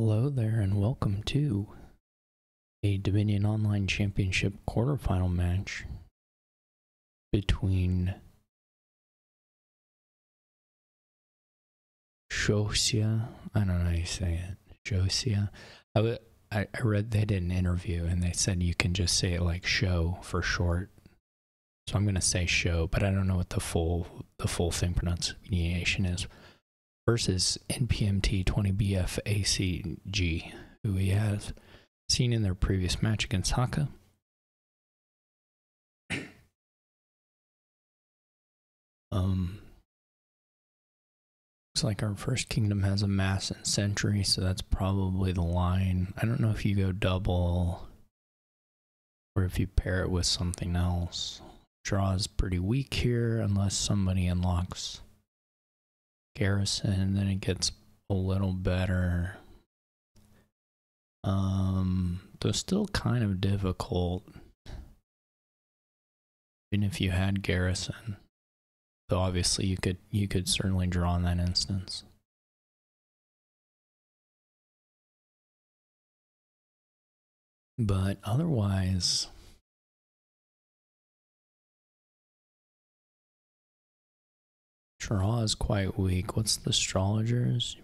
Hello there and welcome to a Dominion Online Championship quarterfinal match between syouhisya, I don't know how you say it, syouhisya. I read they did an interview and they said you can just say it like show for short. So I'm going to say show, but I don't know what the full thing pronunciation is. Versus npmt20bfacg, who he has seen in their previous match against Haka. Looks like our first kingdom has a mass and sentry, so that's probably the line. I don't know if you go double or if you pair it with something else. Draw is pretty weak here unless somebody unlocks garrison, then it gets a little better. Though still kind of difficult, even if you had garrison. Though obviously you could certainly draw in that instance. But otherwise, draw is quite weak. What's the astrologers?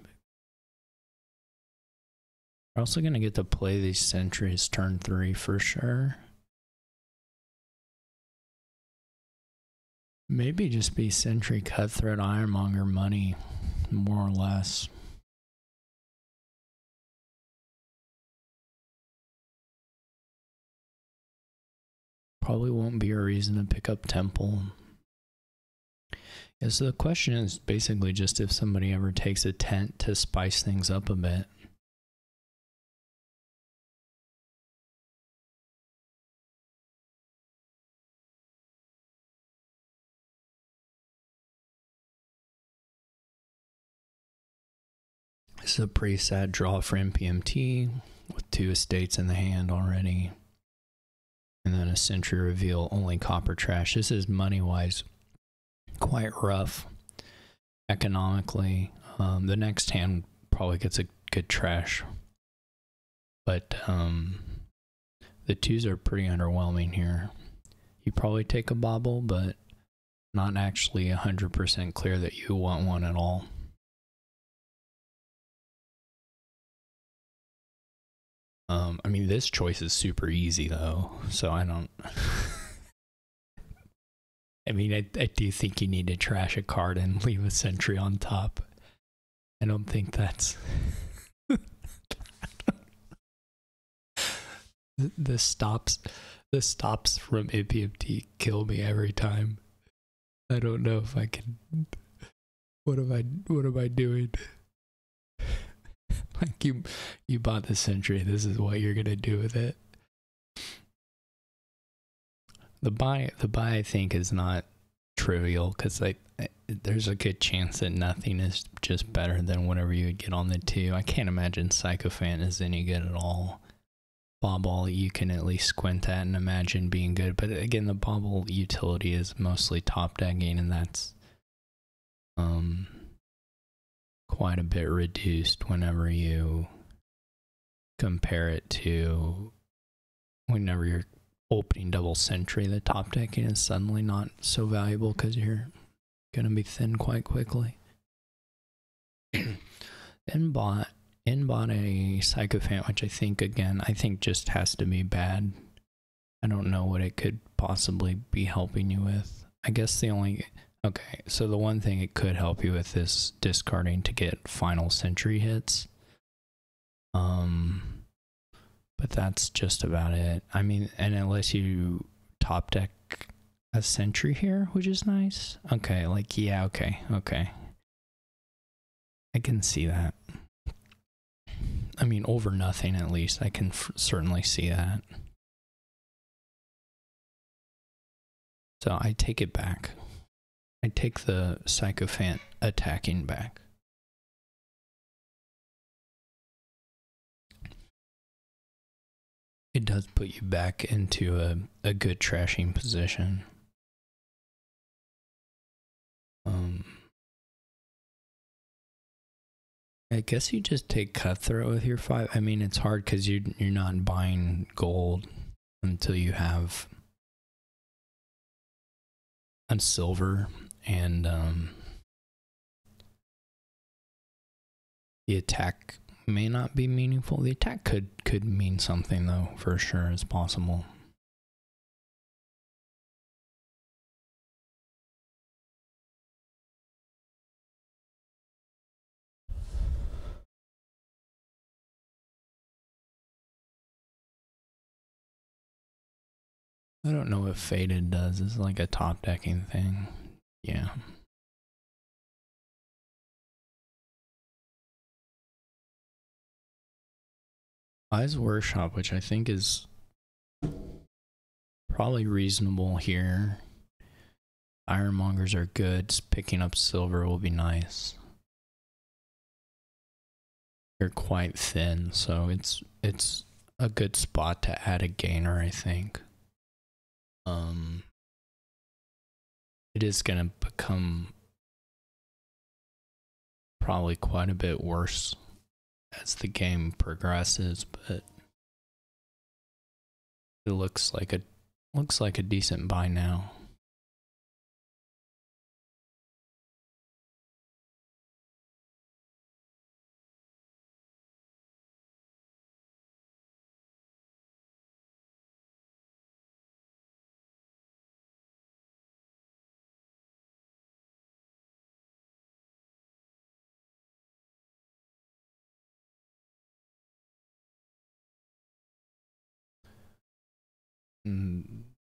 We're also going to get to play these sentries turn 3 for sure. Maybe just be sentry, cutthroat, ironmonger, money, more or less. Probably won't be a reason to pick up temple. Yeah, so the question is basically just if somebody ever takes a tent to spice things up a bit. This is a pretty sad draw for npmt with 2 estates in the hand already. And then a sentry reveal, only copper trash. This is money-wise quite rough economically. The next hand probably gets a good trash. But the 2s are pretty underwhelming here. You probably take a bobble, but not actually 100% clear that you want one at all. I mean, this choice is super easy though, so I don't... I mean, I do think you need to trash a card and leave a sentry on top. I don't think that's... the stops from npmt kill me every time. I don't know if I can... What am I doing? Like you bought the sentry, this is what you're gonna do with it. The buy I think is not trivial because there's a good chance that nothing is just better than whatever you would get on the 2. I can't imagine Sycophant is any good at all. Bobble you can at least squint at and imagine being good, but again the bobble utility is mostly top decking, and that's quite a bit reduced whenever you compare it to whenever you're opening double sentry. The top decking is suddenly not so valuable because you're gonna be thin quite quickly. Then bought a Sycophant, which I think just has to be bad. I don't know what it could possibly be helping you with. I guess okay, so the one thing it could help you with is discarding to get final sentry hits. But that's just about it. I mean, and unless you top deck a sentry here, which is nice. Okay, like, yeah, okay. I can see that. I mean, over nothing at least. I can certainly see that. So I take it back. I take the Sycophant attacking back. It does put you back into a good trashing position. I guess you just take cutthroat with your 5. I mean, it's hard because you're not buying gold until you have a silver, and the attack may not be meaningful. The attack could mean something though, for sure. It's possible. I don't know what Faded does. It's like a top decking thing. Yeah. Eyes Workshop, which I think is probably reasonable here. Ironmongers are good. Just picking up silver will be nice. They're quite thin, so it's a good spot to add a gainer, I think. It is going to become probably quite a bit worse as the game progresses, but it looks like a decent buy now.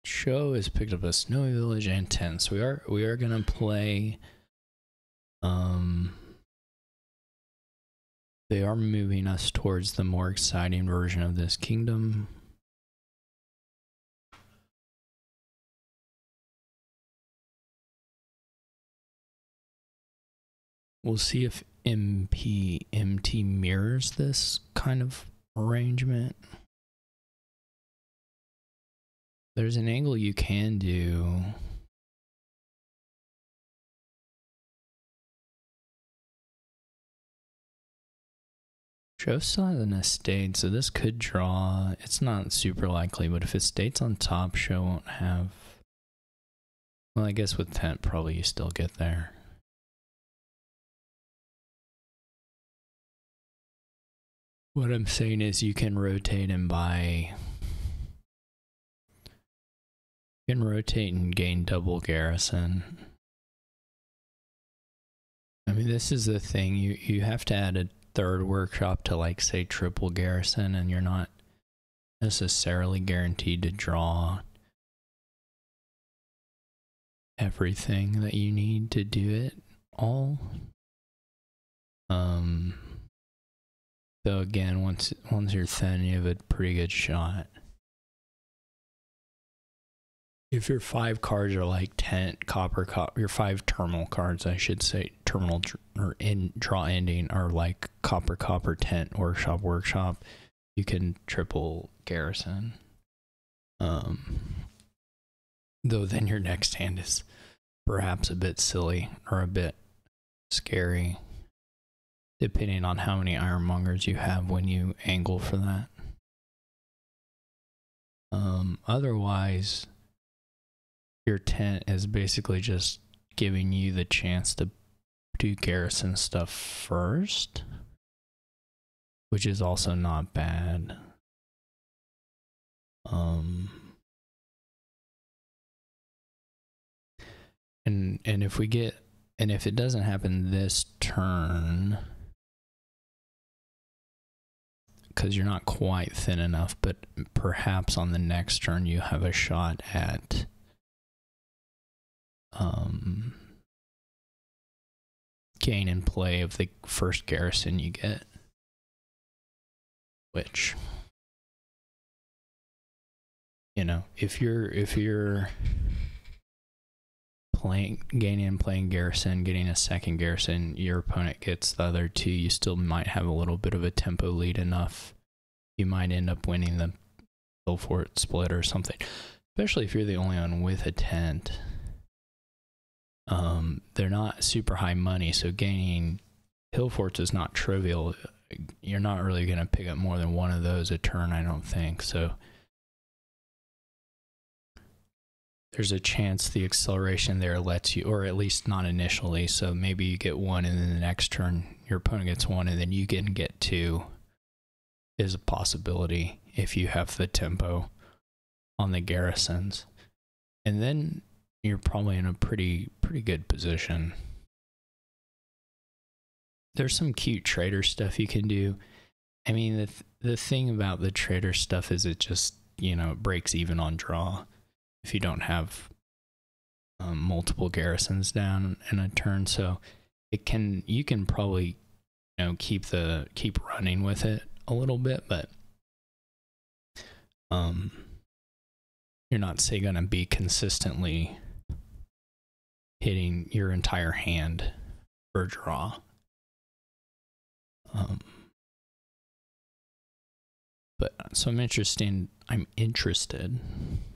Show has picked up a Snowy Village and 10, so we are gonna play. They are moving us towards the more exciting version of this kingdom. We'll see if npmt mirrors this kind of arrangement. There's an angle you can do. Show still has an estate, so this could draw. It's not super likely, but if estate's on top, show won't have. Well, I guess with tent, probably you still get there. What I'm saying is you can rotate and buy. You can rotate and gain double garrison. I mean, this is the thing. You have to add a third workshop to, like, say, triple garrison, and you're not necessarily guaranteed to draw everything that you need to do it all. So again, once you're thin, you have a pretty good shot. If your 5 cards are like tent, your 5 terminal cards, I should say, terminal or draw ending are like copper, tent, workshop, you can triple garrison. Though then your next hand is perhaps a bit silly or a bit scary, depending on how many ironmongers you have when you angle for that. Otherwise, your tent is basically just giving you the chance to do garrison stuff first, which is also not bad. And if it doesn't happen this turn, because you're not quite thin enough, but perhaps on the next turn you have a shot at gain and play of the first garrison you get, which, you know, if you're gaining and playing garrison, getting a second garrison, your opponent gets the other 2, you still might have a little bit of a tempo lead enough. You might end up winning the Go For It split or something, especially if you're the only one with a tent. They're not super high money, so gaining hill forts is not trivial. You're not really going to pick up more than one of those a turn, I don't think. So there's a chance the acceleration there lets you, or at least not initially. So maybe you get one and then the next turn your opponent gets one and then you can get two is a possibility if you have the tempo on the garrisons. And then you're probably in a pretty good position. There's some cute trader stuff you can do. I mean, the thing about the trader stuff is it just, it breaks even on draw if you don't have multiple garrisons down in a turn. So you can probably, keep running with it a little bit, but you're not, say, going to be consistently hitting your entire hand for draw. But so I'm interested.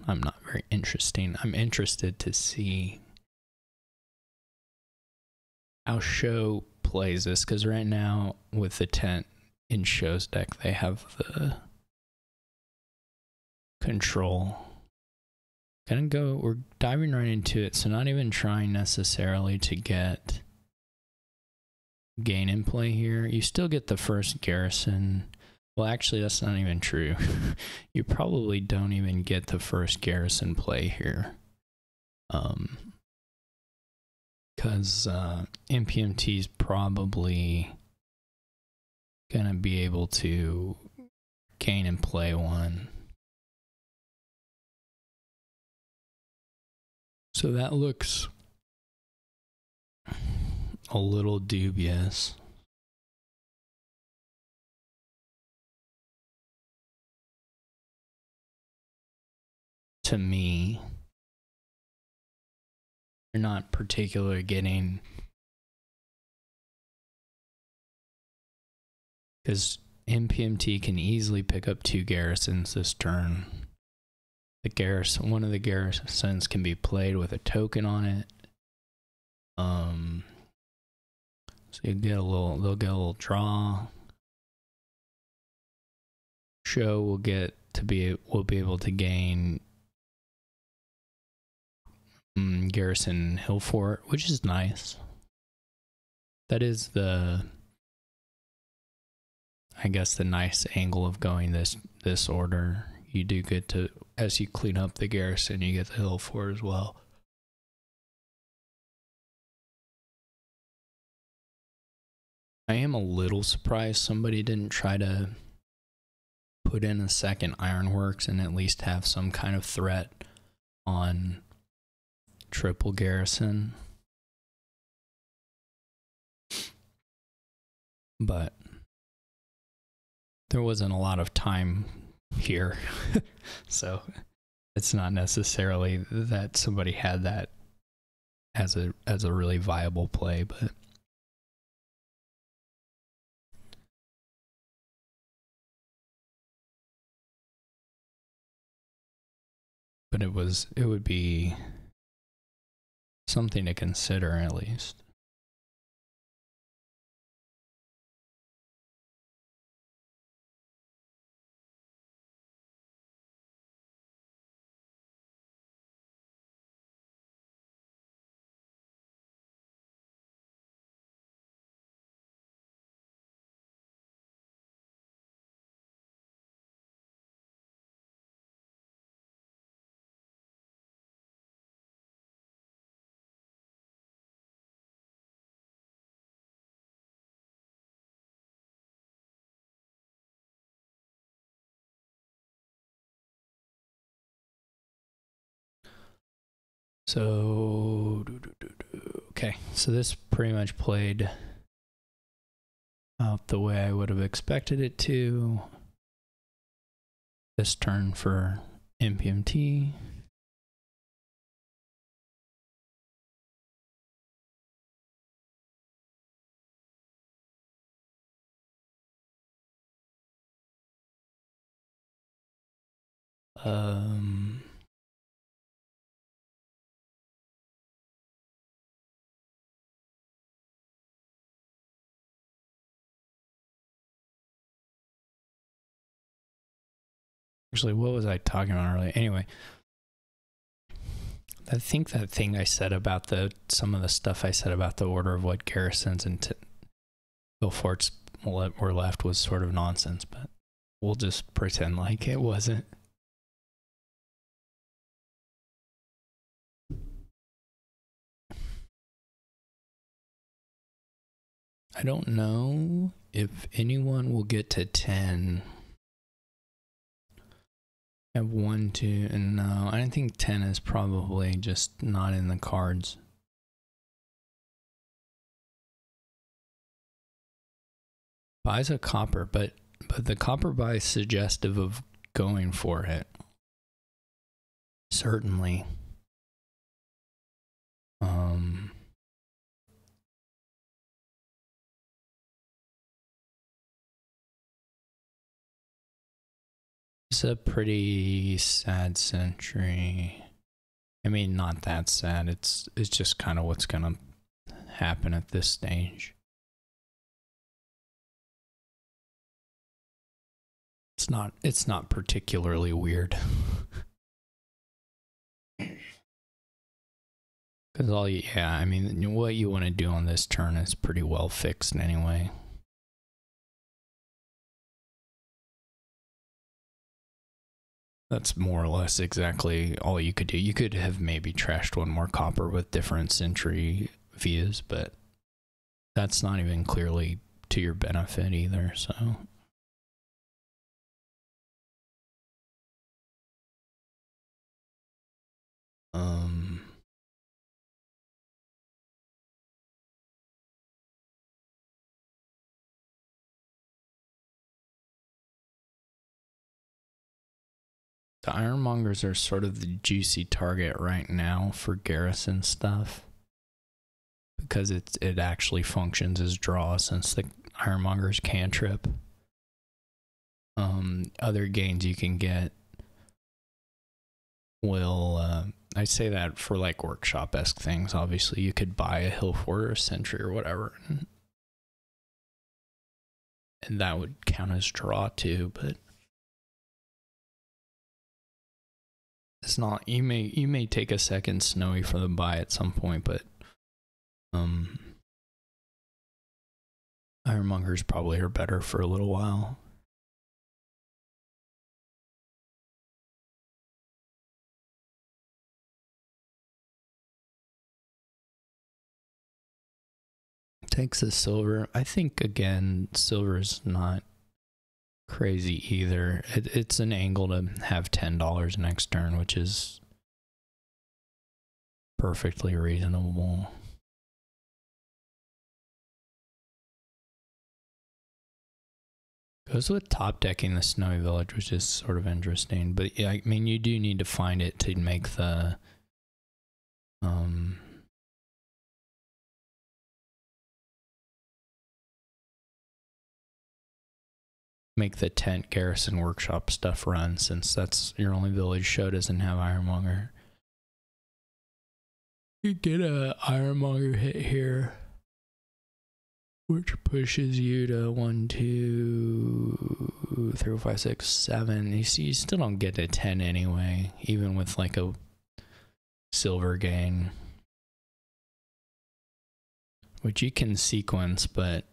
I'm not very interesting. I'm interested to see how Show plays this, because right now with the tent in Show's deck, they have the control. We're diving right into it, so not even trying necessarily to get gain in play here. You still get the first garrison. Well, actually, that's not even true. You probably don't even get the first garrison play here. Because npmt is probably going to be able to gain and play one. So that looks a little dubious. To me, you're not particularly getting, because npmt can easily pick up two garrisons this turn. One of the garrisons can be played with a token on it. So they'll get a little draw. Show will be able to gain garrison hill fort, which is nice. That is I guess the nice angle of going this order. You do get to, as you clean up the garrison, you get the hill fort as well. I am a little surprised somebody didn't try to put in a second ironworks and at least have some kind of threat on triple garrison. But there wasn't a lot of time here. So it's not necessarily that somebody had that as a really viable play, but it would be something to consider at least. So, okay, so this pretty much played out the way I would have expected it to. This turn for npmt. Actually, what was I talking about earlier? Anyway, I think that thing I said about some of the stuff I said about the order of what garrisons and forts were left was sort of nonsense, but we'll just pretend like it wasn't. I don't know if anyone will get to 10. I have 1, 2, and no, I think 10 is probably just not in the cards. Buys a copper, but the copper buy is suggestive of going for it. Certainly. It's a pretty sad century. I mean, not that sad. It's just kind of what's gonna happen at this stage. It's not particularly weird. Because I mean, what you want to do on this turn is pretty well fixed anyway. That's more or less exactly all you could do. You could have maybe trashed one more copper with different century views, but that's not even clearly to your benefit either, so. The Ironmongers are sort of the juicy target right now for garrison stuff, because it actually functions as draw since the Ironmonger's cantrip. Other gains you can get will, I say that for like workshop-esque things. Obviously, you could buy a hill fort or a sentry or whatever, and that would count as draw too, but it's not. You may take a second snowy for the buy at some point, but Ironmongers probably are better for a little while. Takes a silver. I think again, silver's not crazy either. It's an angle to have $10 next turn, which is perfectly reasonable. Goes with top decking the Snowy Village, which is sort of interesting. But yeah, I mean, you do need to find it to make the tent garrison workshop stuff run, since that's your only village show doesn't have Ironmonger. You get a Ironmonger hit here, which pushes you to 1, 2, 3, 4, 5, 6, 7. You see, you still don't get to 10 anyway, even with like a silver gain, which you can sequence, but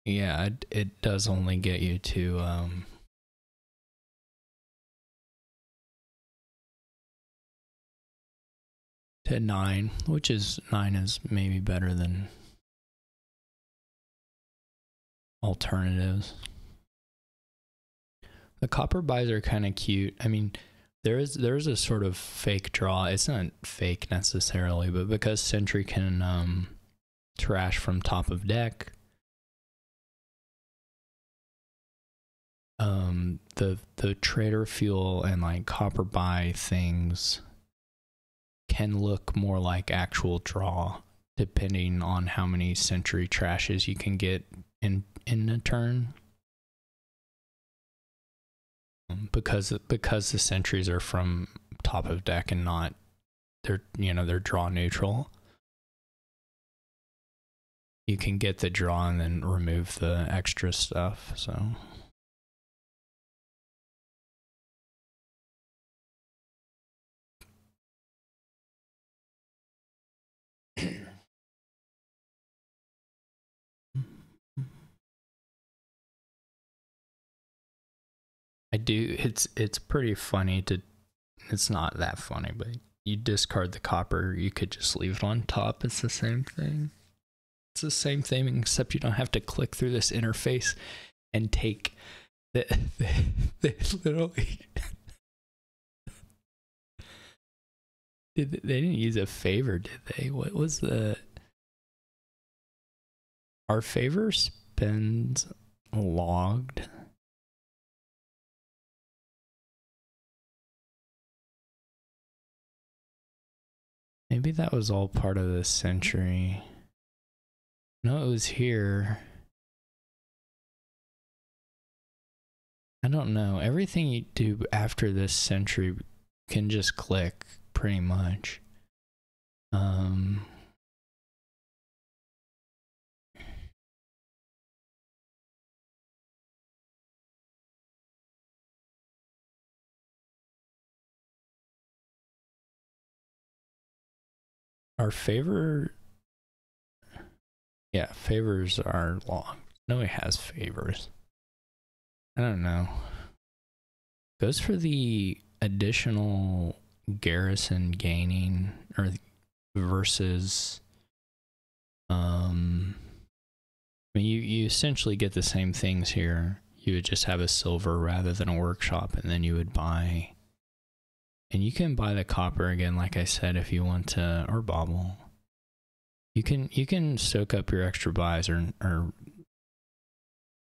yeah, it does only get you to to 9, which is 9 is maybe better than alternatives. The copper buys are kind of cute. I mean, there is a sort of fake draw. It's not fake necessarily, but because Sentry can trash from top of deck, the trader fuel and like copper buy things can look more like actual draw depending on how many Sentry trashes you can get in a turn. Because the sentries are from top of deck and not, they're draw neutral. You can get the draw and then remove the extra stuff. So I do. It's pretty funny to. It's not that funny, but you discard the copper. You could just leave it on top. It's the same thing. It's the same thing, except you don't have to click through this interface and take the literally. They didn't use a favor, did they? What was the? Our favor spends logged. Maybe that was all part of this century. No, it was here. I don't know. Everything you do after this century can just click, pretty much. Our favor... Yeah, favors are long. No, it has favors. I don't know. Goes for the additional garrison gaining or versus I mean you essentially get the same things here. You would just have a silver rather than a workshop, and then you would buy, and you can buy the copper again, like I said, if you want to, or bauble. You can soak up your extra buys or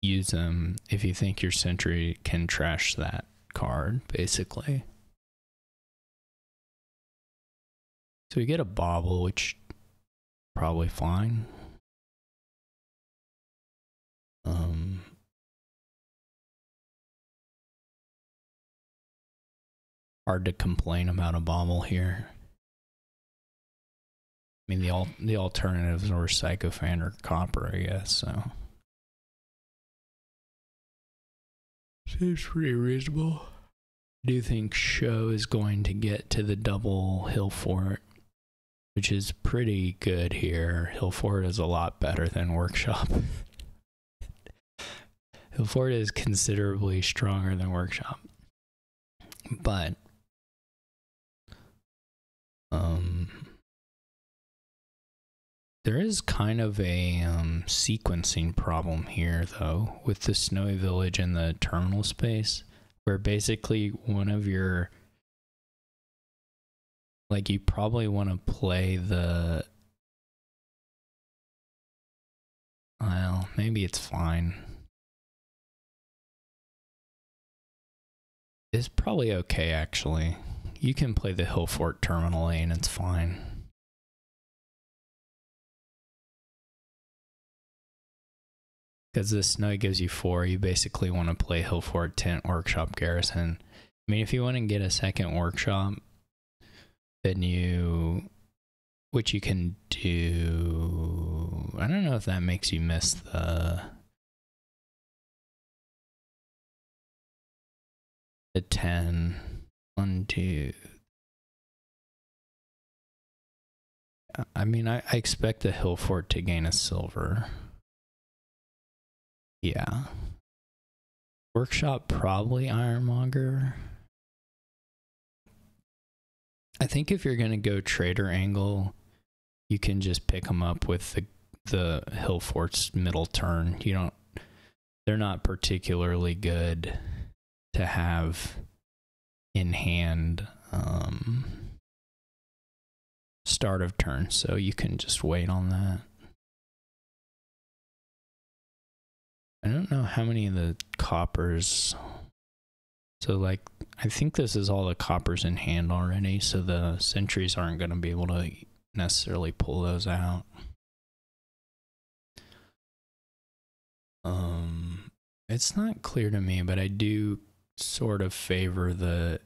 use them if you think your sentry can trash that card, basically. So we get a bauble, which probably fine. Hard to complain about a bauble here. I mean, the alternatives were Sycophant or Copper, I guess, so. Seems pretty reasonable. I do think Show is going to get to the double Hill Fort, which is pretty good here. Hill Fort is a lot better than Workshop. Hill Fort is considerably stronger than Workshop. But there is kind of a sequencing problem here, though, with the Snowy Village and the terminal space, where basically one of your, like, you probably want to play the, well, maybe it's fine. It's probably okay, actually. You can play the Hill Fort terminal lane, it's fine. Because the Snowy gives you 4, you basically want to play Hill Fort, Tent, Workshop, Garrison. I mean, if you want to get a second Workshop, then you, which you can do, I don't know if that makes you miss the 10. 1, 2. I mean, I expect the Hill Fort to gain a silver. Yeah. Workshop, probably Ironmonger. I think if you're going to go trader angle, you can just pick them up with the Hill Fort's middle turn. You don't, they're not particularly good to have in hand start of turn, so you can just wait on that. I don't know how many of the coppers, so like I think this is all the coppers in hand already, so the sentries aren't going to be able to necessarily pull those out. It's not clear to me, but I do sort of favor the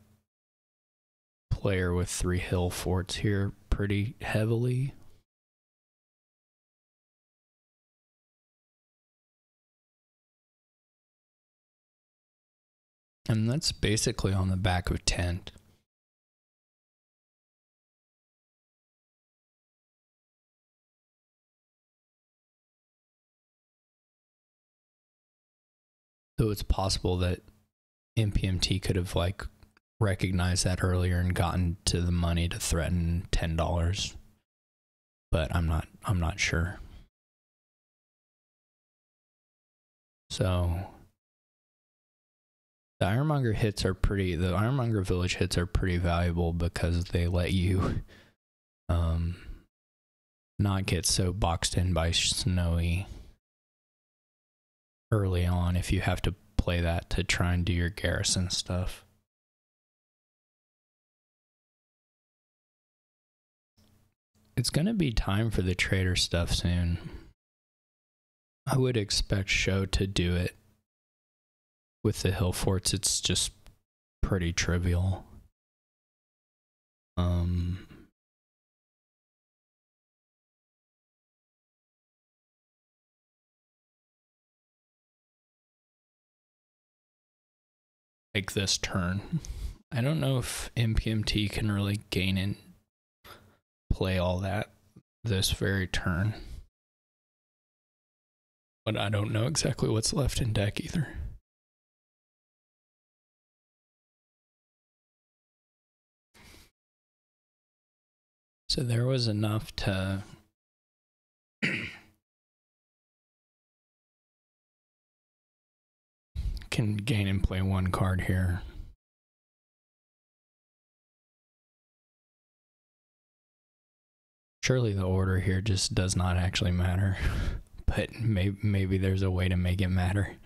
player with 3 Hill Forts here pretty heavily. And that's basically on the back of Tent. Though it's possible that npmt could have like recognized that earlier and gotten to the money to threaten $10, but I'm not sure. So the Ironmonger Village hits are pretty valuable because they let you not get so boxed in by Snowy early on if you have to play that to try and do your garrison stuff. It's gonna be time for the trader stuff soon. I would expect Show to do it. With the hill forts, it's just pretty trivial. Like this turn. I don't know if npmt can really gain and play all that this very turn. But I don't know exactly what's left in deck either. So there was enough to can gain and play one card here. Surely the order here just does not actually matter, but maybe there's a way to make it matter.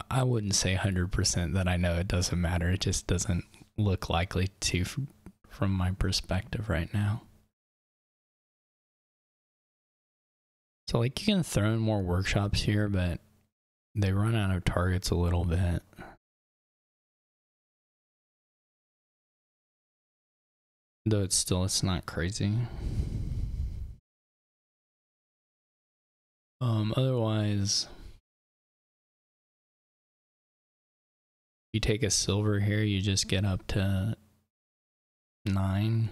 I wouldn't say 100% that I know it doesn't matter. It just doesn't look likely to from my perspective right now. So like you can throw in more workshops here, but they run out of targets a little bit. Though it's not crazy. Otherwise, you take a silver here, you just get up to 9,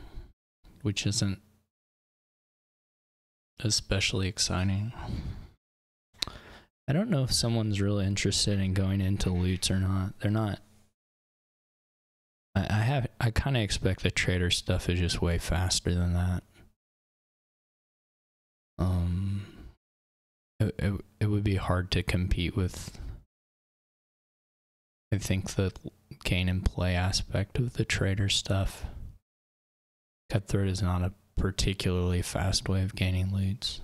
which isn't especially exciting. I don't know if someone's really interested in going into loots or not. They're not. I kind of expect the trader stuff is just way faster than that. It would be hard to compete with. I think the gain and play aspect of the trader stuff. Cutthroat is not a particularly fast way of gaining loots.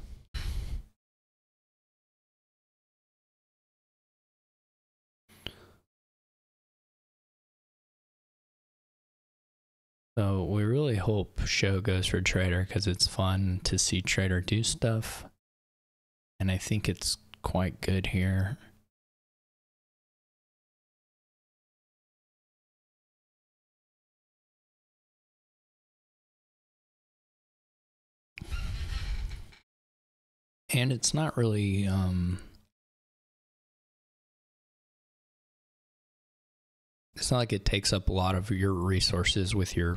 So we really hope Show goes for trader because it's fun to see trader do stuff. And I think it's quite good here. And it's not really it's not like it takes up a lot of your resources with your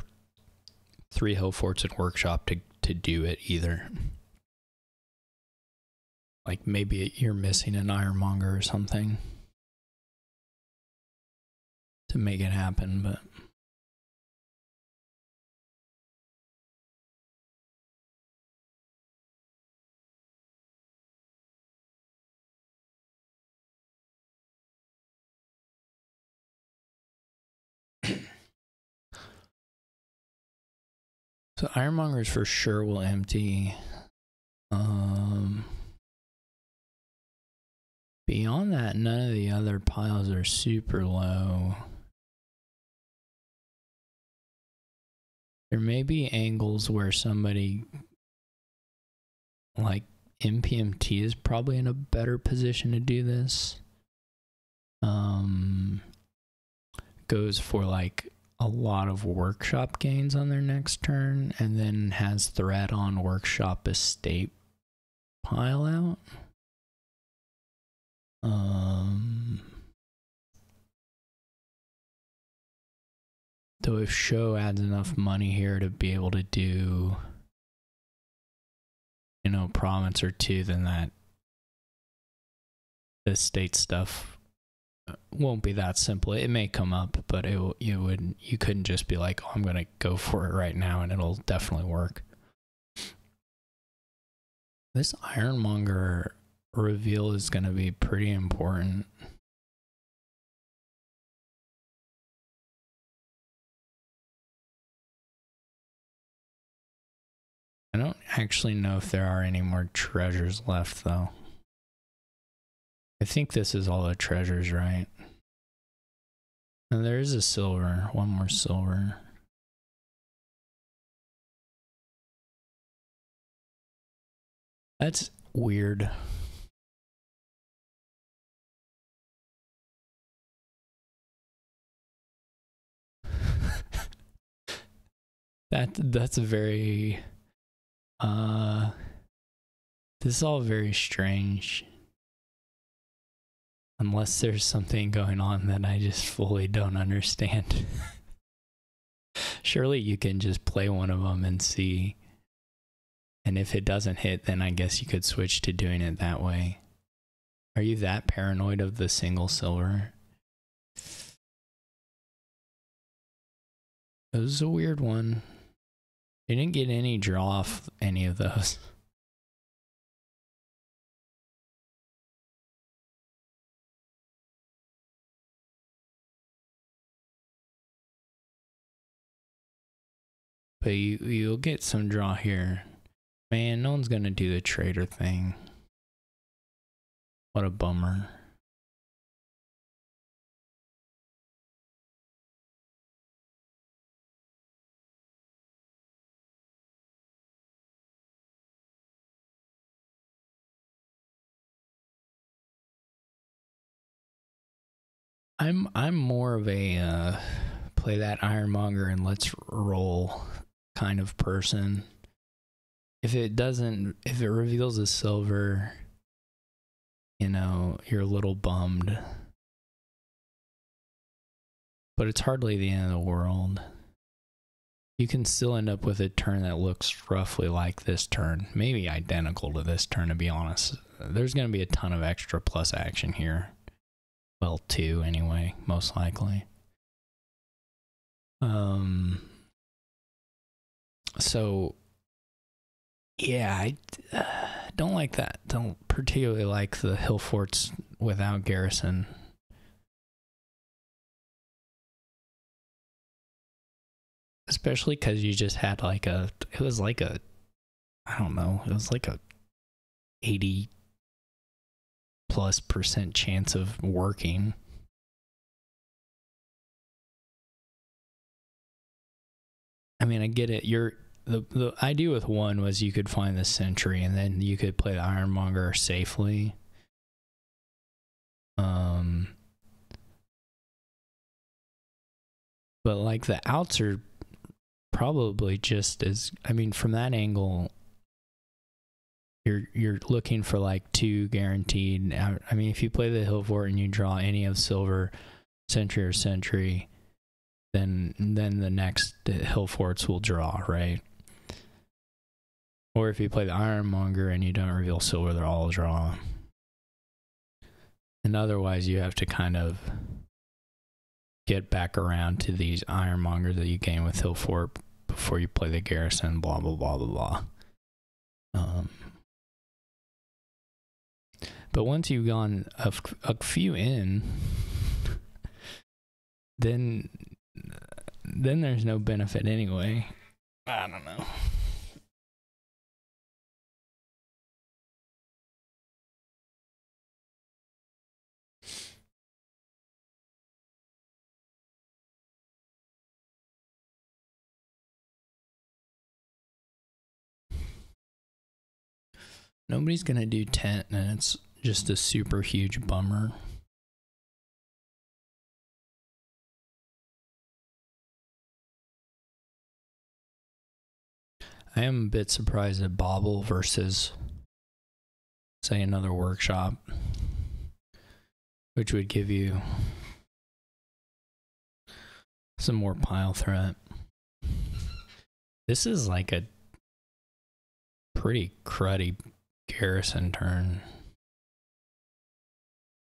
3 hill forts and workshop to do it either. Like maybe you're missing an Ironmonger or something to make it happen, but so Ironmongers for sure will empty. Beyond that, none of the other piles are super low. There may be angles where somebody like npmt is probably in a better position to do this. Goes for like a lot of workshop gains on their next turn and then has threat on workshop estate pile out. Though if show adds enough money here to be able to do, you know, province or two, then that the state stuff won't be that simple. It may come up, but you couldn't just be like, oh, I'm gonna go for it right now and it'll definitely work. This Ironmonger reveal is gonna be pretty important. I don't actually know if there are any more treasures left, though. I think this is all the treasures, right? And there is a silver. One more silver. That's weird. That's very this is all very strange. Unless there's something going on that I just fully don't understand. Surely you can just play one of them and see. And if it doesn't hit, then I guess you could switch to doing it that way. Are you that paranoid of the single silver? It was a weird one. You didn't get any draw off any of those. But you'll get some draw here. Man, no one's gonna do the trader thing. What a bummer. I'm more of a play that Ironmonger and let's roll kind of person. If it reveals a silver, you know, you're a little bummed. But it's hardly the end of the world. You can still end up with a turn that looks roughly like this turn. Maybe identical to this turn, to be honest. There's going to be a ton of extra plus action here. Well, 2 anyway, most likely. So, yeah, I don't like that. Don't particularly like the hill forts without garrison. Especially because you just had like I don't know, it was like a 80+% chance of working. I mean, I get it. The idea with one was you could find the sentry and then you could play the Ironmonger safely. But like the outs are probably just as, I mean, from that angle, you're looking for like 2 guaranteed. I mean, if you play the hill fort and you draw any of silver, sentry or sentry, then the next hill forts will draw, right? Or if you play the Ironmonger and you don't reveal silver, they're all draw. And otherwise, you have to kind of get back around to these Ironmongers that you gain with hill fort before you play the garrison, blah, blah, blah, blah, blah. But once you've gone a few in, then there's no benefit anyway. I don't know. Nobody's gonna do tent, and it's just a super huge bummer. I am a bit surprised at Bobble versus, say, another workshop, which would give you Some more pile threat. This is like a pretty cruddy garrison turn.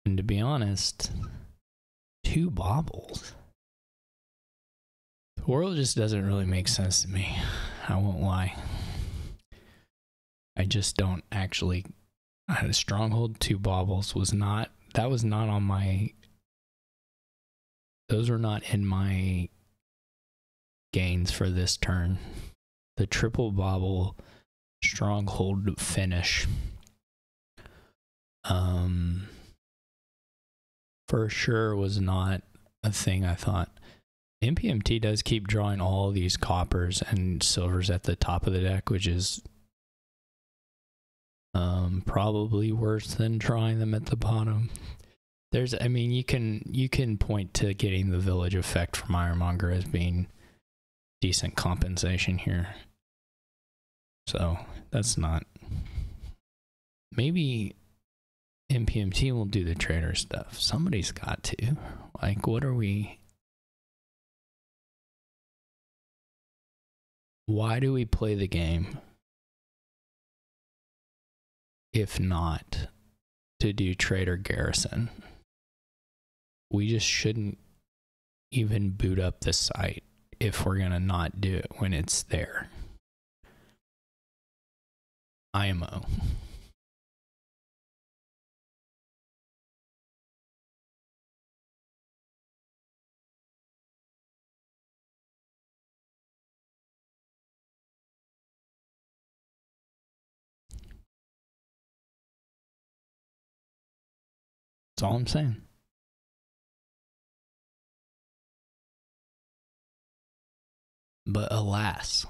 And to be honest, 2 baubles. The world just doesn't really make sense to me. I won't lie. I just don't actually. I had a stronghold, 2 baubles was not. That was not on my. Those were not in my gains for this turn. The triple bauble stronghold finish. For sure was not a thing I thought. npmt does keep drawing all these coppers and silvers at the top of the deck, which is probably worse than drawing them at the bottom. There's, I mean, you can point to getting the village effect from Ironmonger as being decent compensation here. So that's not. Maybe npmt will do the trader stuff. Somebody's got to. Like, what are we? Why do we play the game if not to do trader garrison? We just shouldn't even boot up the site if we're gonna not do it when it's there. IMO. That's all I'm saying. But alas,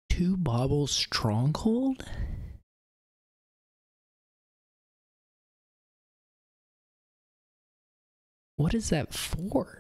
two bauble stronghold? What is that for?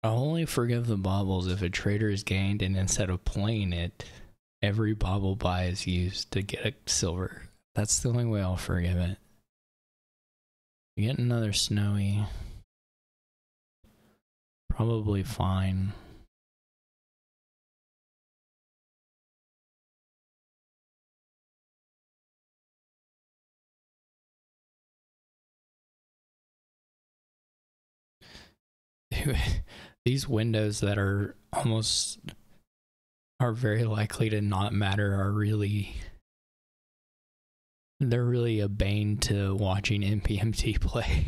I'll only forgive the baubles if a trader is gained and instead of playing it, every bauble buy is used to get a silver. That's the only way I'll forgive it. Get another snowy. Probably fine. These windows that are very likely to not matter are really, they're really a bane to watching npmt play.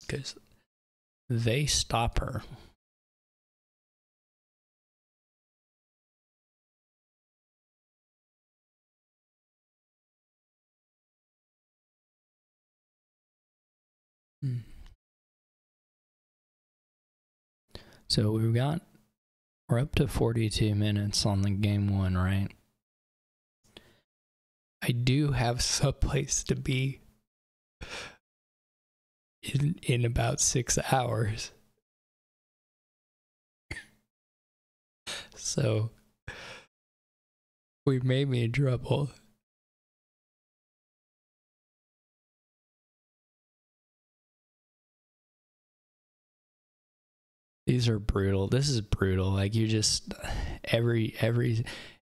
Because they stop her. So we're up to 42 minutes on the game 1, right? I do have some place to be in about 6 hours. So we may be in trouble. These are brutal. This is brutal. Like, you just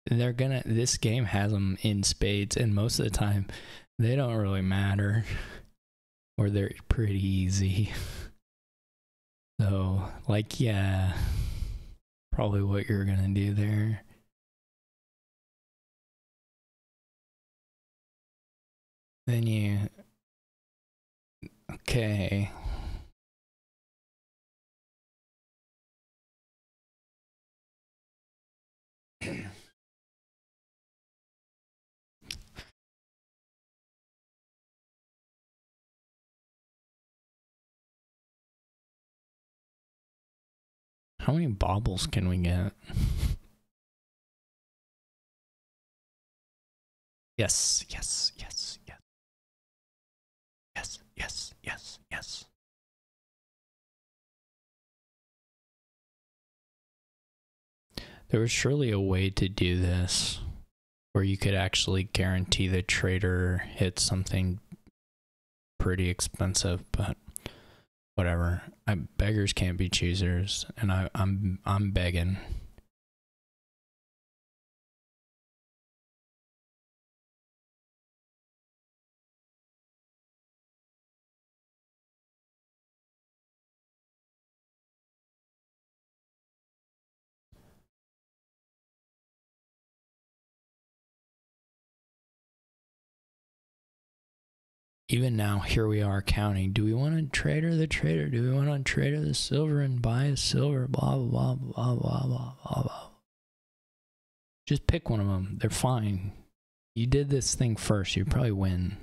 this game has them in spades, and most of the time they don't really matter, or they're pretty easy. So, like, yeah, probably what you're gonna do there. then you... Okay. How many baubles can we get? Yes, yes, yes, yes. Yes, yes, yes, yes. There was surely a way to do this where you could actually guarantee the trader hits something pretty expensive, but whatever. Beggars can't be choosers, and I'm begging. Even now, here we are counting. Do we want to trader the trader? Do we want to trader the silver and buy a silver? Blah, blah, blah, blah, blah, blah, blah. Just pick one of them. They're fine. You did this thing first. You probably win.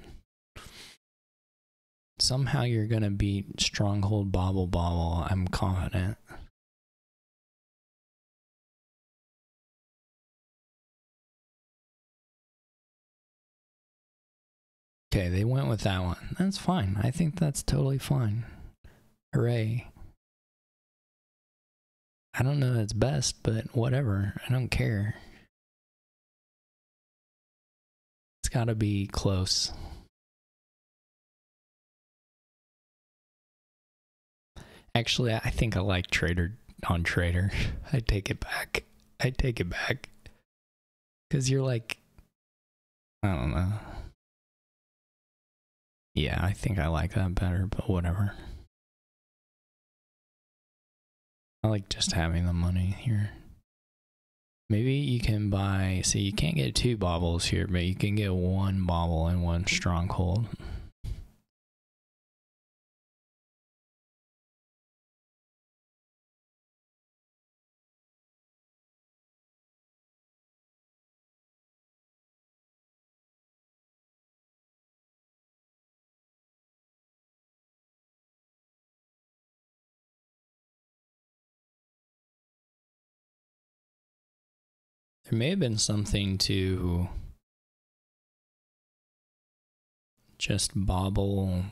Somehow you're going to beat Stronghold Bobble Bobble. I'm confident. Okay, they went with that one. That's fine. I think that's totally fine. Hooray. I don't know that's best, but whatever. I don't care. It's got to be close. Actually, I think I like trader on trader. I take it back. I take it back. Because you're like, I don't know. Yeah, I think I like that better, but whatever. I like just having the money here. Maybe you can buy, see, you can't get 2 baubles here, but you can get 1 bauble and 1 stronghold. There may have been something to just bauble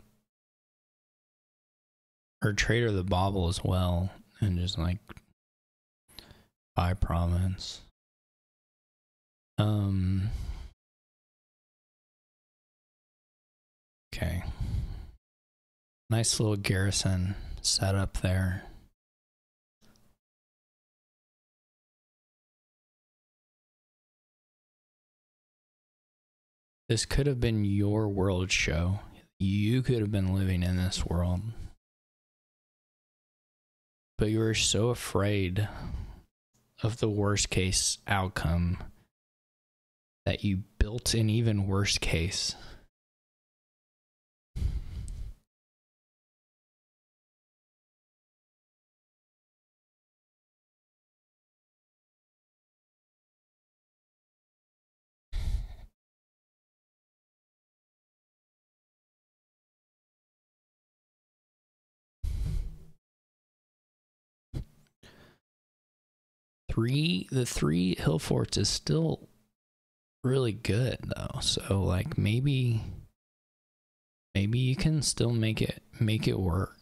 or trader the bauble as well and just like buy province. Okay. Nice little garrison set up there. This could have been your world show. You could have been living in this world. But you were so afraid of the worst case outcome that you built an even worse case. The 3 hill forts is still really good though. So like maybe you can still make it work.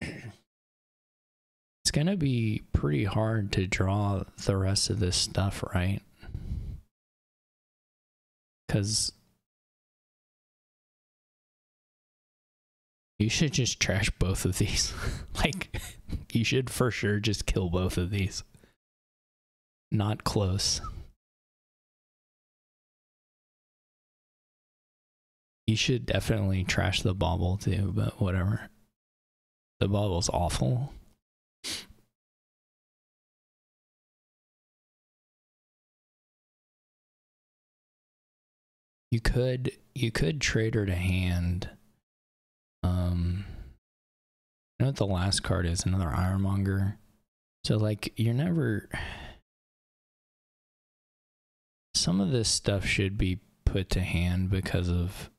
It's gonna be pretty hard to draw the rest of this stuff, right? Because you should just trash both of these. Like, you should for sure just kill both of these. Not close. You should definitely trash the bauble too, but whatever. The bauble's awful. You could trader to hand. You know what the last card is? Another Ironmonger. So like you're never. Some of this stuff should be put to hand because of,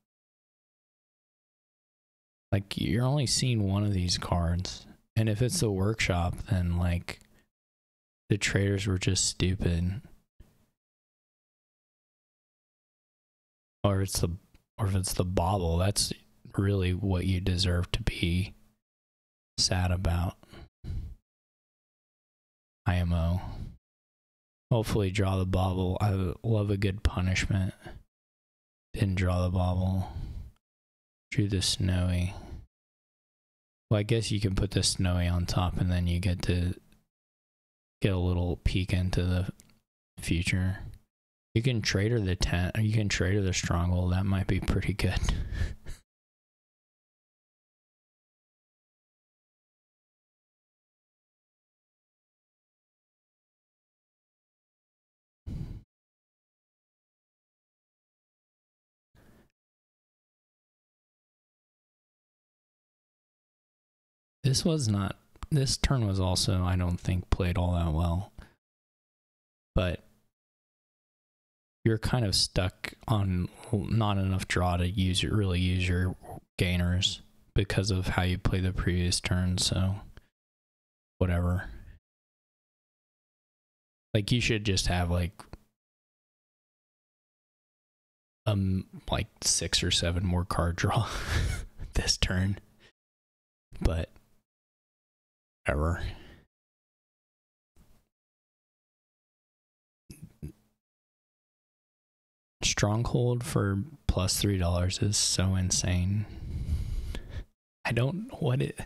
like, you're only seeing one of these cards, and if it's the workshop, then like the traders were just stupid, or if it's the bauble, that's really what you deserve to be sad about. IMO. Hopefully draw the bauble. I love a good punishment. Didn't draw the bauble. Drew the snowy. Well, I guess you can put the snowy on top and then you get to get a little peek into the future. You can trader the tent, or you can trader the stronghold. That might be pretty good. This turn was also, I don't think, played all that well. But you're kind of stuck on not enough draw to really use your gainers because of how you play the previous turn, so whatever. Like you should just have like 6 or 7 more card draw this turn. But whatever. Stronghold for plus $3 is so insane. I don't know what it.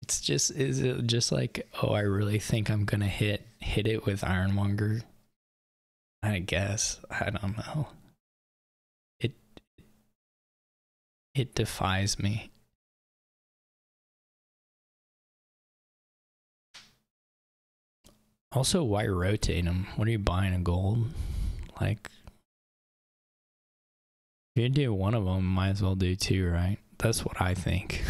It's just, is it just like, oh, I really think I'm gonna hit it with Ironmonger? I guess. I don't know. It defies me. Also, why rotate them? What are you buying, a gold? Like, if you do one of them, might as well do 2, right? That's what I think.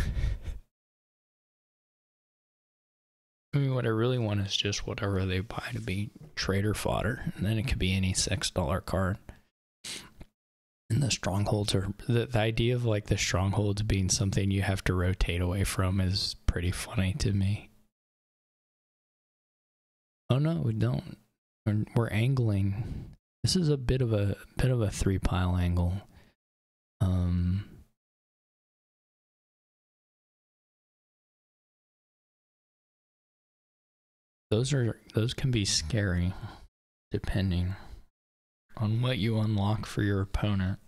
I mean, what I really want is just whatever they buy to be trader fodder, and then it could be any $6 card. And the strongholds are, the idea of like the strongholds being something you have to rotate away from is pretty funny to me. Oh no, we don't. We're angling. This is a bit of a 3-pile angle. Those can be scary depending on what you unlock for your opponent.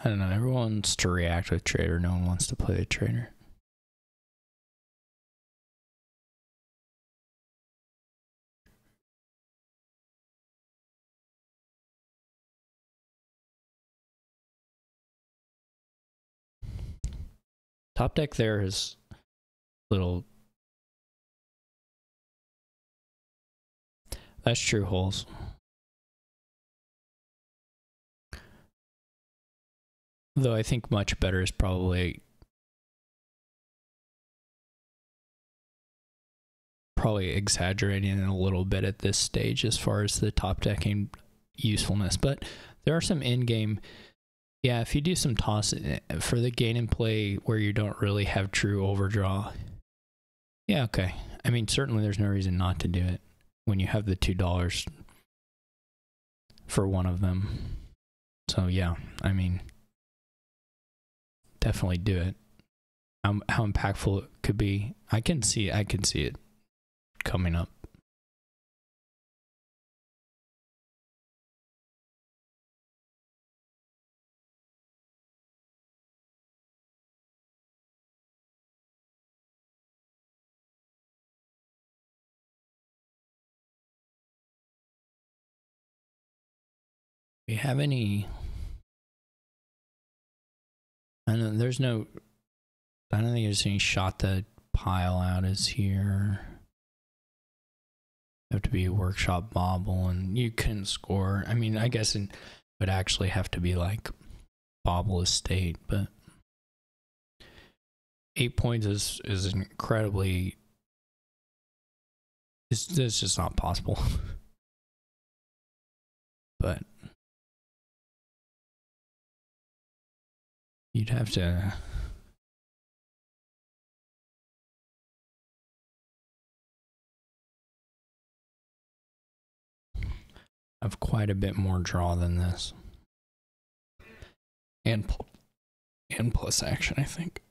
I don't know, everyone wants to react with trader, no one wants to play the trader. Top deck there is little. That's true holes. Though I think much better is probably exaggerating it a little bit at this stage as far as the top decking usefulness. But there are some in-game, yeah, if you do some toss for the gain and play where you don't really have true overdraw, yeah, okay. I mean, certainly there's no reason not to do it when you have the $2 for one of them. So yeah, I mean, definitely do it. How impactful it could be, I can see it coming up. Do you have any? I don't think there's any shot that pile out is here. Have to be a workshop bobble, and you can score. I mean, I guess it would actually have to be like bobble estate, but 8 points is incredibly. It's just not possible. But you'd have to. Have quite a bit more draw than this. And plus action, I think.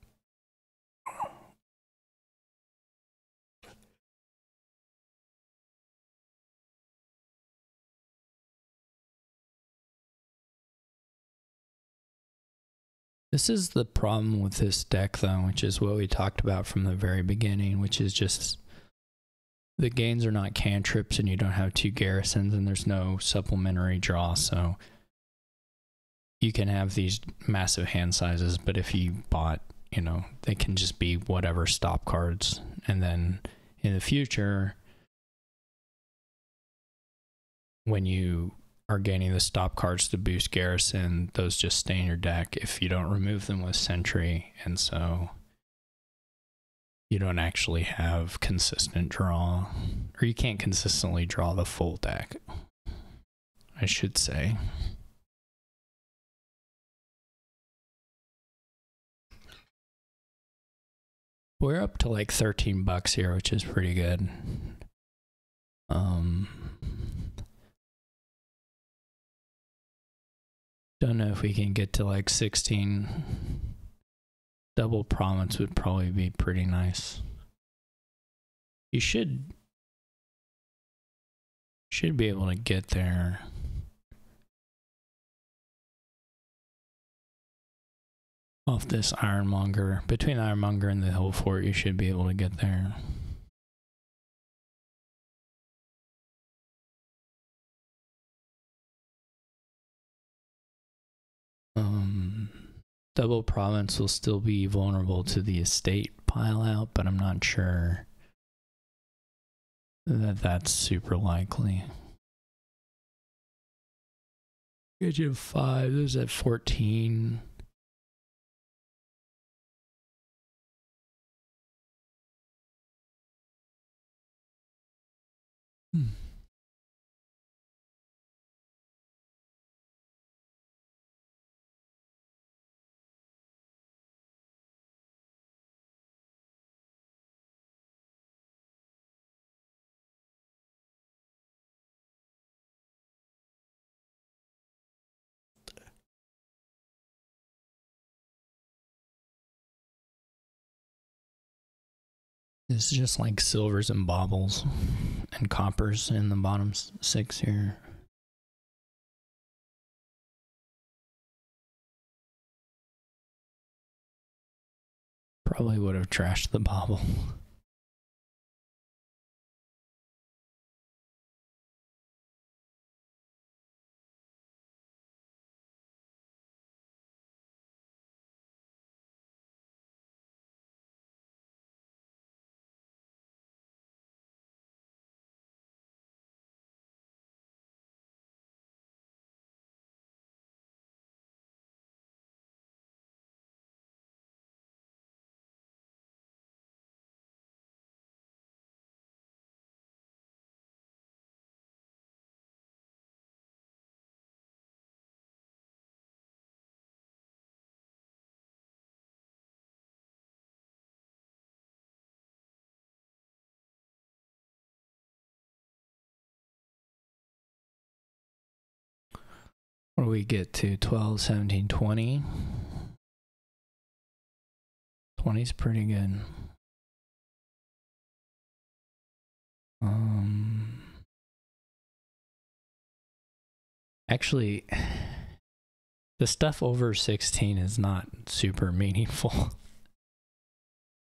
This is the problem with this deck, though, which is what we talked about from the very beginning, which is just the gains are not cantrips and you don't have 2 garrisons and there's no supplementary draw, so you can have these massive hand sizes, but if you bought, they can just be whatever stop cards, and then in the future, when you are gaining the stop cards to boost garrison, those just stay in your deck if you don't remove them with sentry, and so you don't actually have consistent draw, or you can't consistently draw the full deck, I should say. We're up to like $13 here, which is pretty good. Don't know if we can get to like 16. Double province would probably be pretty nice. You should be able to get there. Off this Ironmonger. Between Ironmonger and the Hill Fort, you should be able to get there. Double province will still be vulnerable to the estate pile out, but I'm not sure that that's super likely. Edge of 5, there's at 14. It's just like silvers and baubles and coppers in the bottom 6 here. Probably would have trashed the bauble. What do we get to? 12, 17, 20. 20 is pretty good. Actually, the stuff over 16 is not super meaningful,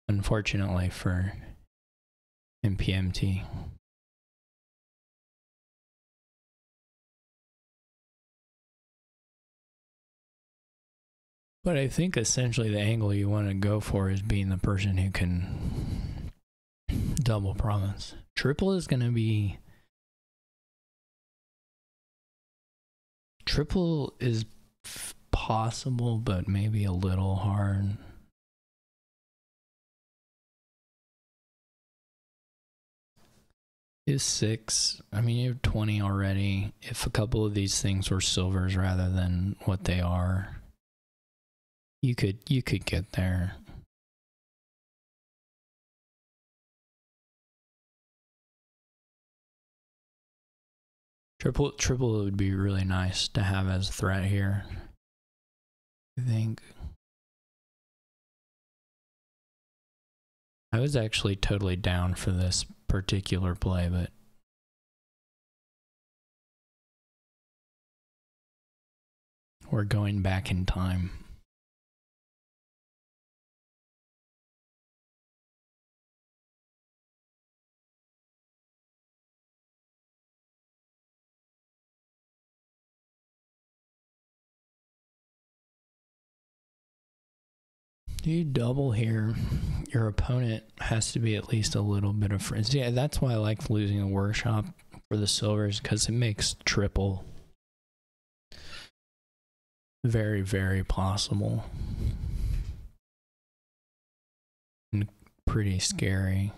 unfortunately, for npmt. But I think essentially the angle you want to go for is being the person who can double province. Triple is going to be... Triple is possible, but maybe a little hard. Is 6. I mean, you have 20 already. If a couple of these things were silvers rather than what they are, you could get there. Triple would be really nice to have as a threat here, I think. I was actually totally down for this particular play, but we're going back in time. You double here, your opponent has to be at least a little bit of frenzy. Yeah, that's why I like losing a workshop for the silvers, because it makes triple very, very possible. And pretty scary.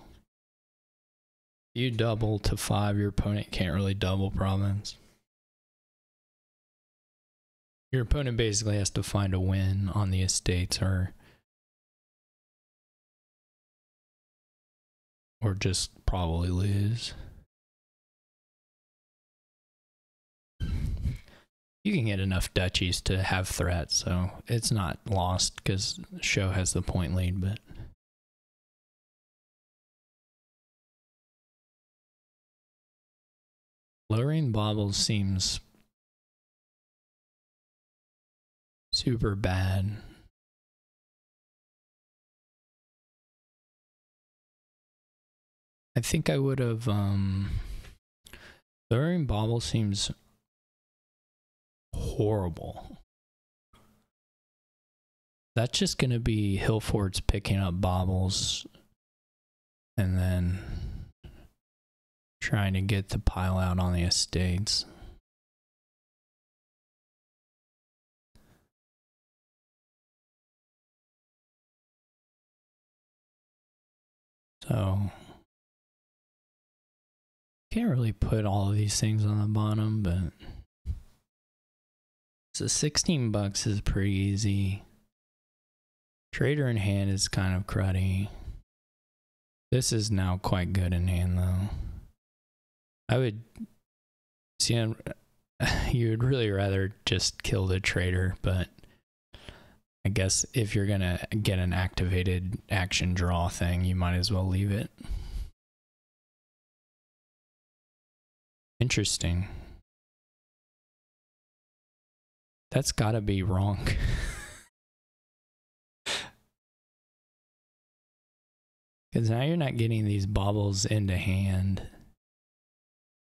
You double to 5, your opponent can't really double province. Your opponent basically has to find a win on the estates or just probably lose. You can get enough duchies to have threats, so it's not lost because show has the point lead, but lowering baubles seems super bad. I think I would have, lowering bauble seems horrible. That's just going to be Hillford's picking up baubles and then trying to get the pile out on the estates. So can't really put all of these things on the bottom, but so 16 bucks is pretty easy. Trader in hand is kind of cruddy. This is now quite good in hand though. I would see, you would really rather just kill the trader, but I guess if you're gonna get an activated action draw thing, you might as well leave it. Interesting. That's gotta be wrong. Because now you're not getting these baubles into hand.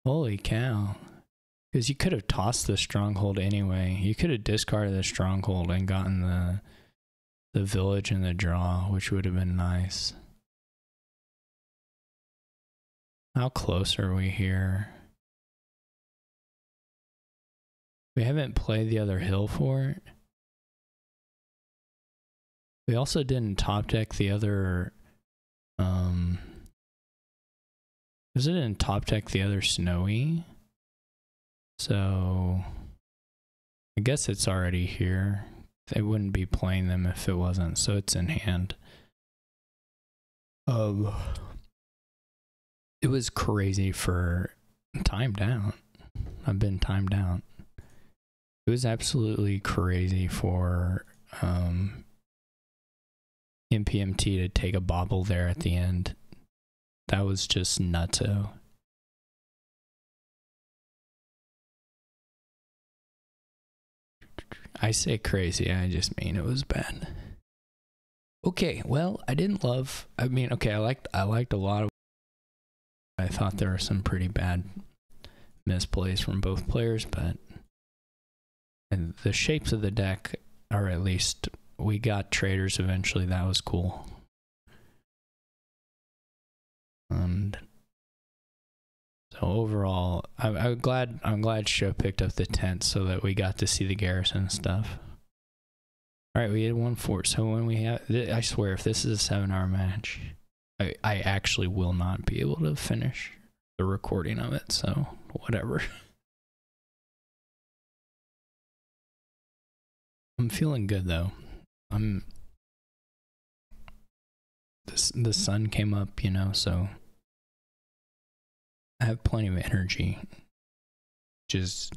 Holy cow. Because you could have tossed the stronghold anyway. You could have discarded the stronghold and gotten the village and the draw, which would have been nice. How close are we here? We haven't played the other hill fort. We also didn't top deck the other, was it in top deck the other snowy? So I guess it's already here. They wouldn't be playing them if it wasn't, so it's in hand. It was crazy for timed out. I've been timed out. It was absolutely crazy for npmt to take a bobble there at the end. That was just nutso. I say crazy, I just mean it was bad. Okay, well, I liked a lot of. I thought there were some pretty bad misplays from both players, but and the shapes of the deck, or at least we got traders eventually. That was cool. And so overall, I'm glad Show picked up the tent so that we got to see the garrison stuff. All right, we had 1-4. So when we have, I swear, if this is a 7-hour match, I actually will not be able to finish the recording of it. So whatever. I'm feeling good though. The sun came up, so I have plenty of energy. Just,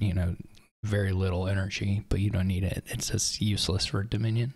very little energy, but you don't need it. It's just useless for Dominion.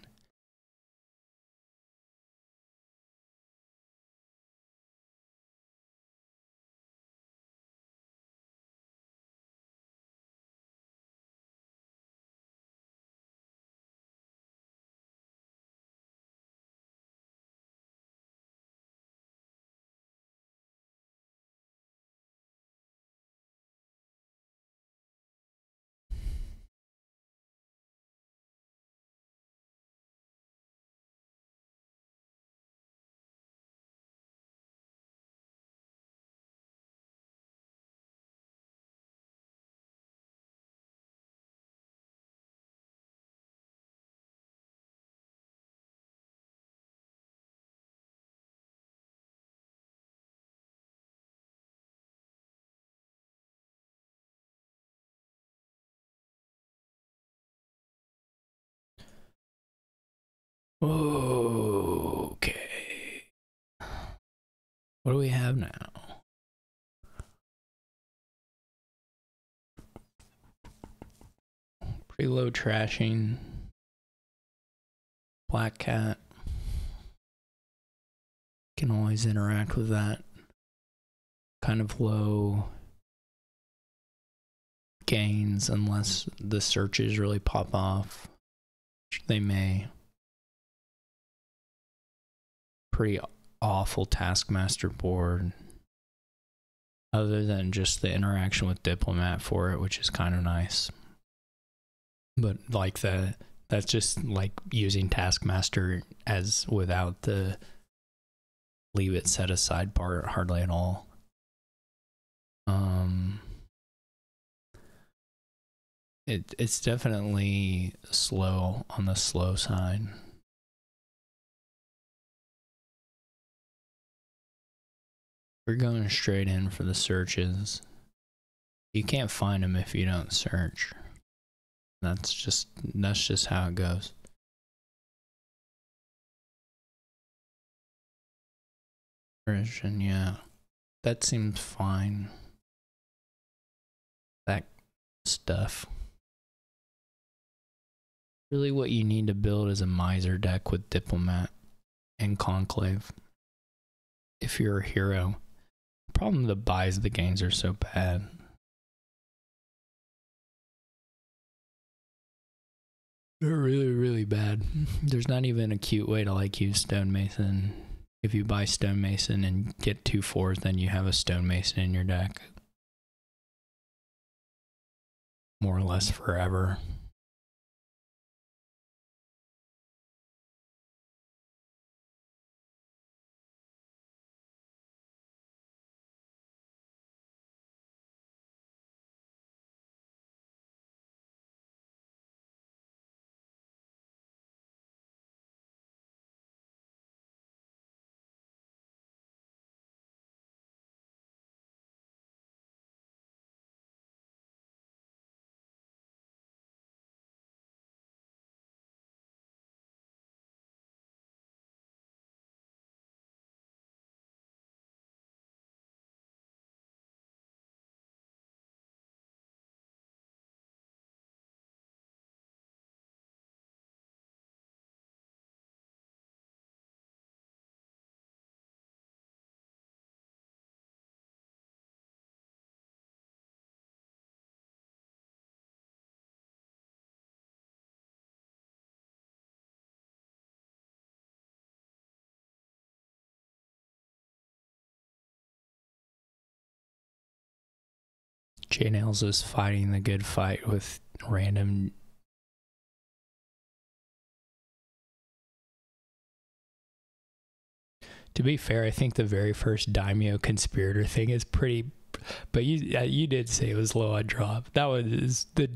Okay. What do we have now? Pretty low trashing. Black cat. Can always interact with that. Kind of low gains unless the searches really pop off. They may. Pretty awful Taskmaster board. Other than just the interaction with Diplomat for it, which is kind of nice. But like that's just like using Taskmaster as without the leave it set aside part hardly at all. It's definitely slow on the slow side. We're going straight in for the searches. You can't find them if you don't search. That's just how it goes. Version, yeah. That seems fine. That stuff. Really what you need to build is a miser deck with Diplomat and Conclave. If you're a hero. The problem the buys the gains are so bad. They're really, really bad. There's not even a cute way to like use Stonemason. If you buy Stonemason and get 2 4s, then you have a Stonemason in your deck. More or less forever. J-Nails is fighting the good fight with random. To be fair, I think the very first Daimyo conspirator thing is pretty, but you did say it was low on draw. That was the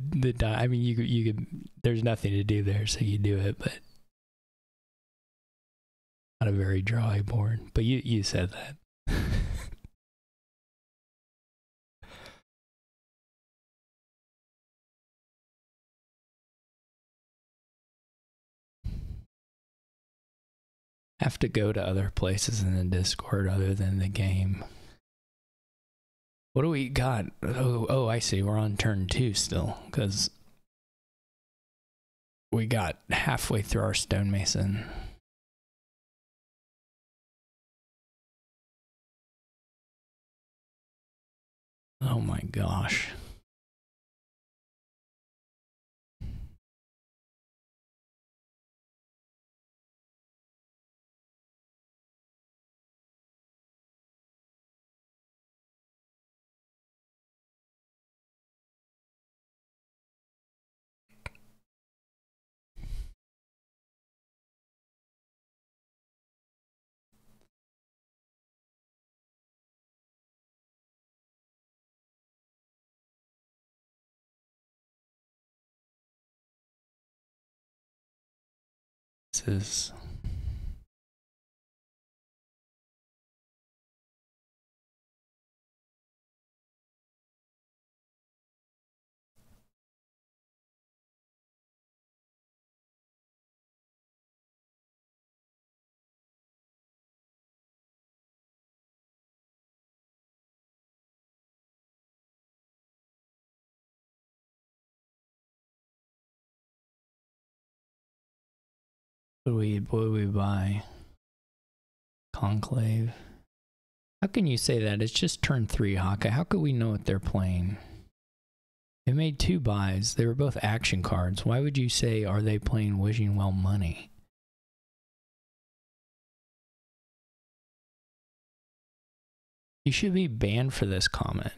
I mean, you could, there's nothing to do there, so you do it, but not a very drawy board. But you said that. Have to go to other places in the Discord other than the game. What do we got? Oh, I see. We're on turn 2 still, because we got halfway through our stonemason. Oh my gosh. This is... What do we buy? Conclave. How can you say that? It's just turn 3, Hawkeye. How could we know what they're playing? They made 2 buys. They were both action cards. Why would you say, are they playing Wishing Well Money? You should be banned for this comment.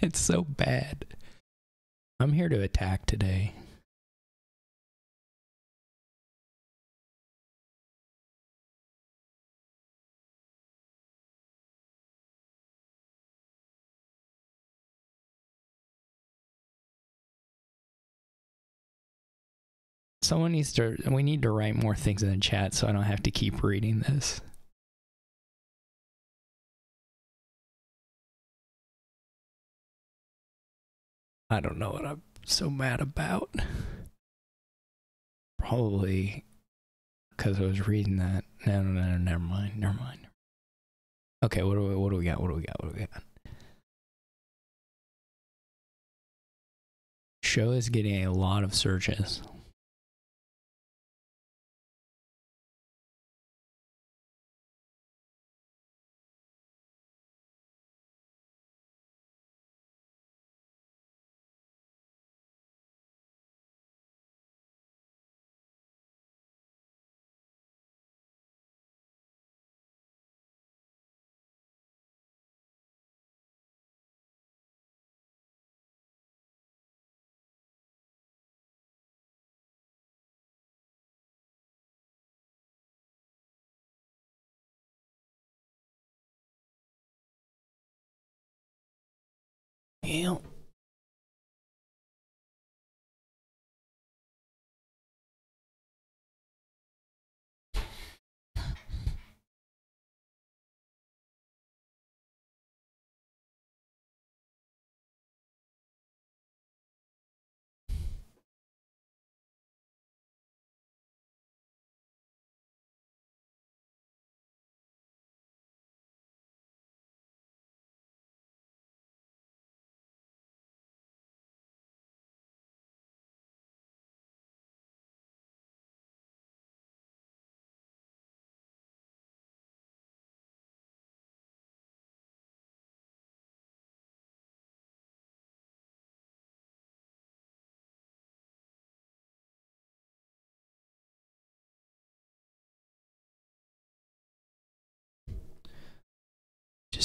It's so bad. I'm here to attack today. Someone needs to, we need to write more things in the chat so I don't have to keep reading this. I don't know what I'm so mad about. Probably because I was reading that. No, never mind. Okay, what do we got? Show is getting a lot of searches. Yeah.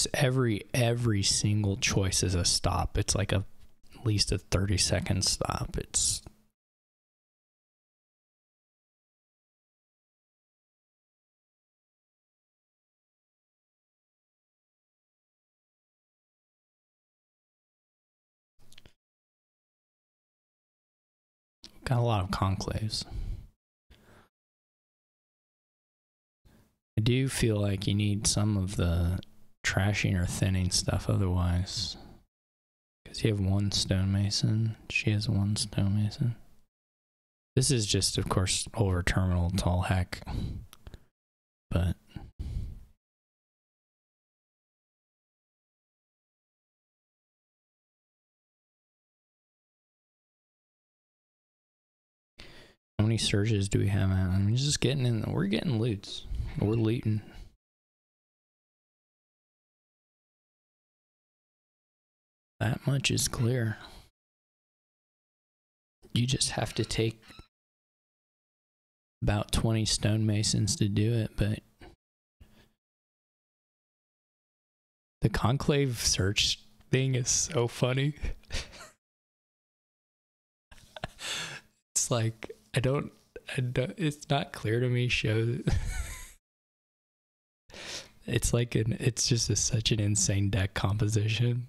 Just every single choice is a stop. It's like at least a 30-second stop. It's got a lot of conclaves. I do feel like you need some of the trashing or thinning stuff otherwise. Because you have one stonemason. She has one stonemason. This is just, of course, over terminal tall heck. But how many surges do we have out? I'm just getting in. We're getting loots. We're looting. That much is clear. You just have to take about 20 stonemasons to do it, but the conclave search thing is so funny. It's like, I don't, it's not clear to me, show. It's like it's just such an insane deck composition.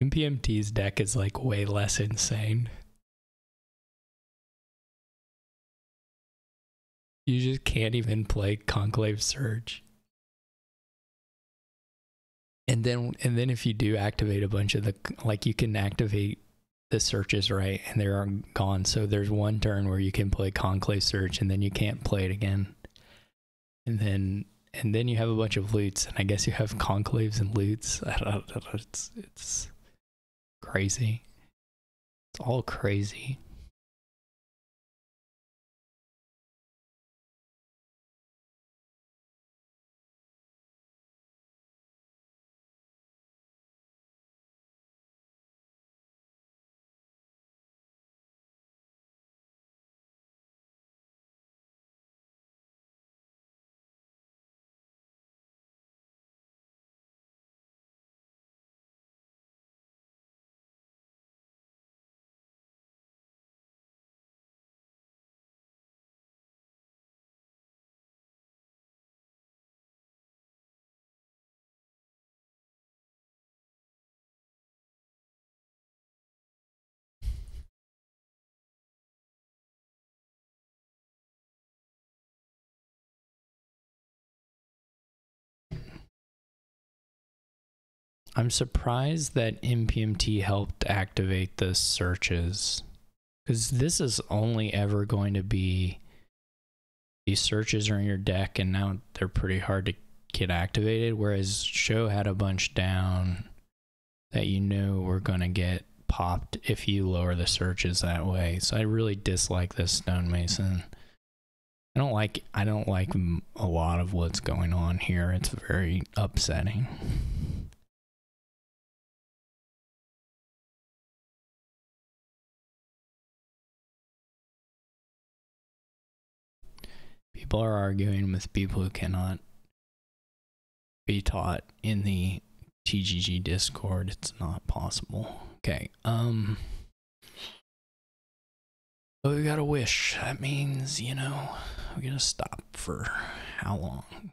npmt's deck is like way less insane. You just can't even play Conclave Surge. And then if you do activate a bunch of the, like, you can activate the searches, right, and they're gone. So there's one turn where you can play Conclave Surge and then you can't play it again. And then you have a bunch of loots, and I guess you have conclaves and loots. I don't know, it's crazy. It's all crazy. I'm surprised that npmt helped activate the searches, because this is only ever going to be, these searches are in your deck and now they're pretty hard to get activated, whereas show had a bunch down that you know were going to get popped if you lower the searches that way. So I really dislike this stonemason. I don't like a lot of what's going on here. It's very upsetting. People are arguing with people who cannot be taught in the TGG Discord. It's not possible. Okay. But we got a wish. That means, you know, we're gonna stop for how long?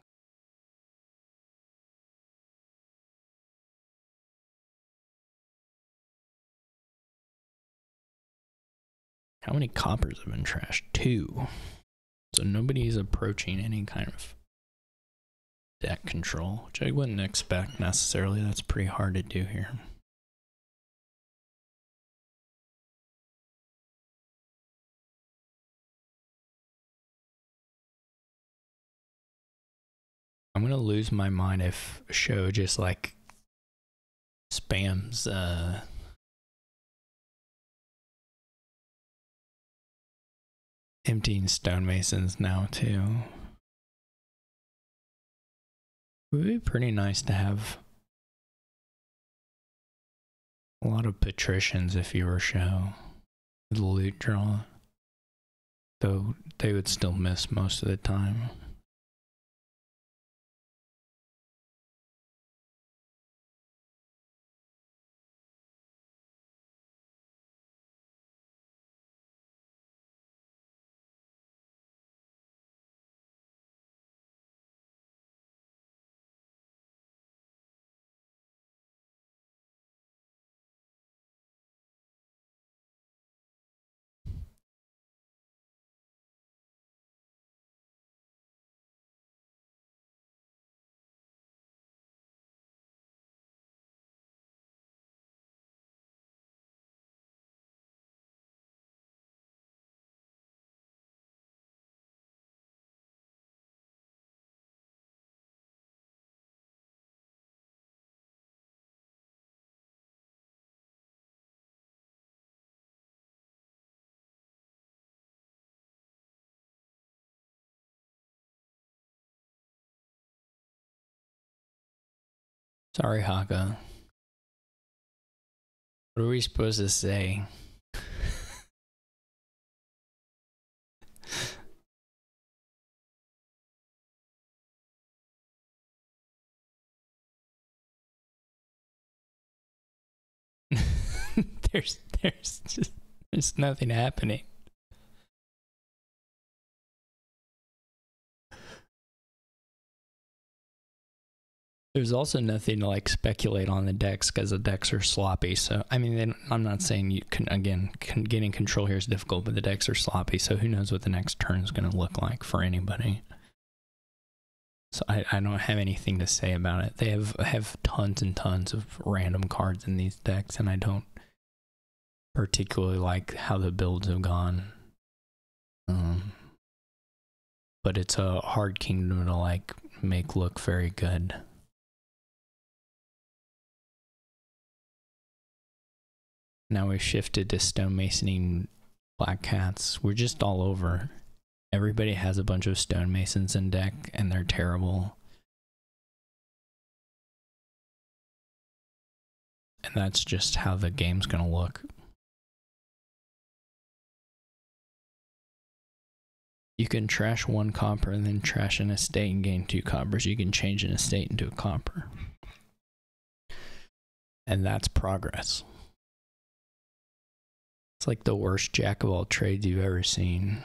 How many coppers have been trashed? 2. So nobody's approaching any kind of deck control, which I wouldn't expect necessarily. That's pretty hard to do here. I'm gonna lose my mind if show just like spams emptying stonemasons now too. It would be pretty nice to have a lot of patricians if you were show with the loot draw, though they would still miss most of the time. Sorry, Haka. What are we supposed to say? There's nothing happening. There's also nothing to like speculate on the decks because the decks are sloppy. So I mean, I'm not saying you can getting control here is difficult, but the decks are sloppy. So who knows what the next turn is going to look like for anybody. So I don't have anything to say about it. They have tons and tons of random cards in these decks, and I don't particularly like how the builds have gone. But it's a hard kingdom to like make look very good. Now we've shifted to stonemasoning black cats. We're just all over. Everybody has a bunch of stonemasons in deck, and they're terrible. And that's just how the game's gonna look. You can trash 1 copper and then trash an estate and gain 2 coppers. You can change an estate into a copper. And that's progress. It's like the worst jack of all trades you've ever seen.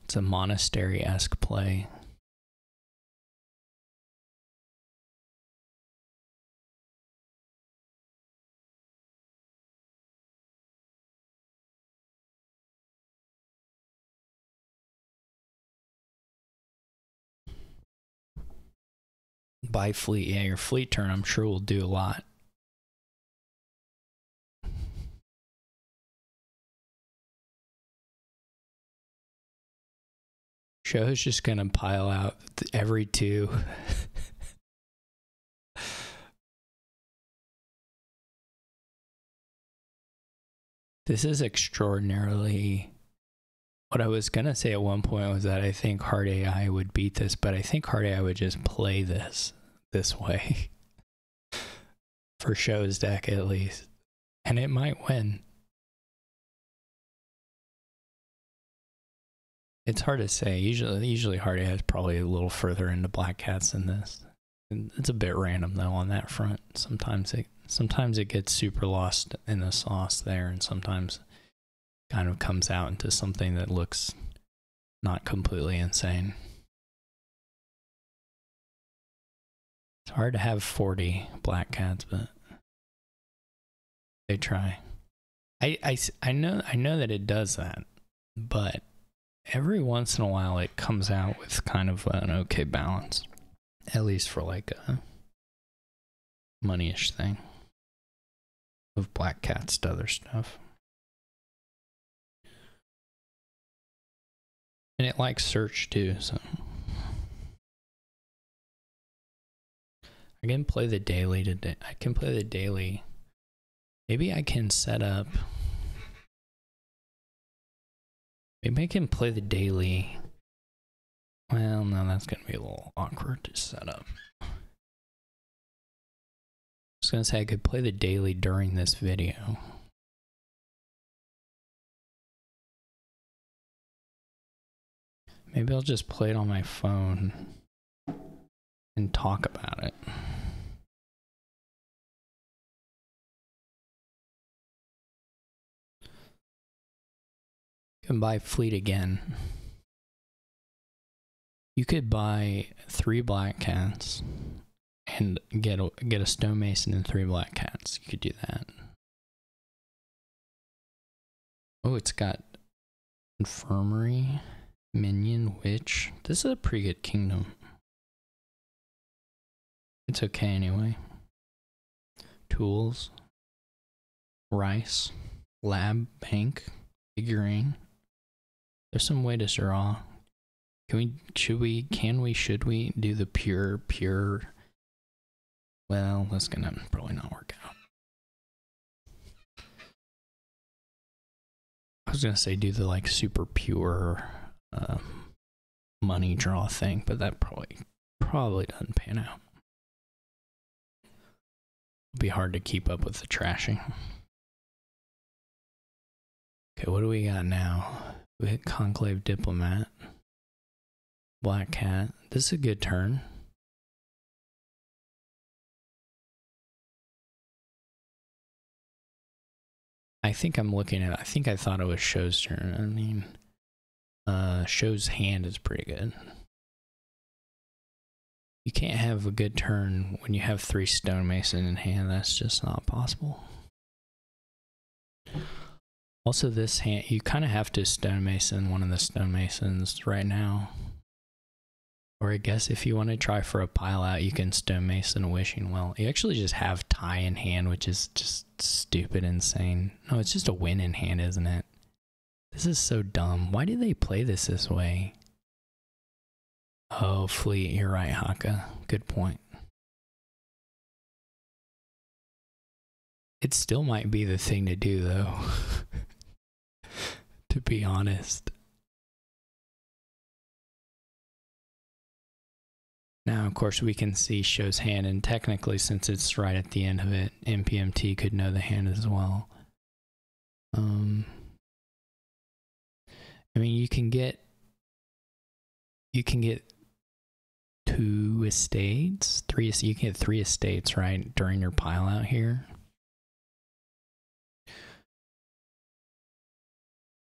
It's a monastery-esque play. Buy fleet. Yeah, your fleet turn I'm sure will do a lot. Show's just gonna pile out every 2. This is extraordinarily... What I was gonna say at one point was that I think Hard AI would beat this, but I think Hard AI would just play this way. For Show's deck at least. And it might win. It's hard to say. Usually Hard AI is probably a little further into black cats than this. It's a bit random though on that front. Sometimes it gets super lost in the sauce there, and sometimes kind of comes out into something that looks not completely insane. It's hard to have 40 black cats, but they try. I know that it does that, but every once in a while it comes out with kind of an okay balance, at least for like a money-ish thing of black cats to other stuff. And it likes search too, so I can play the daily today. I can play the daily. Maybe I can set up. Maybe I can play the daily. Well, no, that's gonna be a little awkward to set up. I was gonna say I could play the daily during this video. Maybe I'll just play it on my phone and talk about it. You can buy fleet again. You could buy 3 black cats and get a stonemason and 3 black cats. You could do that. Oh, it's got infirmary. Minion, witch. This is a pretty good kingdom. It's okay anyway. Tools. Rice. Lab. Bank. Figurine. There's some way to draw. Should we do the pure? Well, that's gonna probably not work out. I was gonna say do the like super pure money draw thing, but that probably doesn't pan out. It'll be hard to keep up with the trashing. Okay, what do we got now? We hit Conclave Diplomat. Black Cat. This is a good turn. I think I'm looking at, I think I thought it was Show's turn. I mean, Show's hand is pretty good. You can't have a good turn when you have 3 Stonemason in hand. That's just not possible. Also, this hand, you kind of have to Stonemason one of the Stonemasons right now. Or I guess if you want to try for a pile out, you can Stonemason a Wishing Well. You actually just have tie in hand, which is just stupid, insane. No, it's just a win in hand, isn't it? This is so dumb. Why do they play this way? Oh, Fleet, you're right, Haka. Good point. It still might be the thing to do, though. To be honest. Now, of course, we can see Show's hand, and technically, since it's right at the end of it, npmt could know the hand as well. I mean, you can get 2 estates, 3. You can get 3 estates, right, during your pile out here.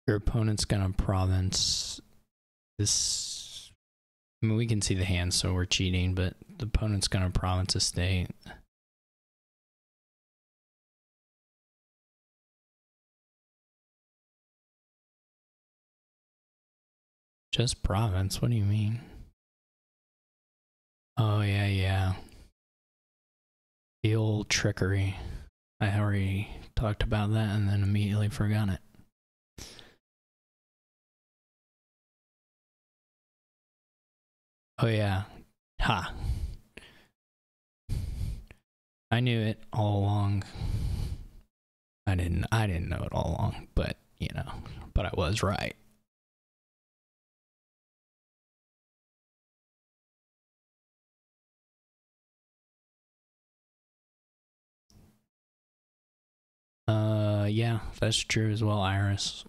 Your opponent's gonna province this. I mean, we can see the hand, so we're cheating, but the opponent's gonna province a state. Just province? What do you mean? Oh, yeah. The old trickery. I already talked about that and then immediately forgot it. Oh yeah. Ha. I knew it all along. I didn't know it all along, but you know, but I was right. Yeah, that's true as well, Iris.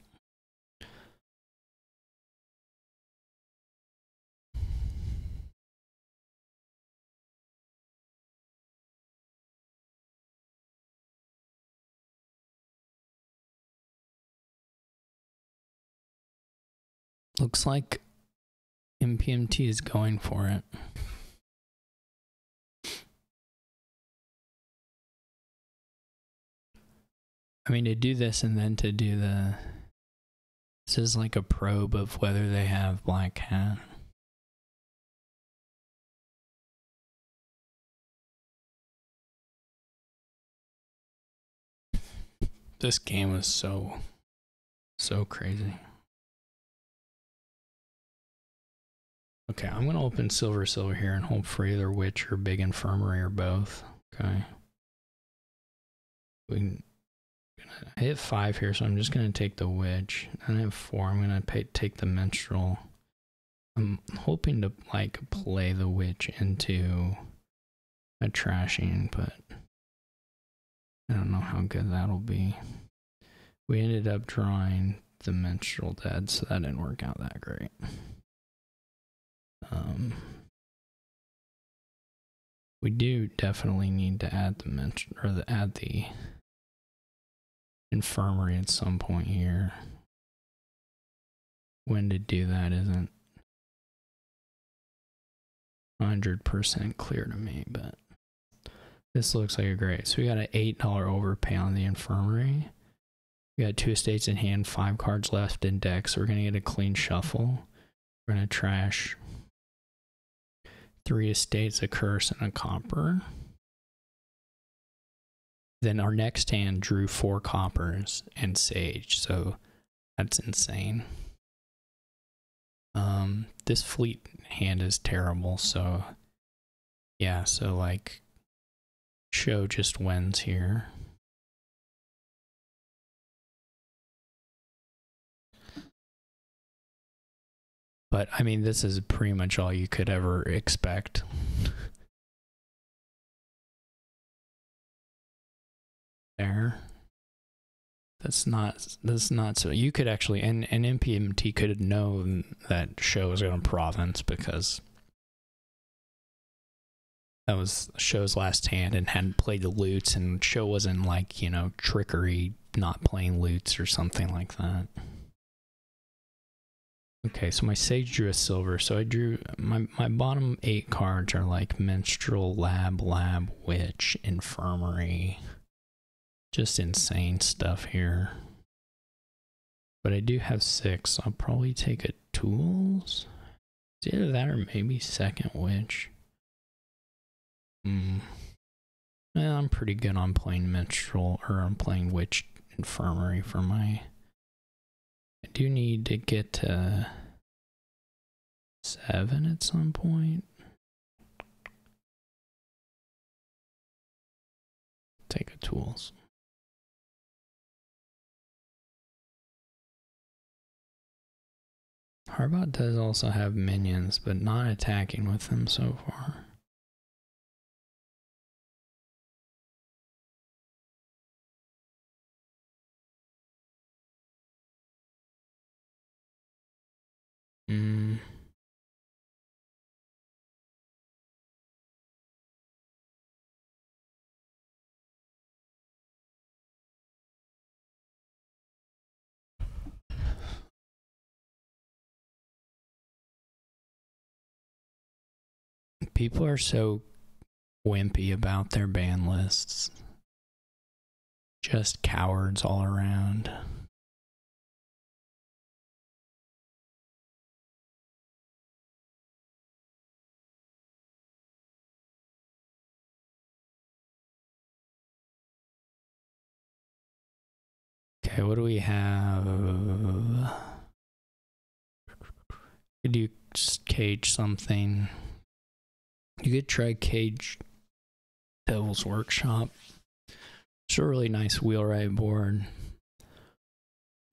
Looks like npmt is going for it. I mean, to do this and then to do this is like a probe of whether they have Black Cat. This game was so crazy. Okay, I'm gonna open silver here and hope for either Witch or Big Infirmary or both. Okay. I hit 5 here, so I'm just gonna take the Witch. And I have 4. I'm gonna take the Minstrel. I'm hoping to like play the Witch into a trashing, but I don't know how good that'll be. We ended up drawing the Minstrel dead, so that didn't work out that great. We do definitely need to add the Infirmary at some point here. When to do that isn't 100% clear to me, but this looks like a great. So we got an $8 overpay on the Infirmary. We got 2 estates in hand, 5 cards left in deck, so we're gonna get a clean shuffle. We're gonna trash 3 estates, a curse, and a copper. Then our next hand drew 4 coppers and sage, so that's insane. This Fleet hand is terrible, so yeah, so like Show just wins here. But I mean, this is pretty much all you could ever expect. There. That's not so. You could actually, and npmt could know that show was going to province because that was show's last hand and hadn't played the lutes, and show wasn't like, you know, trickery, not playing lutes or something like that. Okay, so my sage drew a silver, so I drew my bottom 8 cards are like minstrel, lab, witch, infirmary. Just insane stuff here. But I do have 6, so I'll probably take a tools. It's either that or maybe second witch. Well, I'm pretty good on playing minstrel, or I'm playing witch infirmary for my... I do need to get to 7 at some point. Take a tools. Harbot does also have minions, but not attacking with them so far. People are so wimpy about their ban lists. Just cowards all around. Okay, what do we have? Could you cage something? You could try cage Devil's Workshop. It's a really nice wheelwright board.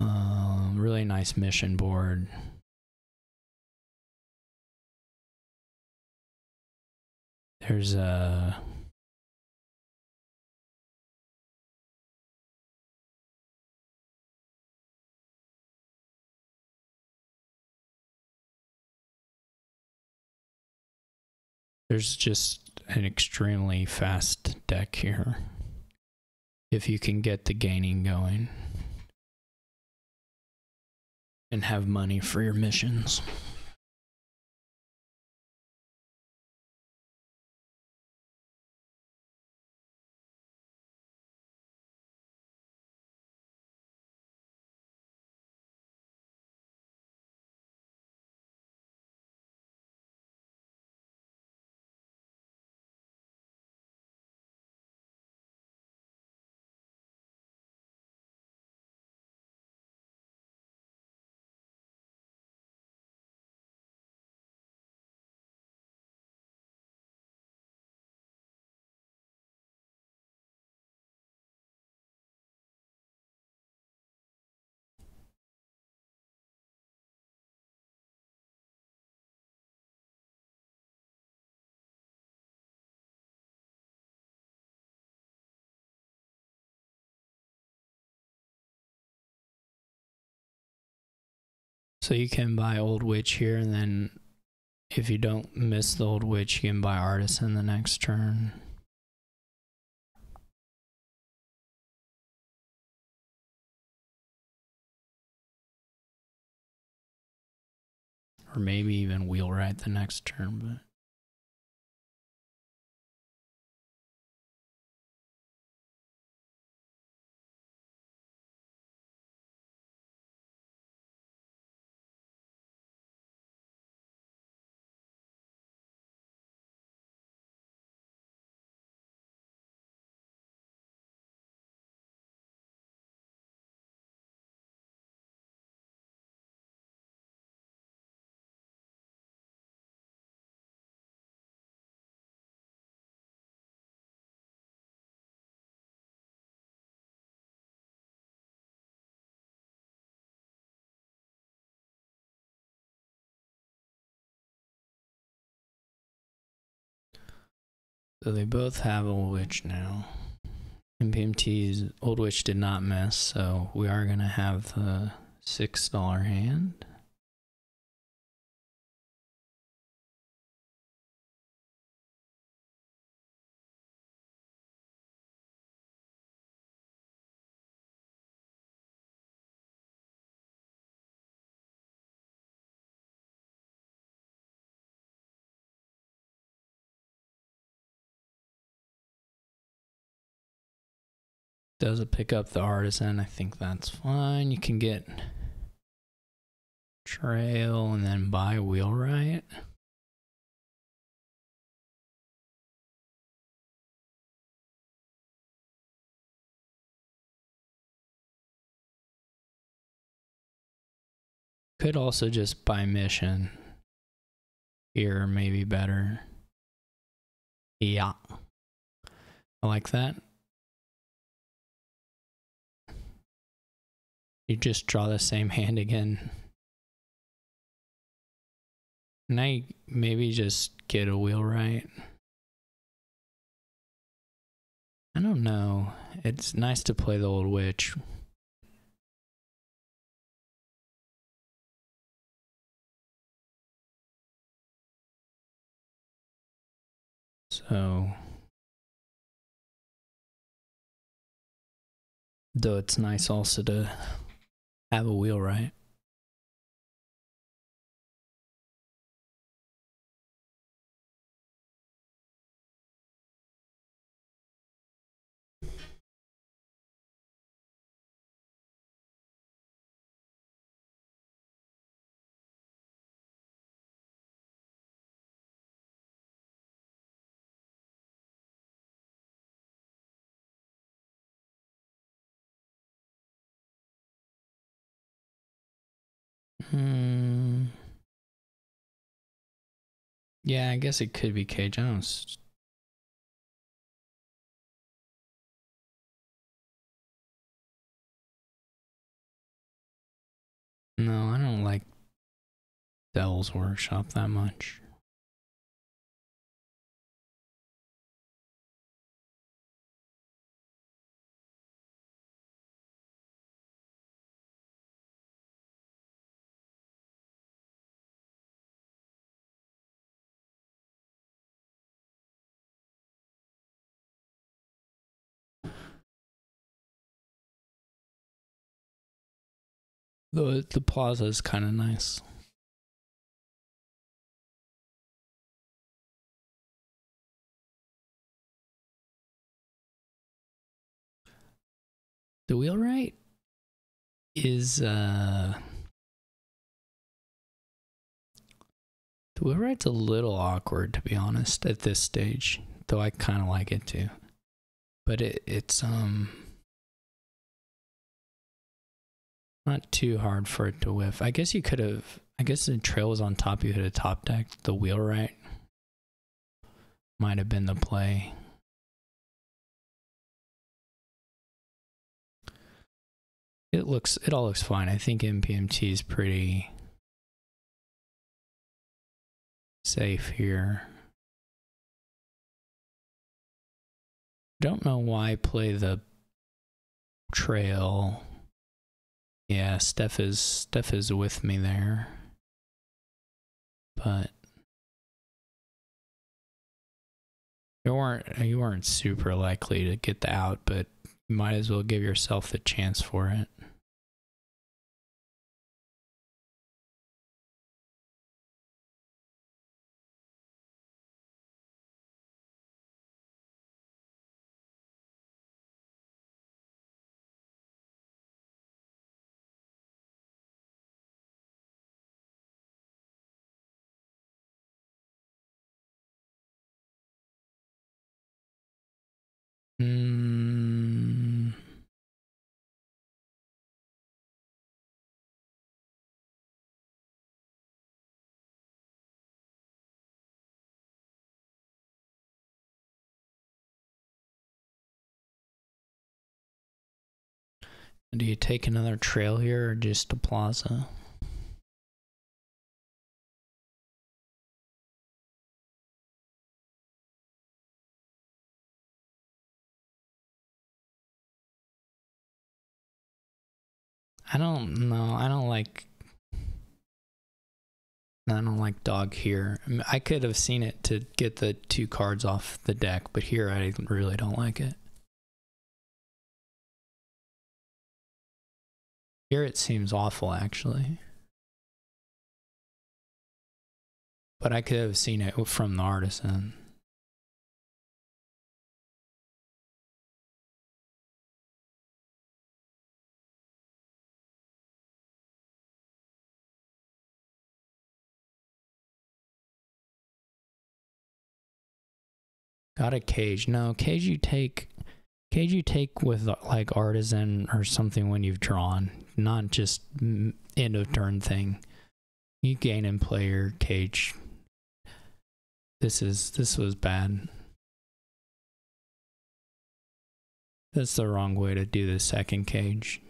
Really nice mission board. There's a... There's just an extremely fast deck here, if you can get the gaining going and have money for your missions. So you can buy Old Witch here, and then if you don't miss the Old Witch, you can buy Artisan the next turn. Or maybe even Wheelwright the next turn, but... So they both have Old Witch now. npmt's Old Witch did not miss, so we are going to have the $6 hand. Does it pick up the Artisan? I think that's fine. You can get Trail and then buy Wheelwright. Could also just buy Mission. Here, maybe better. Yeah. I like that. You just draw the same hand again. Now you maybe just get a Wheelwright. I don't know. It's nice to play the Old Witch. So, though it's nice also to have a Wheelwright. Yeah, I guess it could be K. Jones. No, I don't like Devil's Workshop that much. The plaza is kind of nice. The Wheelwright is the Wheelwright's a little awkward, to be honest, at this stage. Though I kind of like it too. But it's not too hard for it to whiff. I guess you could have. I guess the Trail was on top. You could have top decked the Wheelwright. Might have been the play. It all looks fine. I think npmt is pretty safe here. Don't know why play the Trail. Yeah, Steph is with me there. But you weren't super likely to get the out, but you might as well give yourself the chance for it. Do you take another Trail here or just a plaza? I don't know. I don't like dog here. I mean, I could have seen it to get the 2 cards off the deck, but here I really don't like it. Here it seems awful, actually. But I could have seen it from the artisan. Got a cage. No, cage you take with like artisan or something when you've drawn, not just end of turn thing. You gain and play your cage. This was bad. That's the wrong way to do the second cage.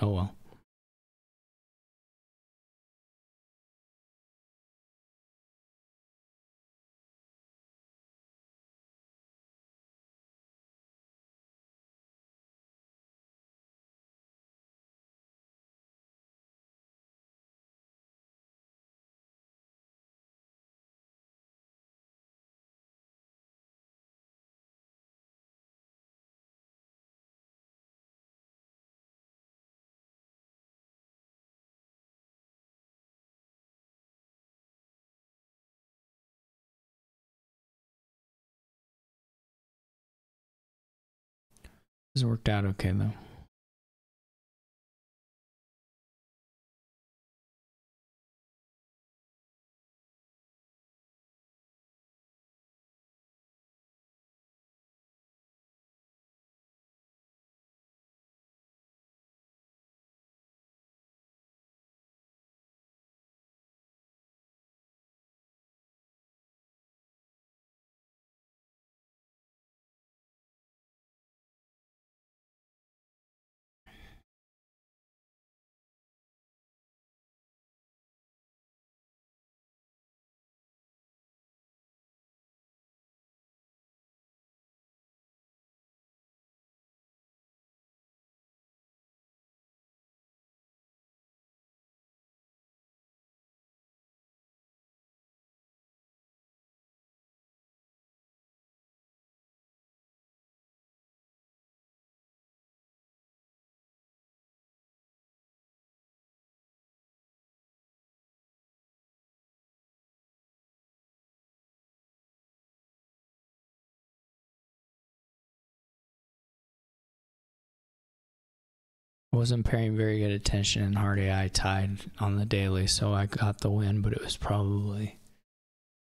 Oh well. This worked out okay though. I wasn't paying very good attention and hard AI tied on the daily, so I got the win, but it was probably,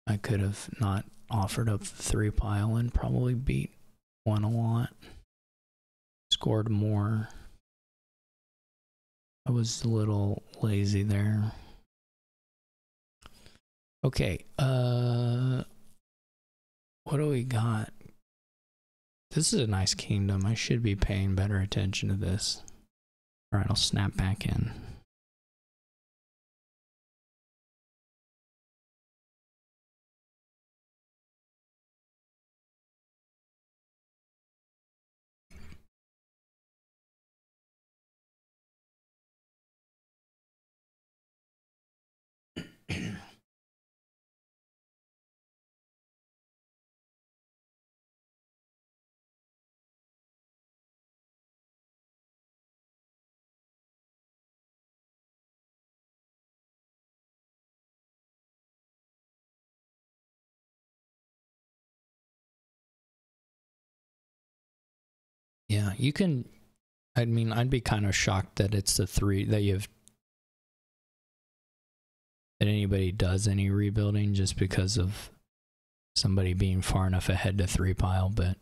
I could have not offered up the 3 pile and probably beat one a lot. Scored more. I was a little lazy there. Okay, what do we got? This is a nice kingdom. I should be paying better attention to this. All right, I'll snap back in. Yeah, you can, I mean, I'd be kind of shocked that it's the 3 that you've, that anybody does any rebuilding just because of somebody being far enough ahead to 3 pile, but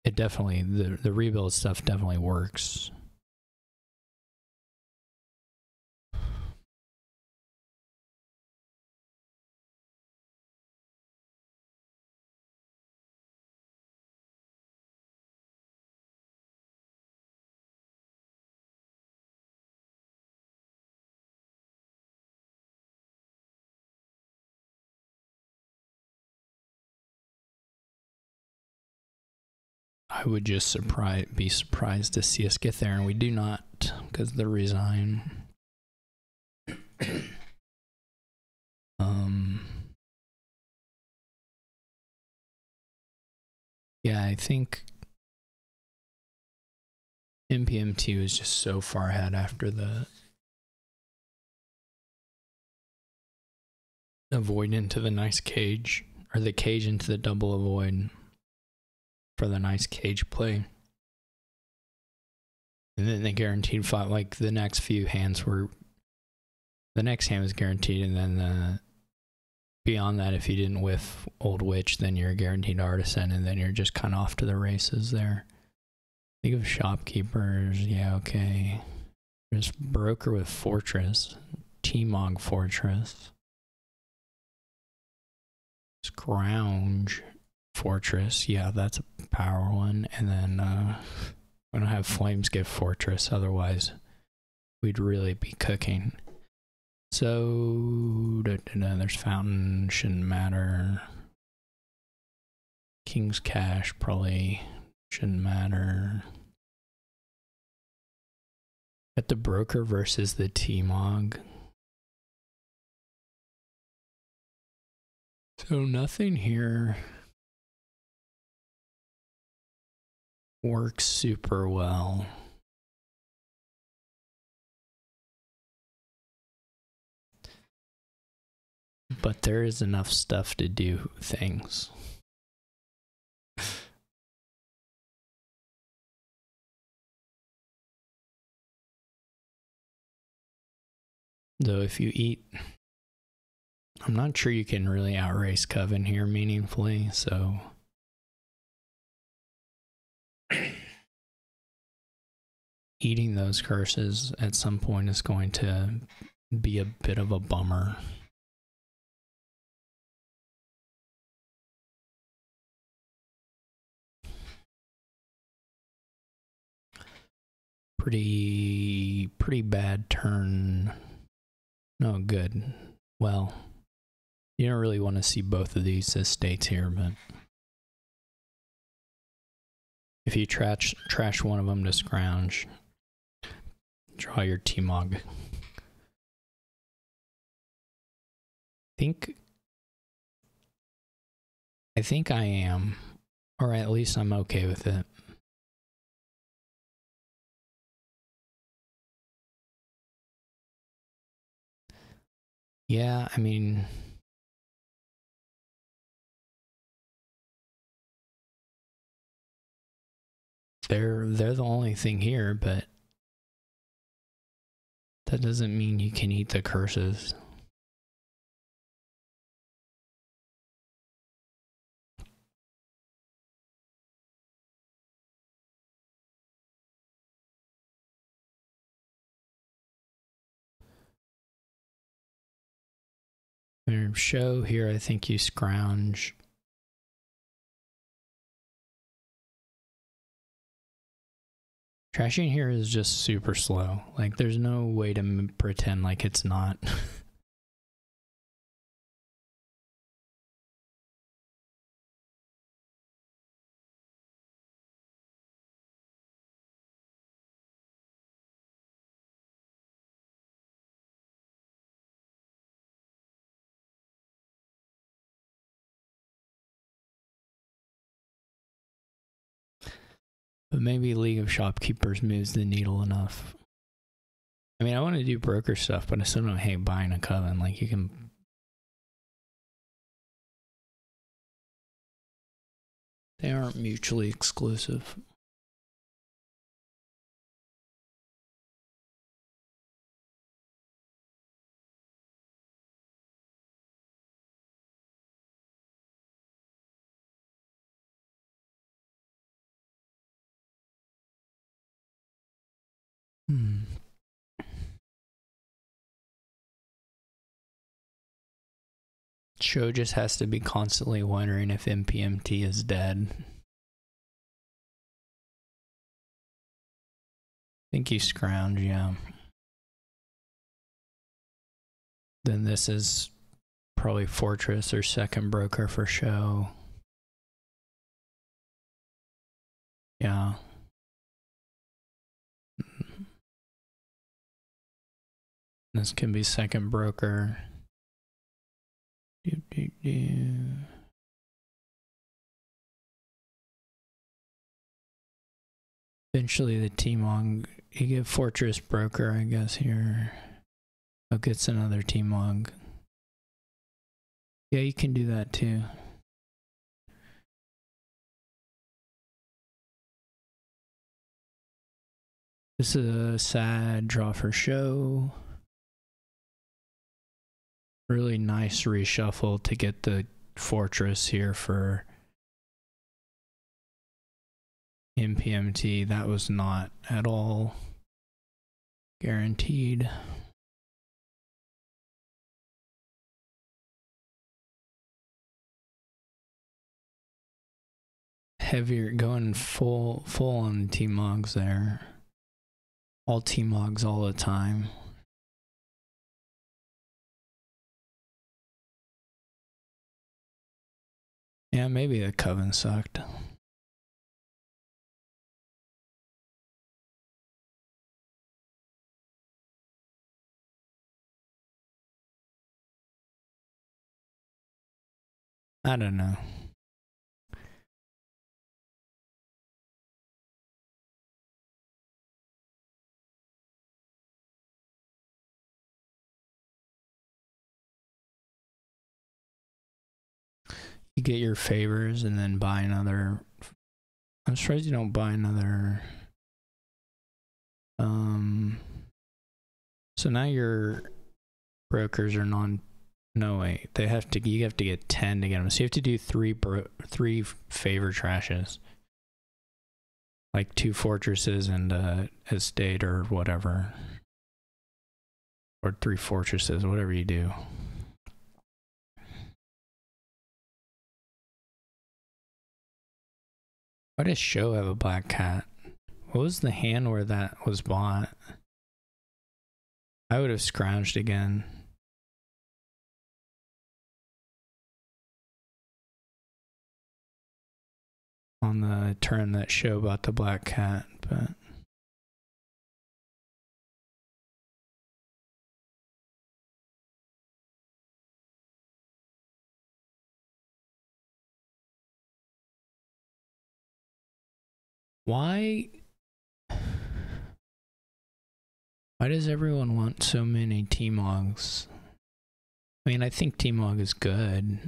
it definitely, the rebuild stuff definitely works. I would just be surprised to see us get there, and we do not, because the resign. Yeah, I think npmt was just so far ahead after the avoid into the nice cage, or the cage into the double avoid for the nice cage play. And then the guaranteed fought, like the next few hands were, the next hand was guaranteed, and then beyond that, if you didn't whiff Old Witch, then you're a guaranteed artisan, and then you're just kind of off to the races there. Think of shopkeepers, yeah, okay. There's broker with fortress, T-Mog fortress, scrounge fortress, yeah, that's a power one. And then we don't have flames give fortress, otherwise we'd really be cooking. So there's fountain, shouldn't matter. King's cash probably shouldn't matter. At the broker versus the T-Mog. So nothing here works super well. But there is enough stuff to do things. Though if you eat, I'm not sure you can really outrace Coven here meaningfully, so eating those curses at some point is going to be a bit of a bummer. Pretty bad turn. No, good. Well, you don't really want to see both of these estates here, but if you trash one of them to scrounge, draw your T-Mog. I think I am, or at least I'm okay with it. Yeah, I mean, they're the only thing here, but that doesn't mean you can eat the curses. Show here, I think you scrounge. Trashing here is just super slow. Like, there's no way to pretend like it's not. But maybe League of Shopkeepers moves the needle enough. I mean, I want to do broker stuff, but I still don't hate buying a Coven. Like, you can... They aren't mutually exclusive. Show just has to be constantly wondering if npmt is dead. I think you scrounge, yeah. Then this is probably Fortress or second broker for show. Yeah. This can be second broker. Eventually the T-Mong, you get Fortress Broker, I guess, here. Oh, gets another T-Mong. Yeah, you can do that too. This is a sad draw for show. Really nice reshuffle to get the Fortress here for npmt. That was not at all guaranteed. Heavier, going full on the T-Mogs there. All T-Mogs all the time. Yeah, maybe the Coven sucked. I don't know. You get your favors and then buy another. I'm surprised you don't buy another. So now your brokers are no wait, you have to get 10 to get them. So you have to do three favor trashes. Like 2 fortresses and a estate or whatever. Or 3 fortresses, whatever you do. Why does show have a black cat? What was the hand where that was bought? I would have scrounged again. On the turn that show bought the black cat, but why does everyone want so many T-Mogs? I mean, I think T-Mog is good.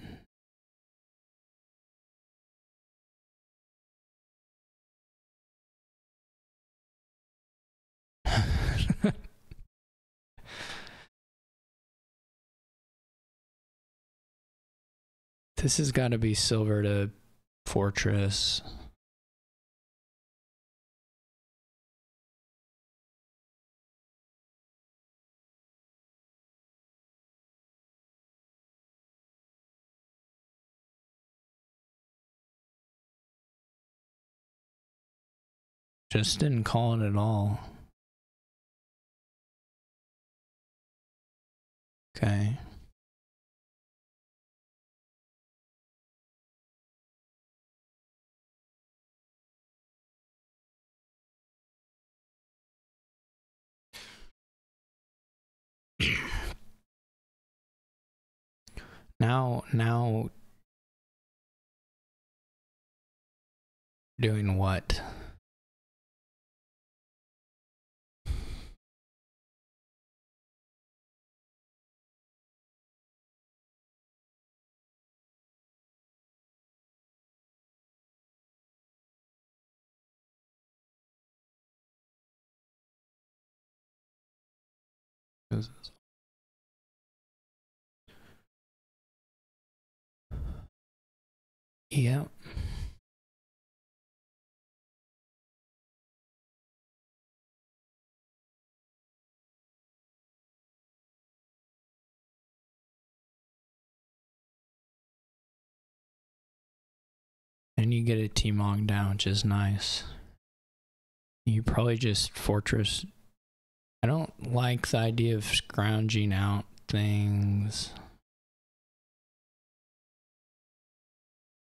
This has got to be silver to Fortress. Just didn't call it at all. Okay. Now doing what? Yeah. And you get a T-Mog down, which is nice. You probably just Fortress. I don't like the idea of scrounging out things.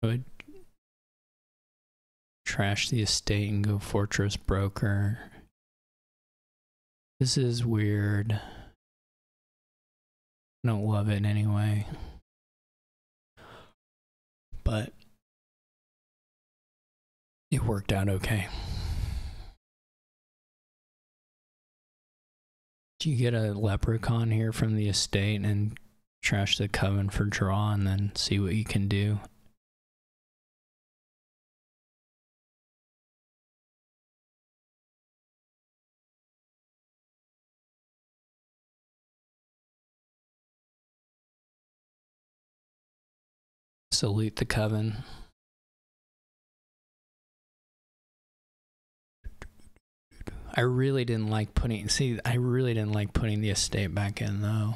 I would trash the estate and go fortress broker. This is weird. I don't love it anyway. But it worked out okay. Do you get a leprechaun here from the estate and trash the coven for draw and then see what you can do? Salute the coven. I really didn't like putting the estate back in though.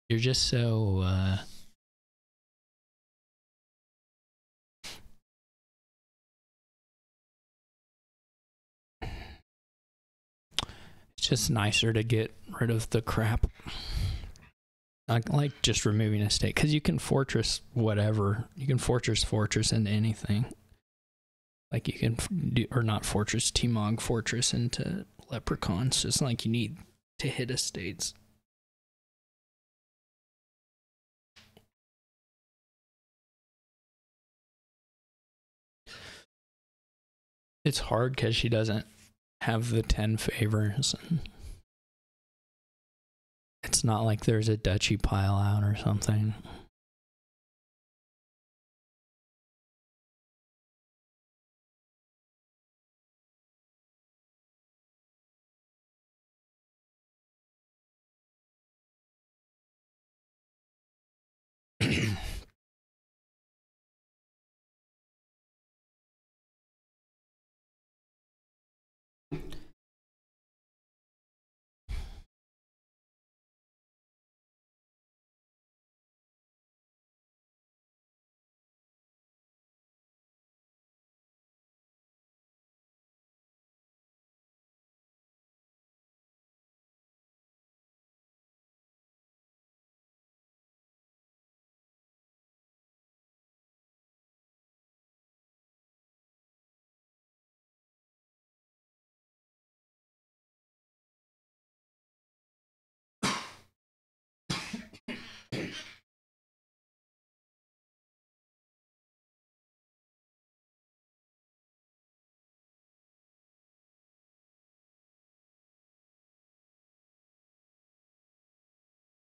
You're just so it's just nicer to get rid of the crap. I like just removing a state, because you can fortress whatever. You can fortress into anything. Like you can do, or not fortress, T-Mog fortress into leprechauns. Just like you need to hit estates. It's hard because she doesn't have the 10 favors. It's not like there's a duchy pile out or something.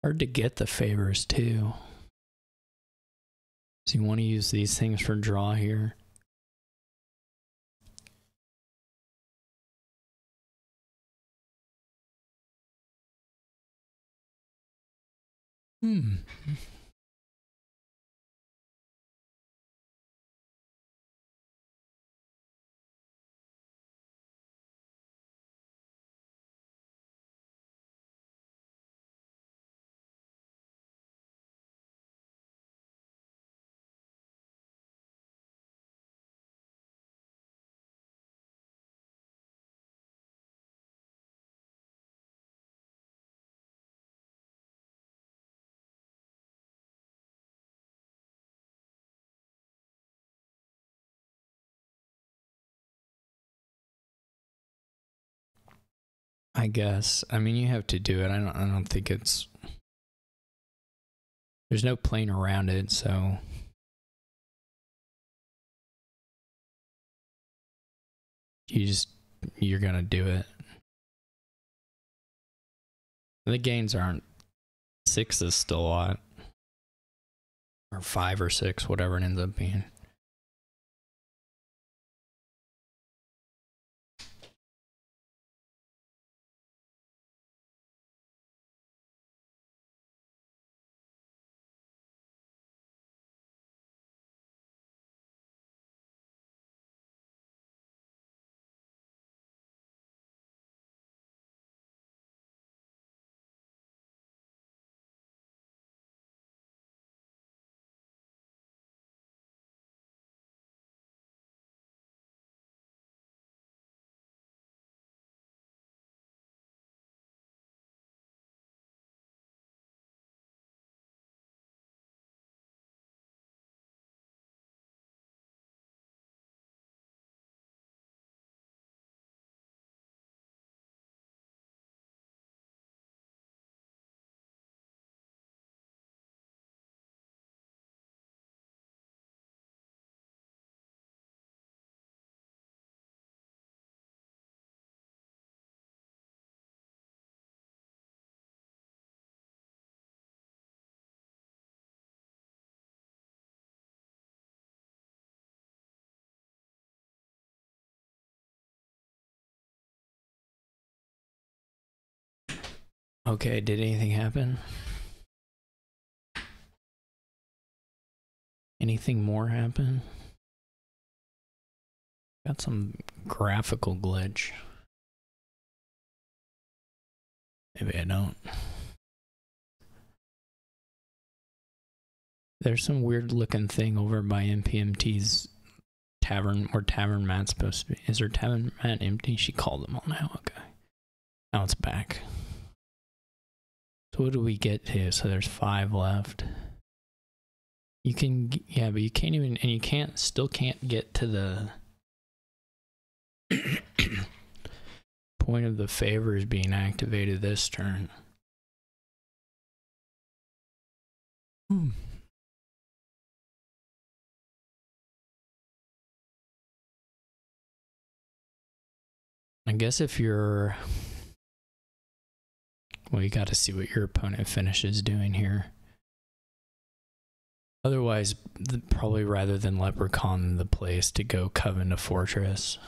Hard to get the favors too. So you want to use these things for draw here. I guess. I mean, you have to do it. I don't think it's... There's no playing around it, so... You're gonna do it. The gains aren't... 6 is still a lot. Or 5 or 6, whatever it ends up being. Okay, did anything happen? Anything more happen? Got some graphical glitch. Maybe I don't. There's some weird looking thing over by npmt's tavern, where Tavern Mat's supposed to be. Is her Tavern Mat empty? She called them all now. Okay. Now it's back. So what do we get to? So there's 5 left. You can, yeah, but you can't even, and you can't, still can't get to the point of the favors being activated this turn. I guess if you're, well, you got to see what your opponent finishes doing here. Otherwise, probably rather than Leprechaun, the place to go Coven to Fortress.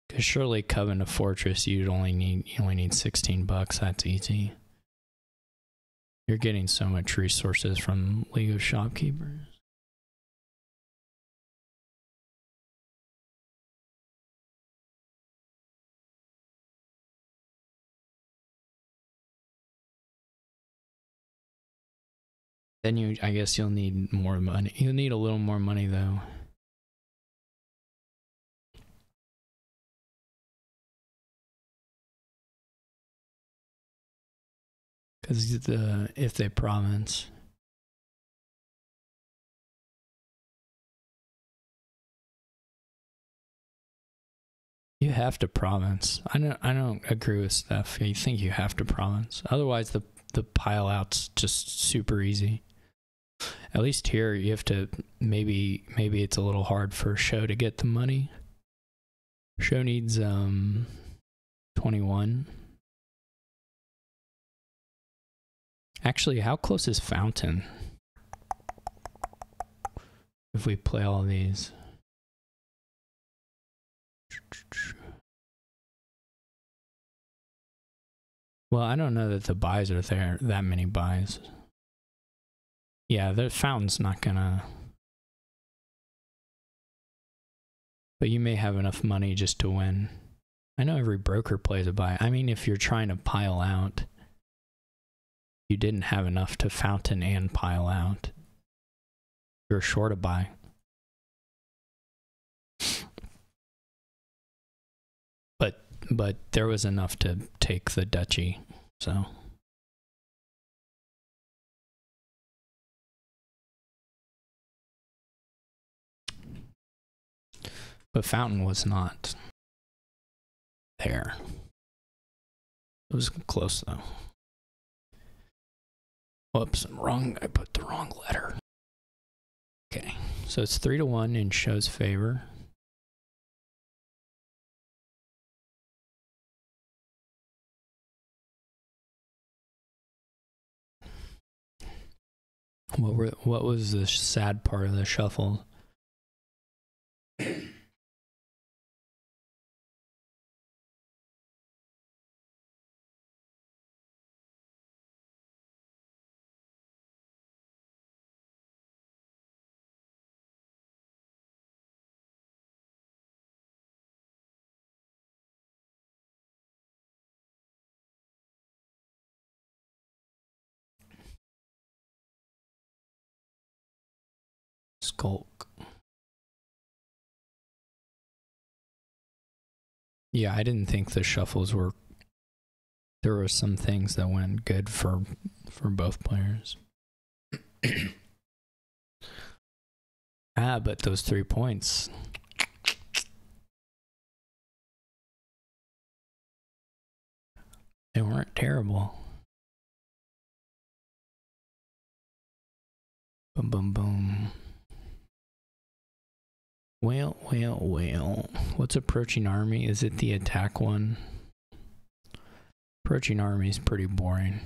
Because surely Coven to Fortress, you only need $16. That's easy. You're getting so much resources from League of Shopkeepers. Then I guess you'll need more money. You'll need a little more money though. Because if they province. You have to province. I don't agree with Steph. You think you have to province. Otherwise the pile out's just super easy. At least here you have to, maybe it's a little hard for Show to get the money. Show needs 21. Actually, how close is Fountain? If we play all these. Well, I don't know that the buys are there, that many buys. Yeah, the Fountain's not gonna... But you may have enough money just to win. I know every broker plays a buy. I mean, if you're trying to pile out, you didn't have enough to Fountain and pile out. You're short a buy. But there was enough to take the duchy, so... But Fountain was not there. It was close though. Whoops, wrong. I put the wrong letter. Okay, so it's 3-1 in Show's favor. What was the sad part of the shuffle? Skulk. Yeah, I didn't think the shuffles were... There were some things that went good for both players. But those 3 points... They weren't terrible. Boom, boom, boom. Well. What's approaching army? Is it the attack one? Approaching army is pretty boring.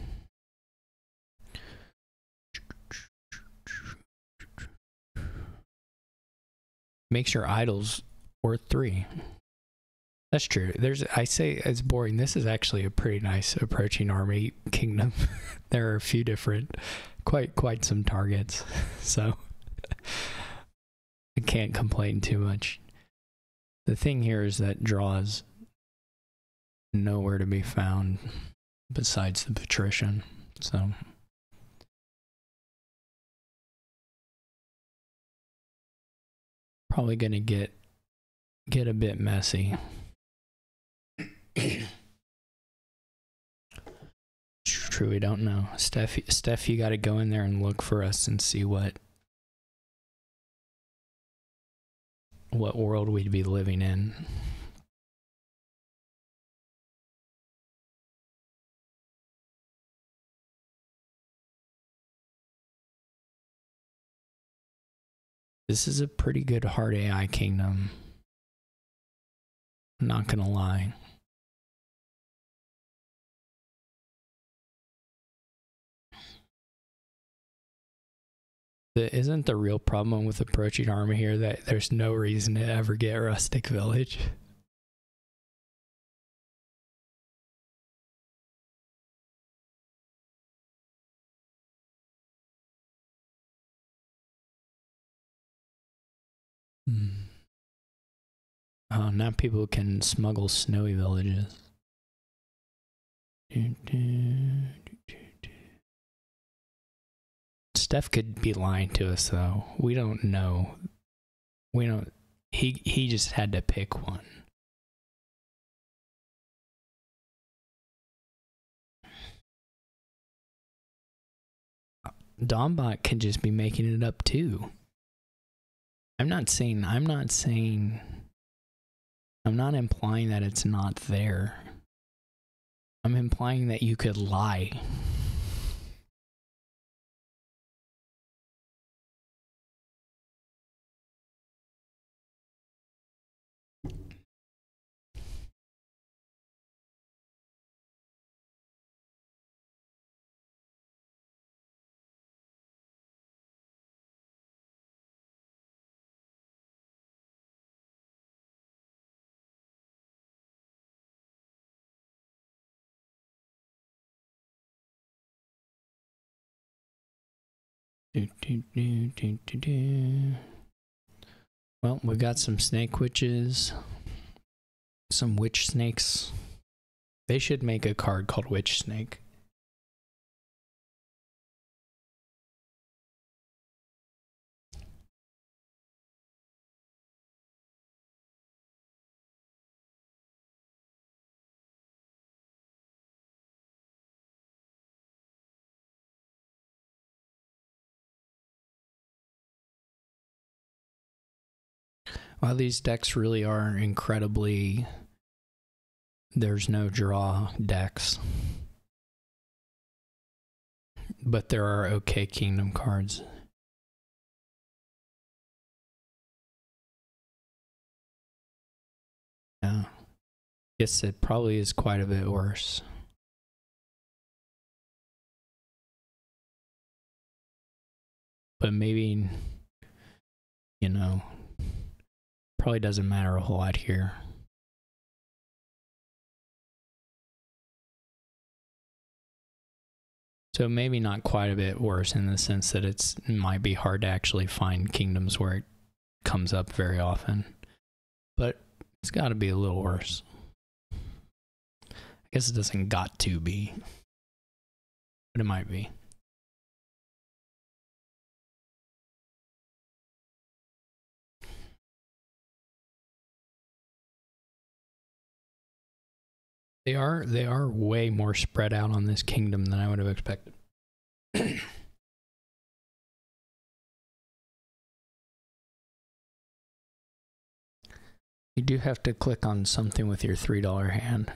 makes your idols worth 3. That's true. I say it's boring. This is actually a pretty nice approaching army kingdom. There are a few different, quite some targets. So I can't complain too much. The thing here is that draw is nowhere to be found besides the patrician. So probably gonna get a bit messy. True, we don't know. Steph, you got to go in there and look for us and see what world we'd be living in. This is a pretty good hard AI kingdom. I'm not gonna lie. Isn't the real problem with approaching army here that there's no reason to ever get rustic village? Oh, now people can smuggle snowy villages. Steph could be lying to us though. We don't know. He just had to pick one. Dombot could just be making it up too. I'm not implying that it's not there. I'm implying that you could lie. Well, we got some snake witches, some witch snakes. They should make a card called Witch Snake. Well, these decks really are incredibly... There's no draw decks. But there are okay kingdom cards. Yeah. Guess it probably is quite a bit worse. But maybe, you know, probably doesn't matter a whole lot here. So maybe not quite a bit worse in the sense that it might be hard to actually find kingdoms where it comes up very often. But it's got to be a little worse. I guess it doesn't got to be, but it might be. They are way more spread out on this kingdom than I would have expected. You do have to click on something with your $3 hand.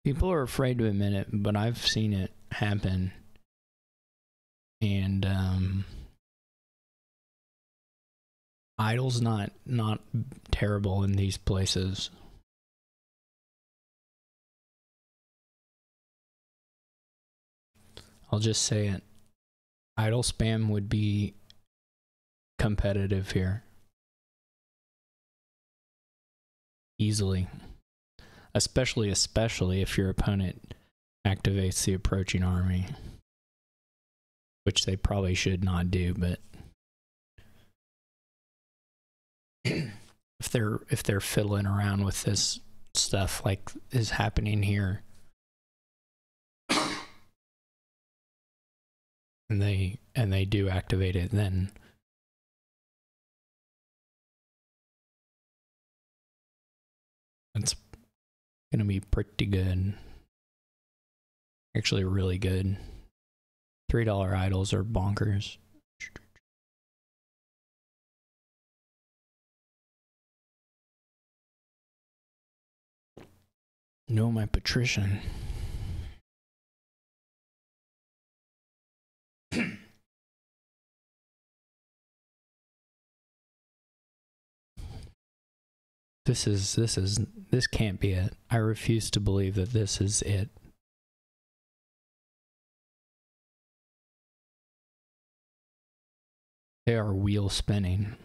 People are afraid to admit it, but I've seen it happen. And idle's not terrible in these places. I'll just say it. idle spam would be competitive here. Easily. Especially if your opponent activates the approaching army. Which they probably should not do, but if they're fiddling around with this stuff like is happening here, and they do activate it, then it's gonna be pretty good. Actually, really good. $3 idols are bonkers. No, my patrician. This can't be it. I refuse to believe that this is it. They are wheel spinning.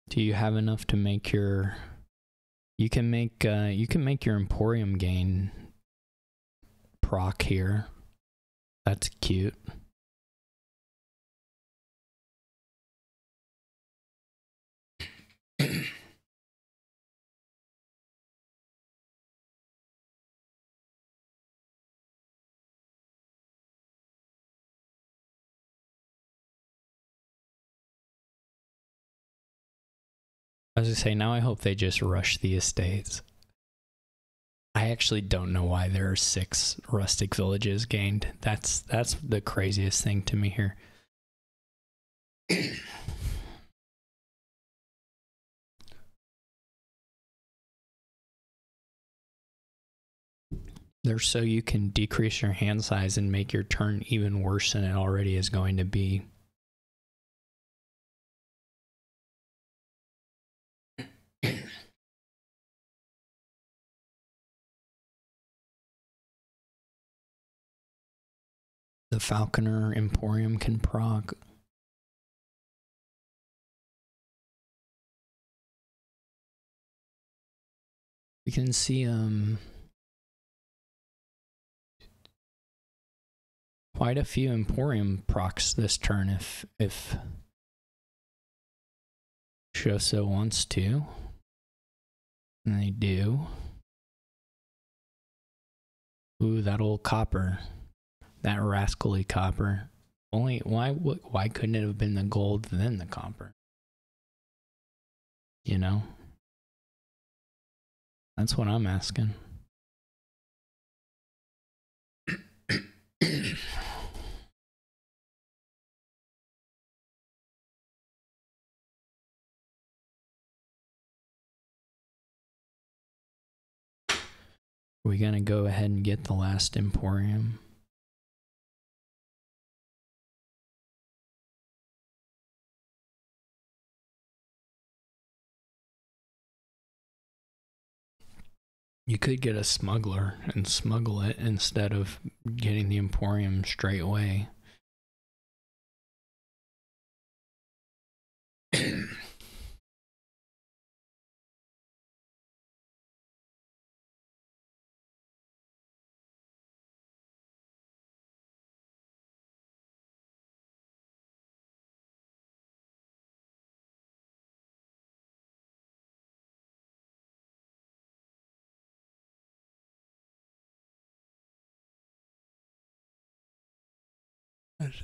Do you have enough to make your... You can make your Emporium gain proc here. That's cute. As I say, now I hope they just rush the estates. I actually don't know why there are 6 rustic villages gained. That's the craziest thing to me here. They're so you can decrease your hand size and make your turn even worse than it already is going to be. The Falconer Emporium can proc. We can see quite a few Emporium procs this turn if Shoso wants to. And they do. Ooh, that old copper. That rascally copper. Only why couldn't it have been the gold then the copper? You know? That's what I'm asking. Are we gonna go ahead and get the last Emporium? You could get a smuggler and smuggle it instead of getting the Emporium straight away.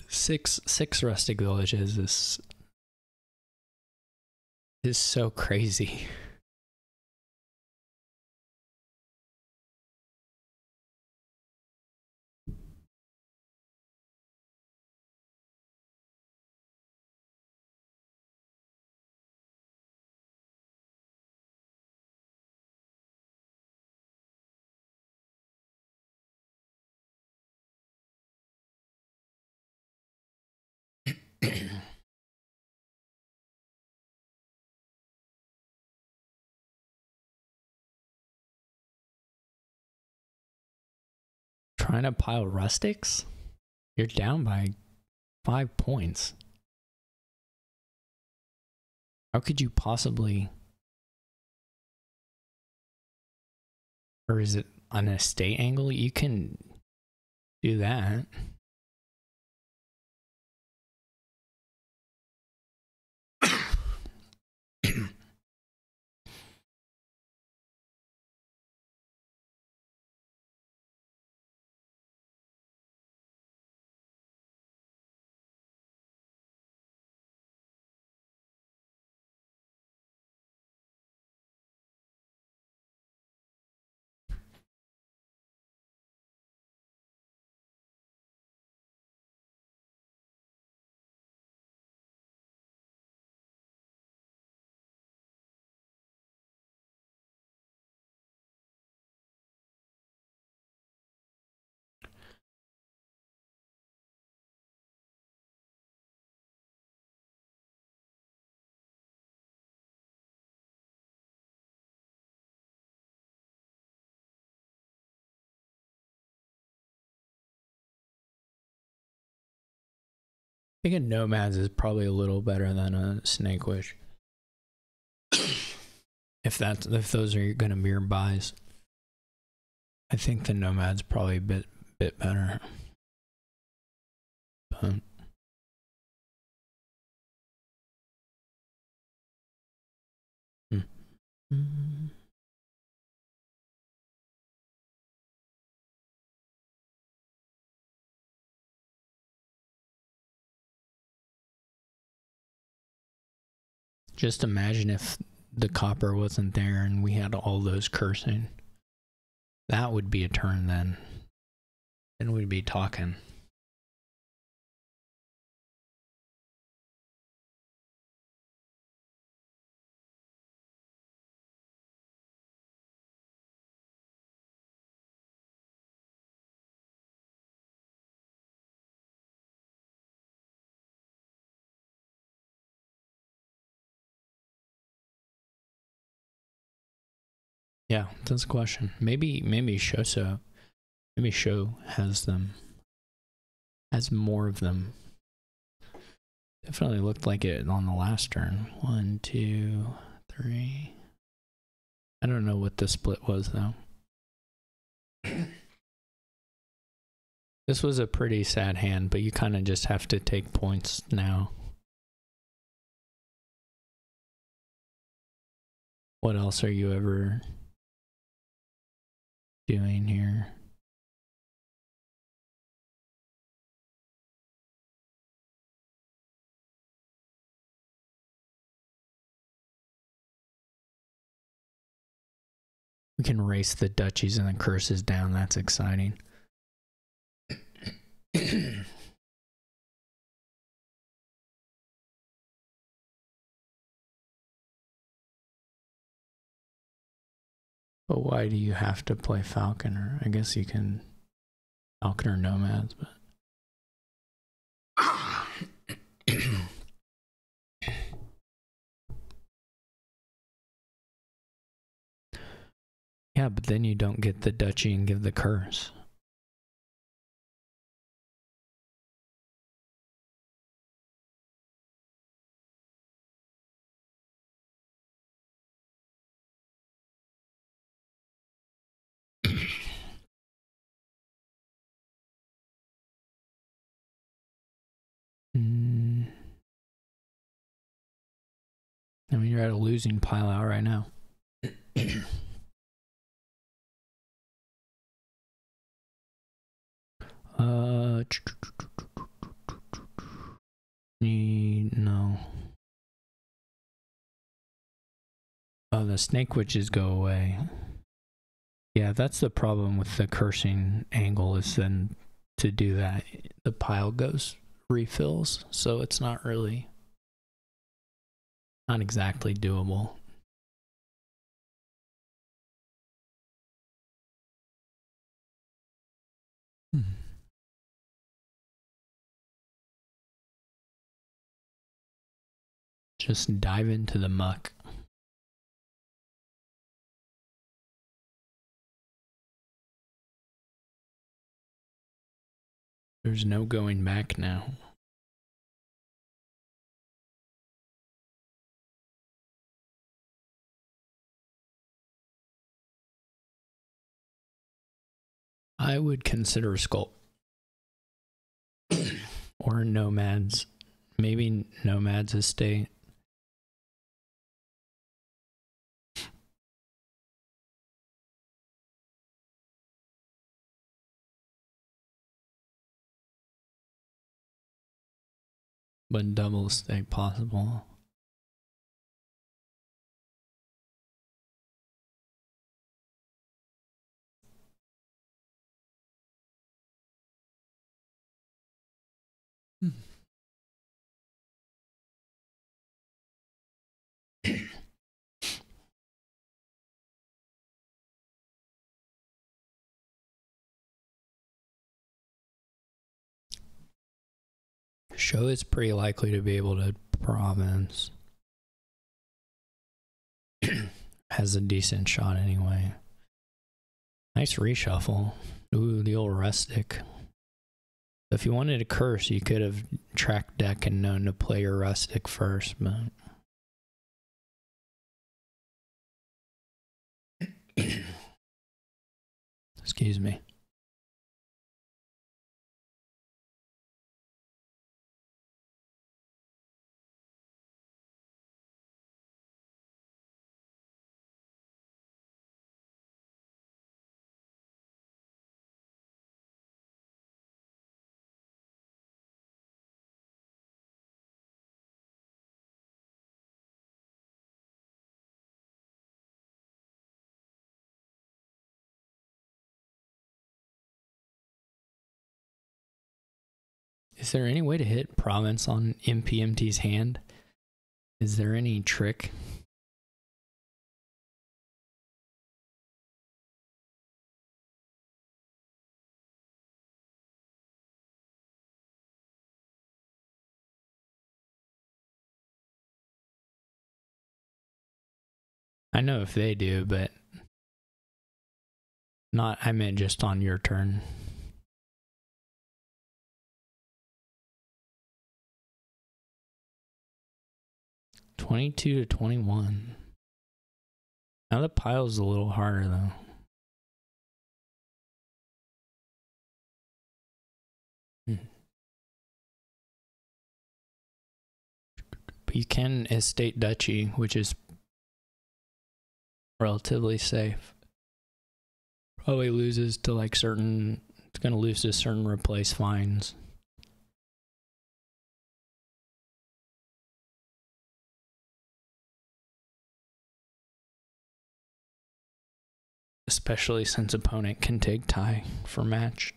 Six rustic villages is so crazy. Trying to pile rustics? You're down by 5 points. How could you possibly... Or is it an estate angle? You can do that. I think a Nomads is probably a little better than a Snake Wish. if those are going to be your buys, I think the Nomad's probably a bit better. But just imagine if the copper wasn't there and we had all those cursing. That would be a turn then. Then we'd be talking. Yeah, that's a question. Maybe Shoso, maybe Show has them, has more of them. Definitely looked like it on the last turn. 1, 2, 3. I don't know what the split was though. This was a pretty sad hand, but you kind of just have to take points now. What else are you ever doing here? We can race the duchies and the curses down. That's exciting. But why do you have to play Falconer? I guess you can Falconer Nomads, but yeah, but then you don't get the duchy and give the curse. I mean, you're at a losing pile out right now. No. Oh, the snake witches go away. Yeah, that's the problem with the cursing angle, is then to do that, the pile refills, so it's not exactly doable. Just dive into the muck. There's no going back now. I would consider Skull or Nomads. Maybe Nomads Estate. But double estate possible. Show is pretty likely to be able to province. Has a decent shot anyway. Nice reshuffle. Ooh, the old rustic. If you wanted to curse, you could have tracked deck and known to play your rustic first, but excuse me. Is there any way to hit province on npMT's hand? Is there any trick? I know if they do, but not, I meant just on your turn. $22 to $21. Now the pile's a little harder though. But you can estate duchy, which is relatively safe. Probably loses to like certain, it's going to lose to certain replace fines. Especially since opponent can take tie for match.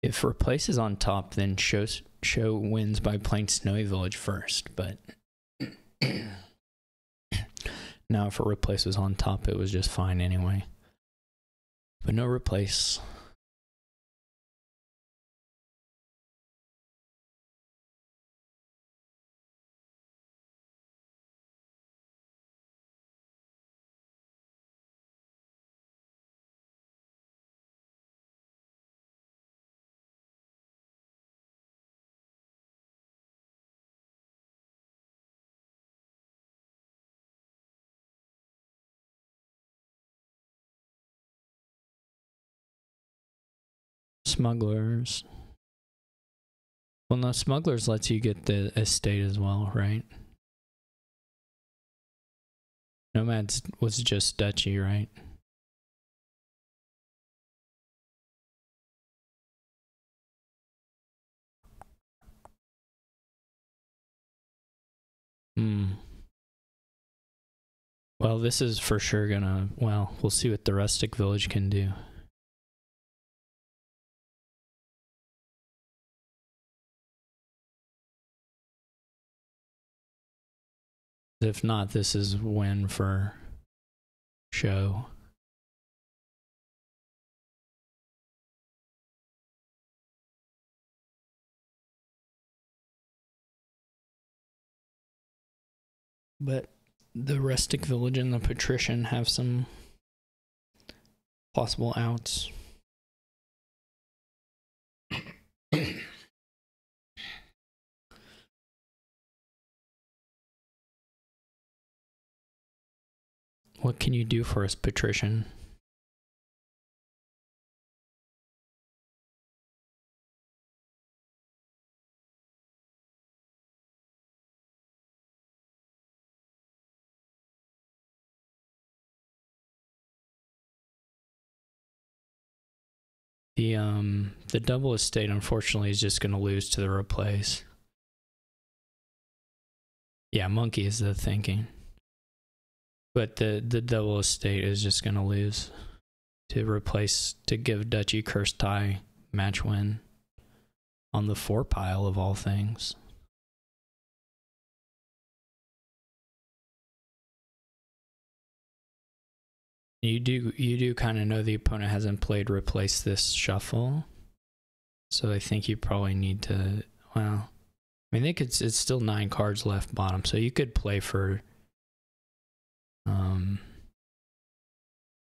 If replace is on top, then show wins by playing Snowy Village first, but now if a replace was on top, it was just fine anyway. But no replace. Smugglers. Well, no, Smugglers lets you get the estate as well, right? Nomads was just duchy, right? Well, this is for sure gonna, well, we'll see what the rustic village can do. If not, this is win for show. But the rustic village and the patrician have some possible outs. What can you do for us, patrician? The double estate unfortunately is just going to lose to the replace. Yeah, monkey is the thinking. But the double estate is just going to lose to replace, to give duchy curse tie match win on the 4 pile of all things. You do kind of know the opponent hasn't played replace this shuffle, so I think you probably need to. Well, I mean, it's still 9 cards left bottom, so you could play for.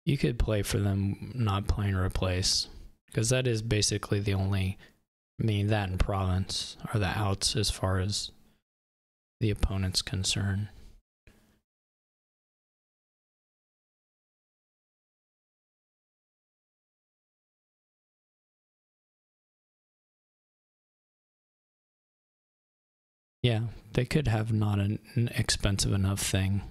You could play for them not playing replace, because that is basically the only. I mean, that and province are the outs as far as the opponent's concerned. Yeah, they could have not an expensive enough thing.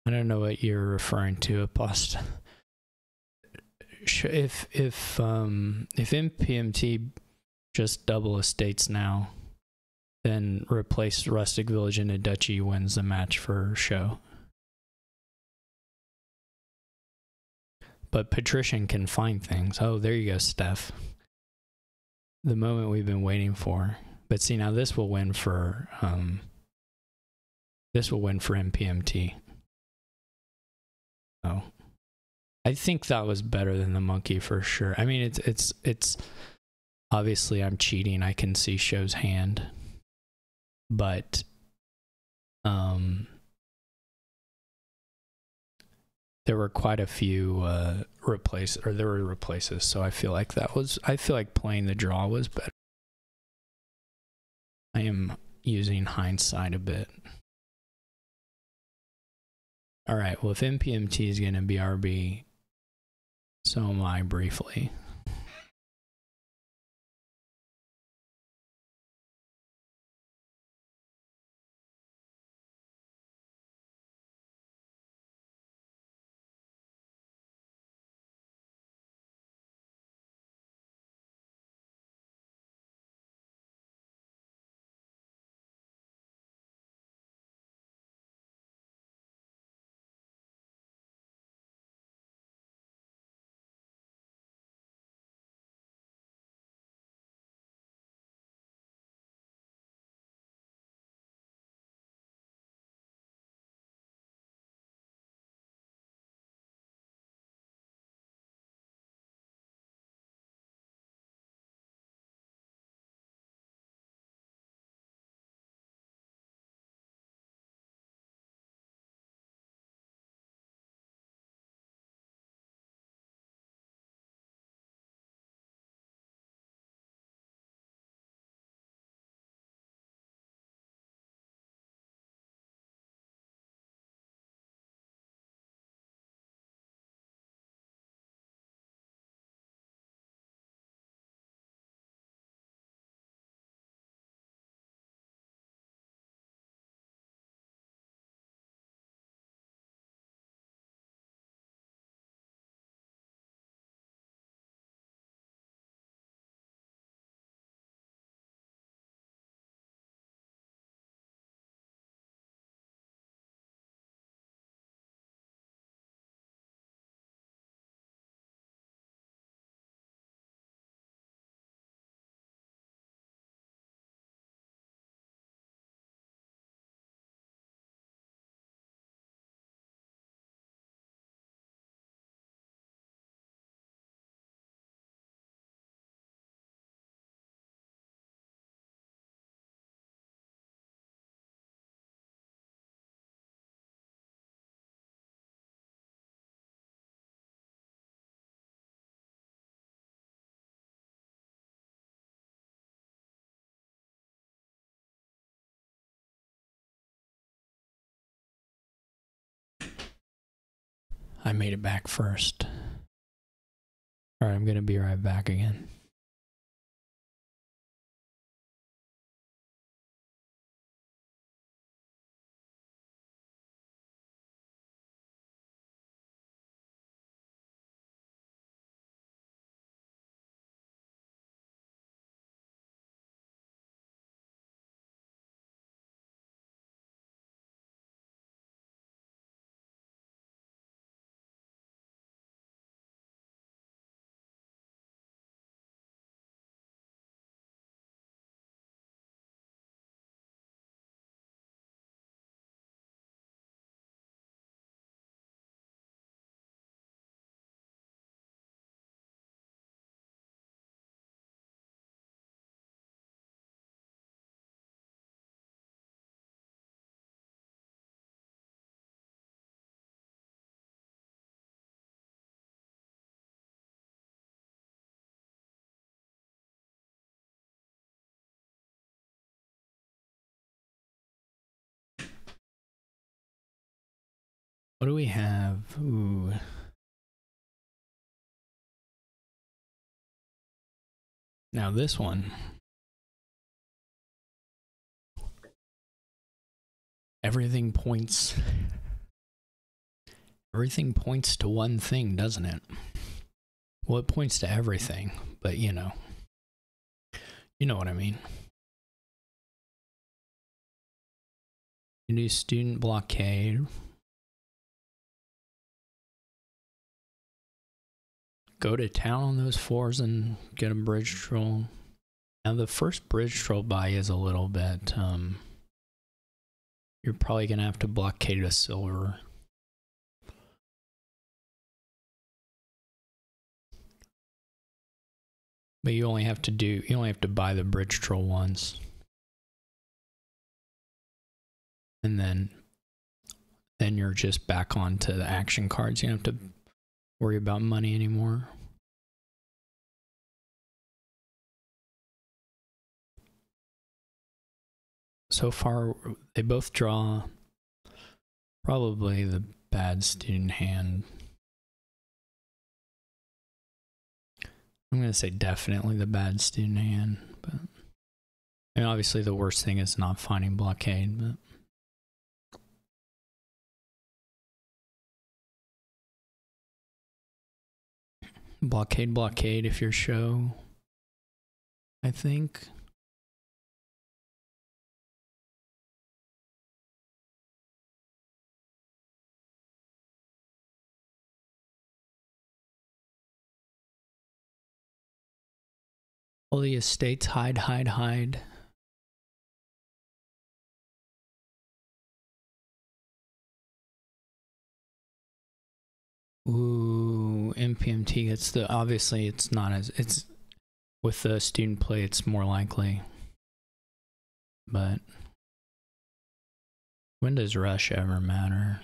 I don't know what you're referring to, Apost. If npmt just double estates now, then replace rustic village into duchy wins the match for show. But patrician can find things. Oh, there you go, Steph. The moment we've been waiting for. But see, now this will win for npmt. Oh, I think that was better than the monkey for sure. I mean, it's obviously I'm cheating. I can see show's hand, but there were quite a few replaces, so I feel like playing the draw was better. I am using hindsight a bit. All right, well, if npmt is going to be RB, so am I briefly. I made it back first. Alright, I'm gonna be right back again. What do we have? Ooh. Now this one. Everything points to one thing, doesn't it? Well, it points to everything, but you know what I mean. You do student blockade. Go to town on those fours and get a bridge troll. Now the first bridge troll buy is a little bit, you're probably gonna have to blockade a silver. But you only have to buy the bridge troll once. And then you're just back onto the action cards. You don't have to worry about money anymore. So far, they both draw probably the bad student hand. I'm going to say definitely the bad student hand, but I mean, obviously the worst thing is not finding blockade, but blockade if you're show, I think. All the estates hide. Ooh, npmt gets the, obviously it's not as, it's with the student play it's more likely, but when does rush ever matter?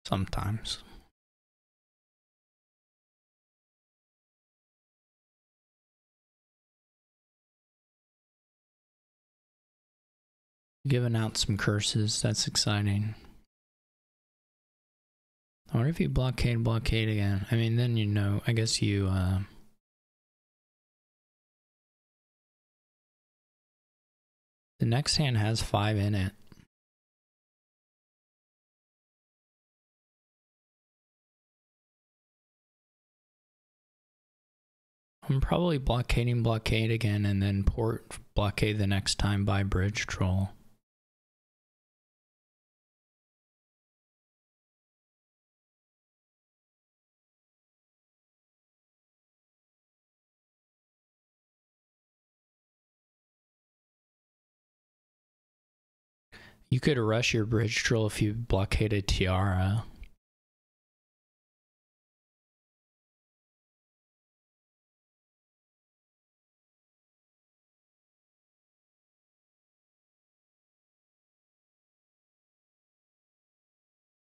Sometimes. Giving out some curses, that's exciting. I wonder if you blockade again. I mean, then you know, I guess you, the next hand has 5 in it. I'm probably blockade again and then port blockade the next time by bridge troll. You could rush your bridge troll if you blockaded Tiara.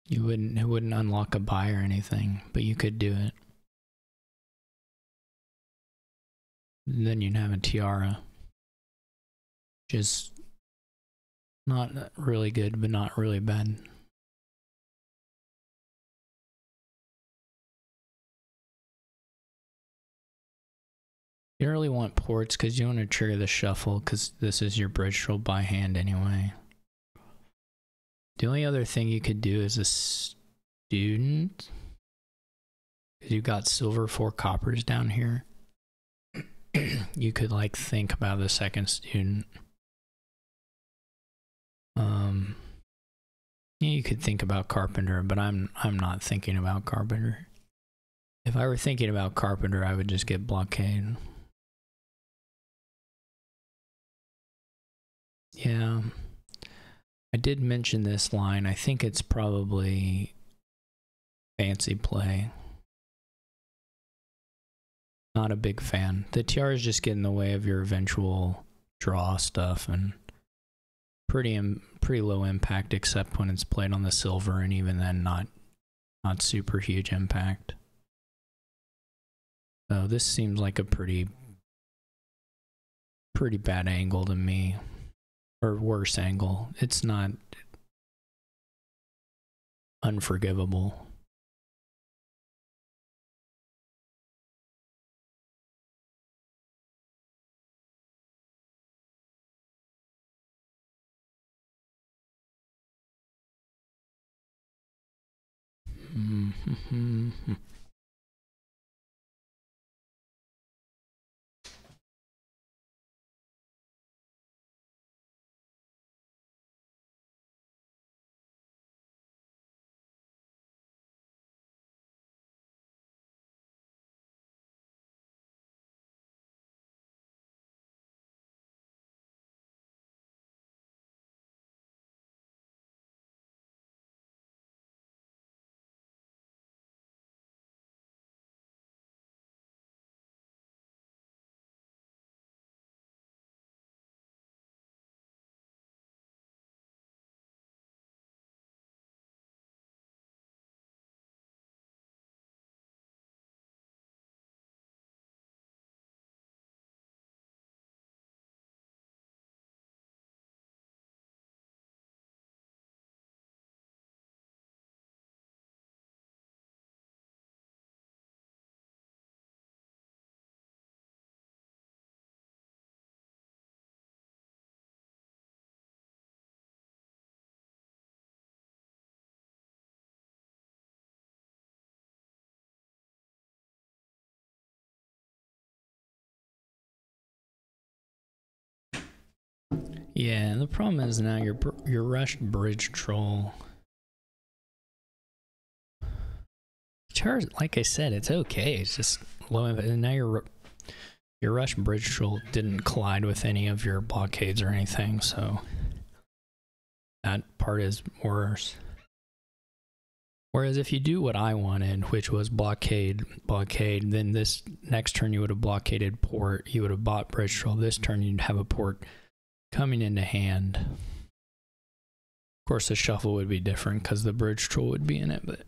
It wouldn't unlock a buy or anything, but you could do it. Then you'd have a tiara, which is not really good, but not really bad. You don't really want ports because you want to trigger the shuffle because this is your bridge roll by hand anyway. The only other thing you could do is a student, because you've got silver 4 coppers down here. You could like think about the second student. Yeah, you could think about carpenter, but I'm not thinking about carpenter. If I were thinking about carpenter, I would just get blockade. Yeah, I did mention this line. I think it's probably fancy play. Not a big fan. The tiaras just get in the way of your eventual draw stuff, and pretty low impact except when it's played on the silver, and even then not super huge impact. So this seems like a pretty bad angle to me, or worse angle. It's not unforgivable. Yeah, the problem is now your rushed bridge troll. Charge, like I said, it's okay. It's just low, and now your rush bridge troll didn't collide with any of your blockades or anything, so that part is worse. Whereas if you do what I wanted, which was blockade, then this next turn you would have blockaded port, you would have bought bridge troll. This turn you'd have a port coming into hand. Of course, the shuffle would be different because the bridge troll would be in it, but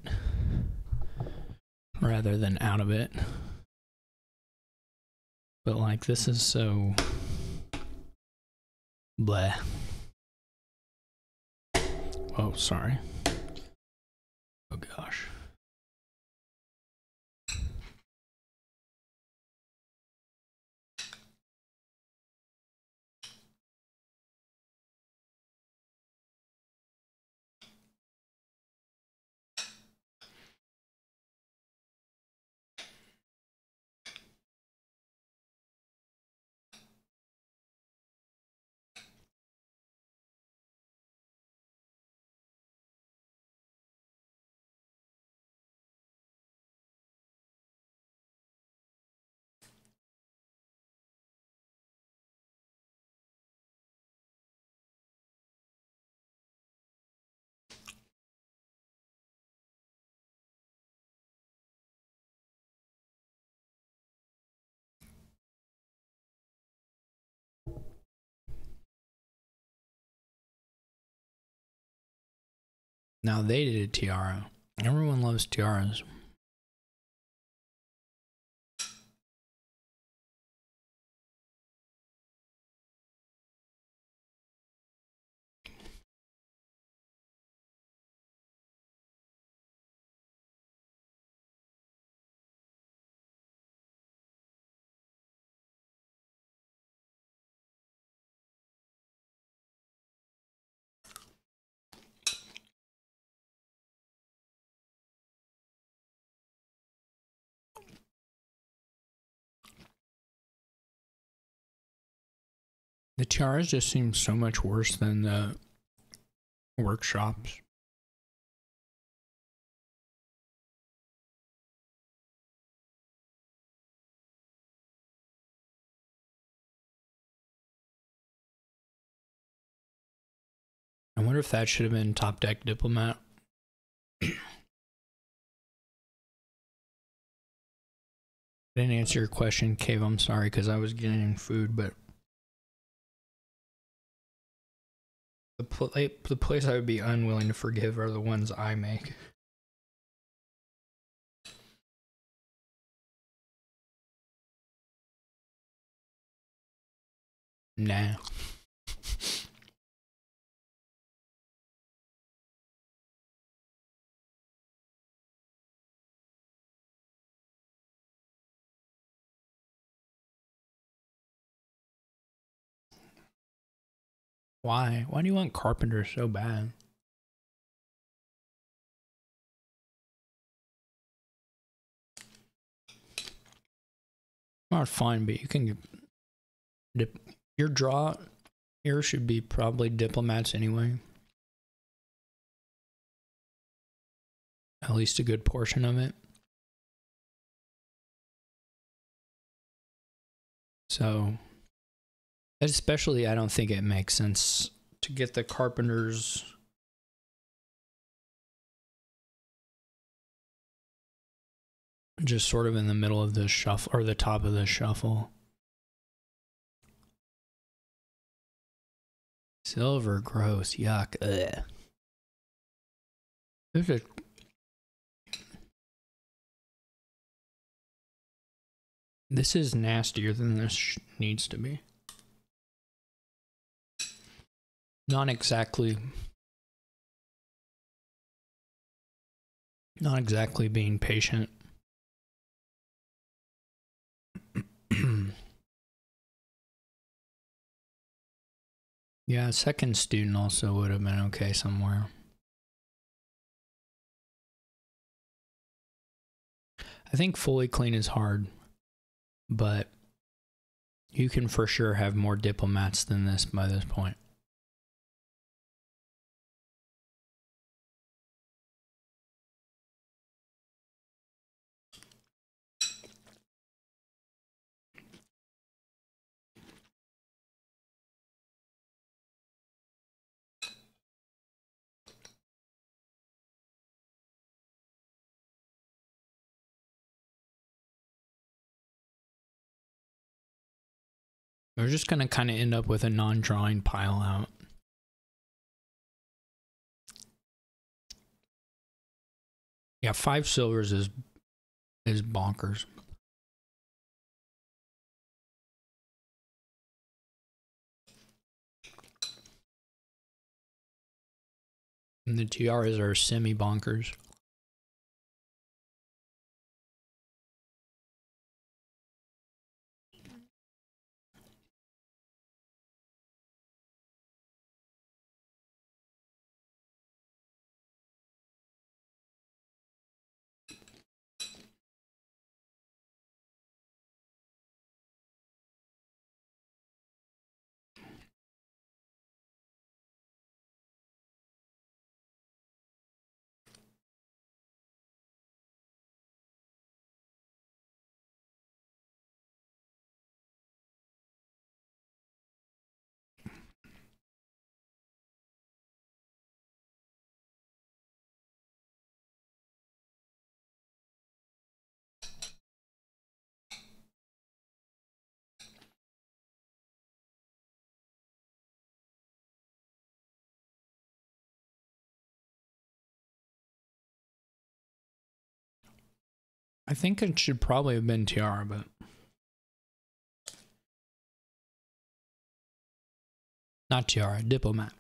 rather than out of it. But like, this is so bleh. Oh, sorry. Oh gosh. Now they did a tiara. Everyone loves tiaras. The tiaras just seem so much worse than the workshops. I wonder if that should have been Top Deck Diplomat. I didn't answer your question, Cave. I'm sorry, because I was getting food, but the place I would be unwilling to forgive are the ones I make. Nah. Why? Why do you want Carpenter so bad? Not fine, but you can your draw here should be probably diplomats anyway. At least a good portion of it. So, especially, I don't think it makes sense to get the Carpenters just sort of in the middle of the shuffle, or the top of the shuffle. Silver, gross, yuck, ugh. There's a... This is nastier than this needs to be. Not exactly being patient. Yeah, second student also would have been okay somewhere. I think fully clean is hard, but you can for sure have more diplomats than this by this point. We're just going to kind of end up with a non-drawing pile out. Yeah, 5 silvers is bonkers. And the tiaras are semi-bonkers. I think it should probably have been tiara, but not tiara, diplomat.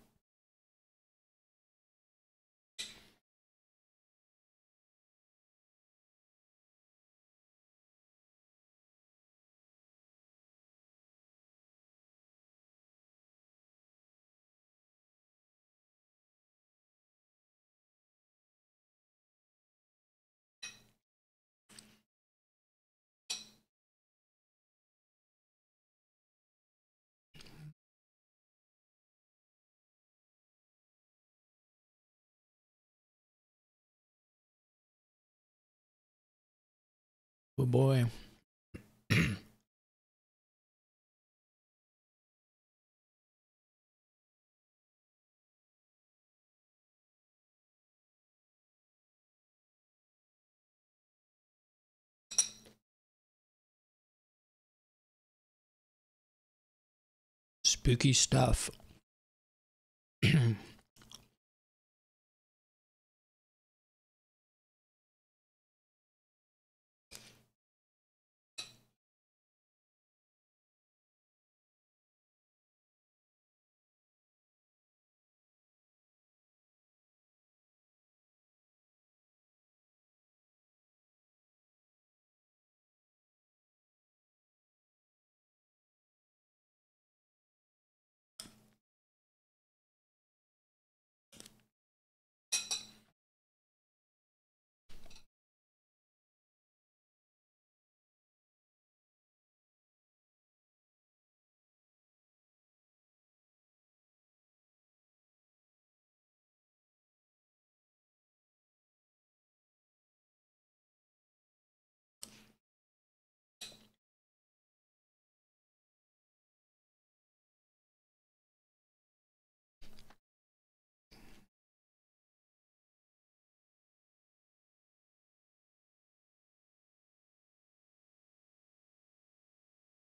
Oh boy. Spooky stuff.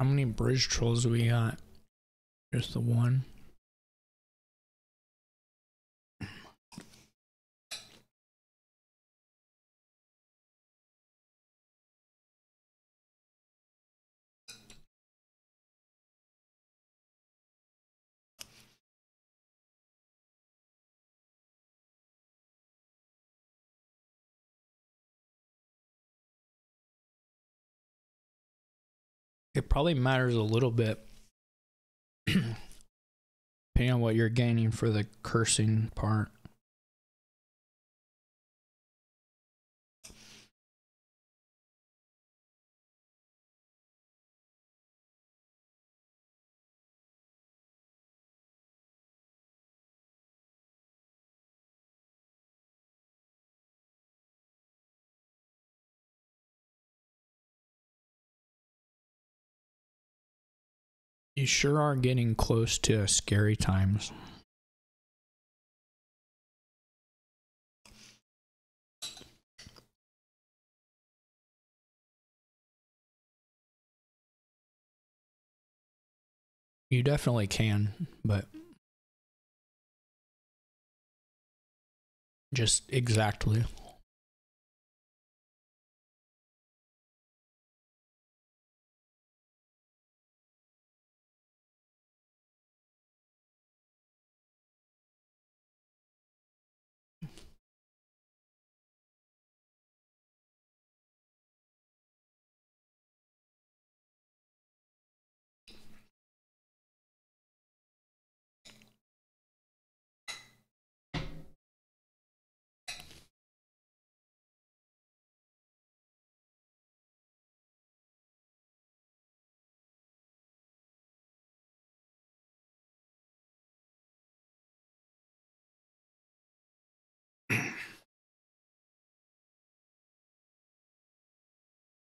How many bridge trolls do we got? Just the one. It probably matters a little bit depending on what you're gaining for the cursing part. You sure are getting close to scary times. You definitely can, but just exactly.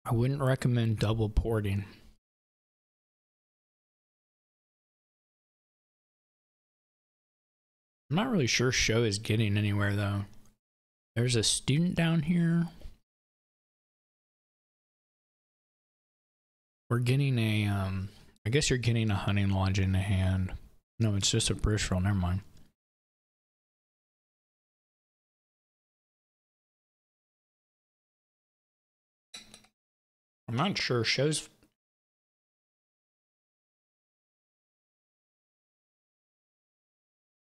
I wouldn't recommend double porting. I'm not really sure show is getting anywhere though. There's a student down here. We're getting a I guess you're getting a hunting lodge in the hand. No, it's just a bridge roll, never mind. I'm not sure. Shows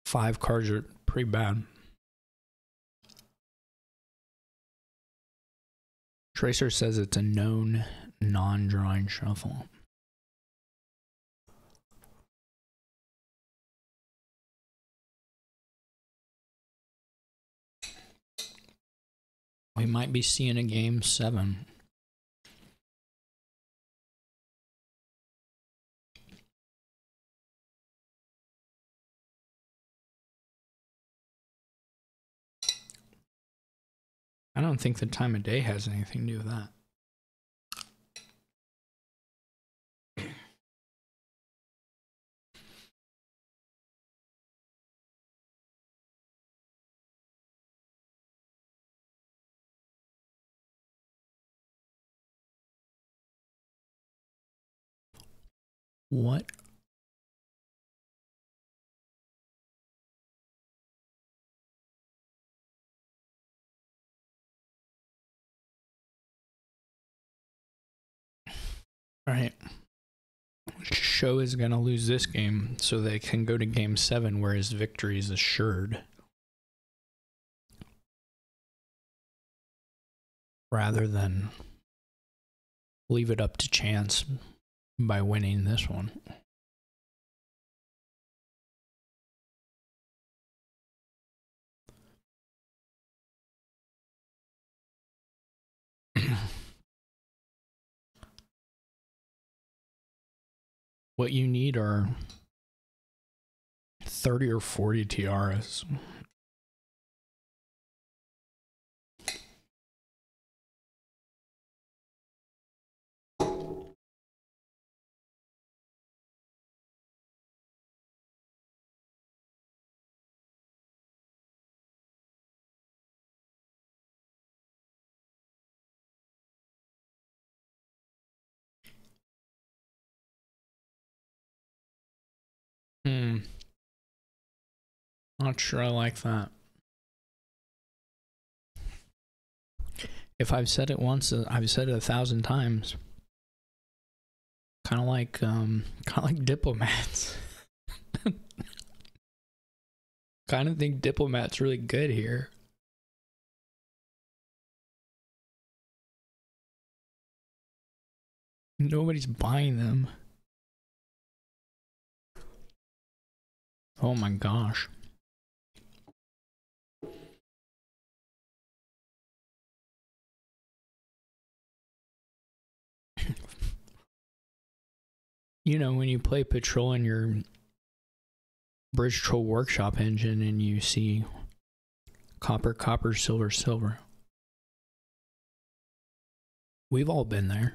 5 cards are pretty bad. Tracer says it's a known non-drawing shuffle. We might be seeing a game 7. I don't think the time of day has anything to do with that. What? All right. Show is going to lose this game, so they can go to game 7 where his victory is assured. Rather than leave it up to chance by winning this one. What you need are 30 or 40 tiaras. Not sure I like that. If I've said it once, I've said it 1,000 times. Kind of like diplomats. Kind of think diplomat's really good here. Nobody's buying them. Oh my gosh. You know, when you play Patrol in your Bridge Troll Workshop engine and you see copper, copper, silver, silver. We've all been there.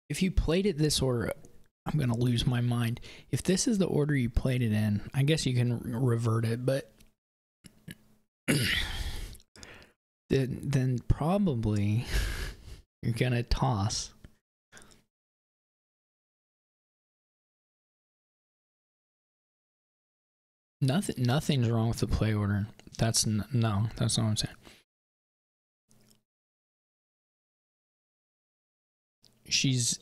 If you played it this order, I'm going to lose my mind. If this is the order you played it in, I guess you can revert it, but then probably you're going to toss. Nothing's wrong with the play order. That's not what I'm saying. She's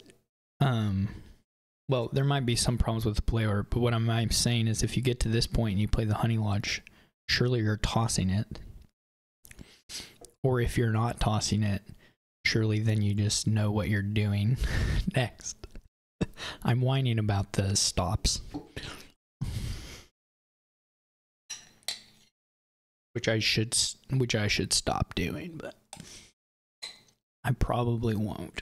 well, there might be some problems with the play order, but what I'm saying is if you get to this point and you play the Honey Lodge, surely you're tossing it. Or if you're not tossing it, surely then you just know what you're doing next. I'm whining about the stops. Which I should stop doing, but I probably won't.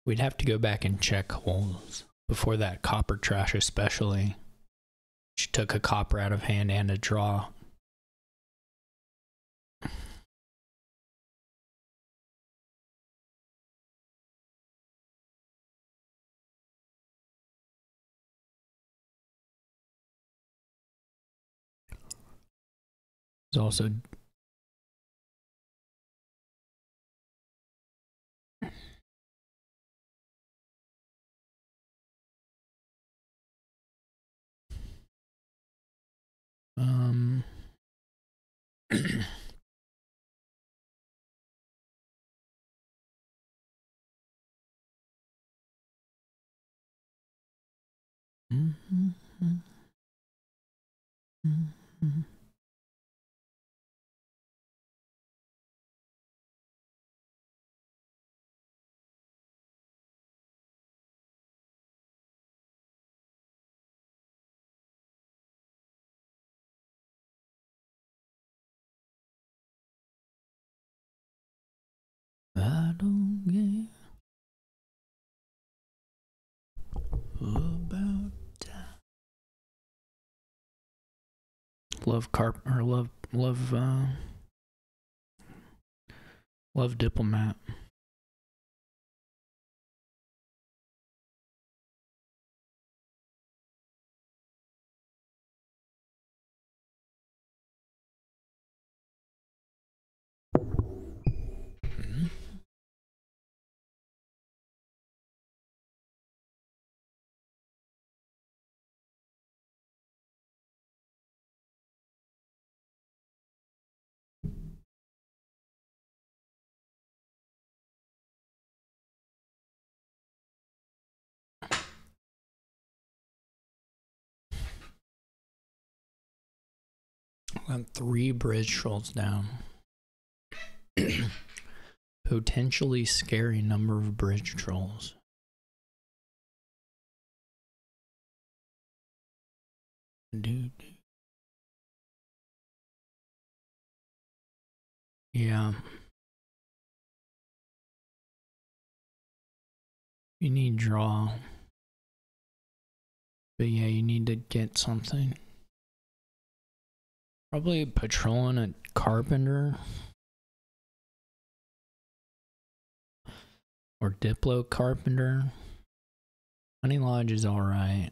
We'd have to go back and check holes before that copper trash, especially. She took a copper out of hand and a draw. There's also I don't care about time. Love Diplomat. Got 3 bridge trolls down. Potentially scary number of bridge trolls. Dude. Yeah. You need draw. But yeah, you need to get something. Probably patrolling a carpenter. Or Diplo carpenter. Honey Lodge is alright.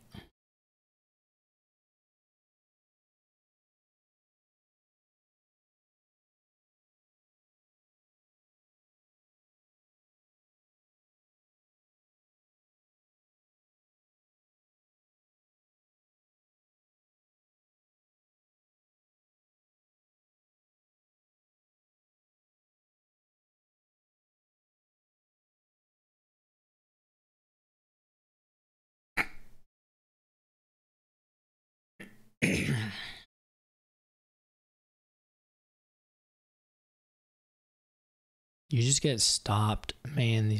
You just get stopped. Man,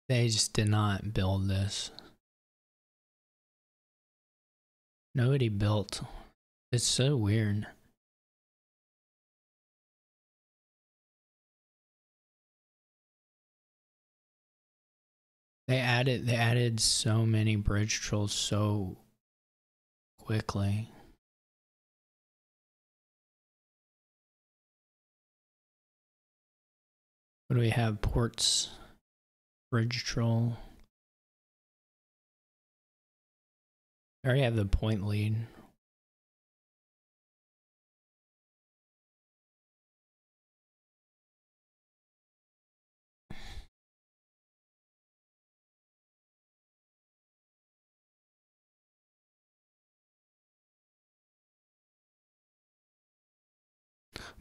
they just did not build this. Nobody built. It's so weird. They added so many bridge trolls so quickly. What do we have? Ports, bridge troll. I already have the point lead.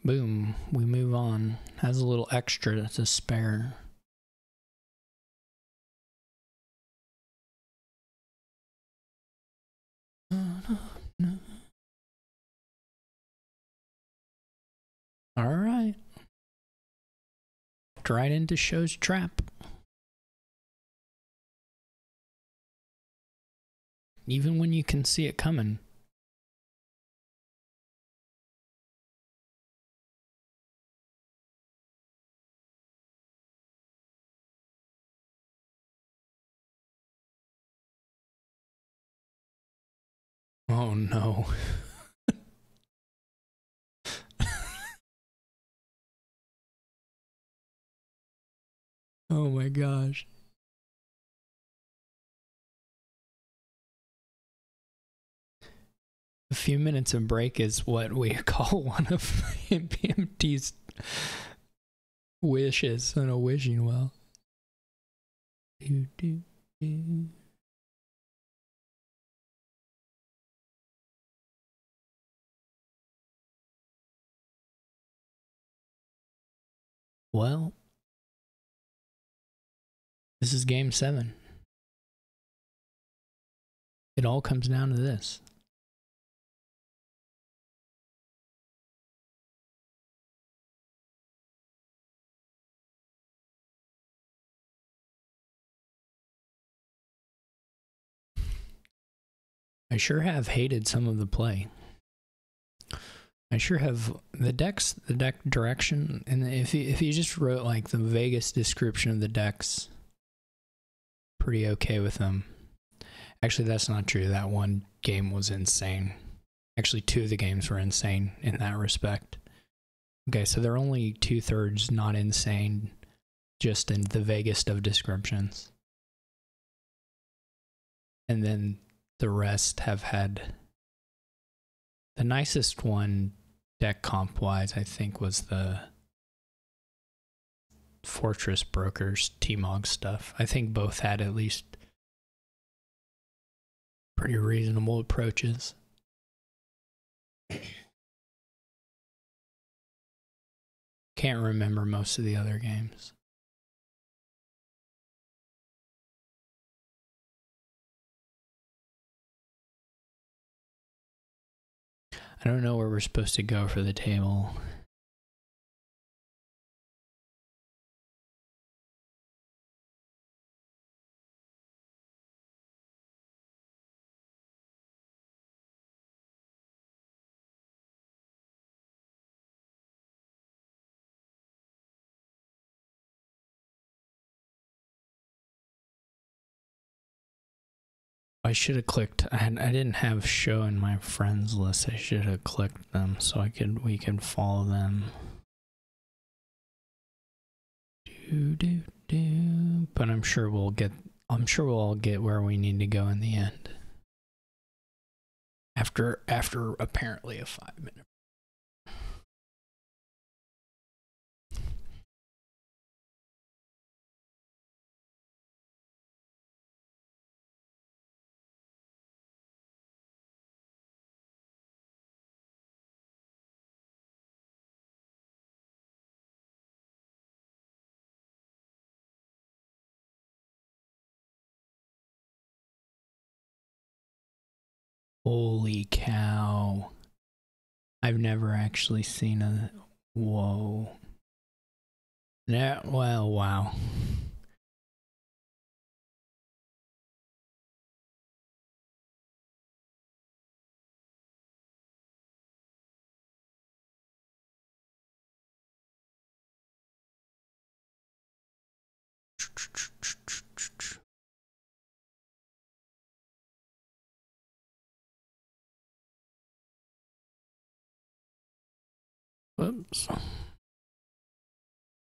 Boom, we move on. Has a little extra to spare. All right. Right into show's trap. even when you can see it coming. Oh no. Oh my gosh. A few minutes of break is what we call one of npmt's wishes on a wishing well. Do, do, do. Well, this is game 7. It all comes down to this. I sure have hated some of the play. I sure have the deck direction, and if you just wrote like the vaguest description of the decks, pretty okay with them. Actually, that's not true. That one game was insane. Actually, 2 of the games were insane in that respect. Okay, so they're only 2/3 not insane, just in the vaguest of descriptions. And then the rest have had... The nicest one, deck comp-wise, I think, was the Fortress Brokers T-Mog stuff. I think both had at least pretty reasonable approaches. Can't remember most of the other games. I don't know where we're supposed to go for the table. I should have clicked. I didn't have show in my friends list. I should have clicked them so we could follow them. But I'm sure we'll all get where we need to go in the end. After apparently a 5-minute. Holy cow. I've never actually seen a... Whoa. Yeah, well, wow. Whoops.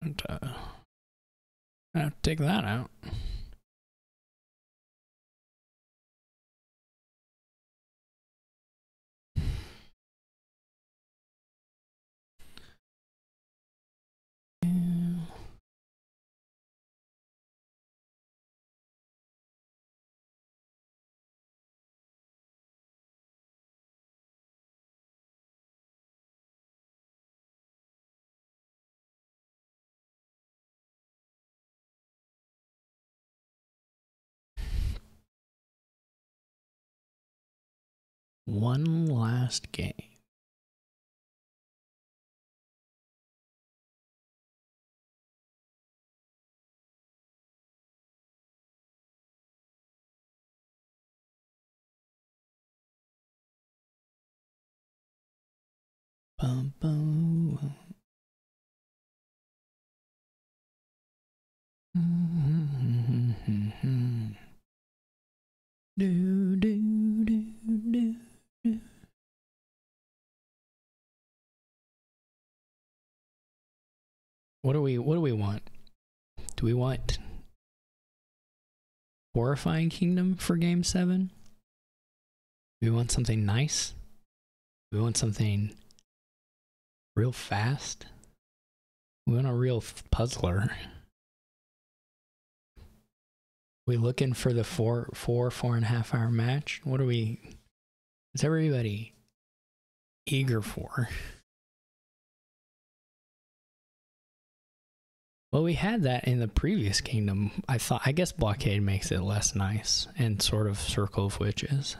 And, I have to take that out. One last game. Bum, bum. Do, do, do, do, do. What do we want? Do we want Horrifying Kingdom for Game 7? Do we want something nice? Do we want something real fast? We want a real puzzler. We looking for the 4.5 hour match? What are we? What's everybody eager for? Well, we had that in the previous Kingdom. I guess Blockade makes it less nice, and sort of Circle of Witches.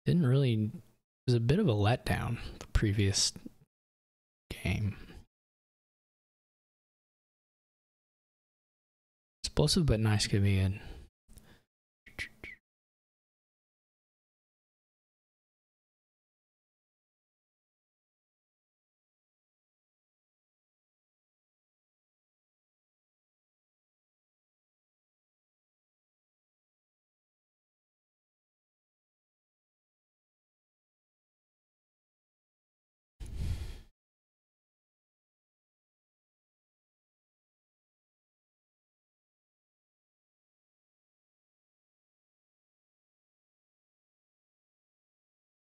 Didn't really. It was a bit of a letdown, the previous game. Explosive but nice could be good.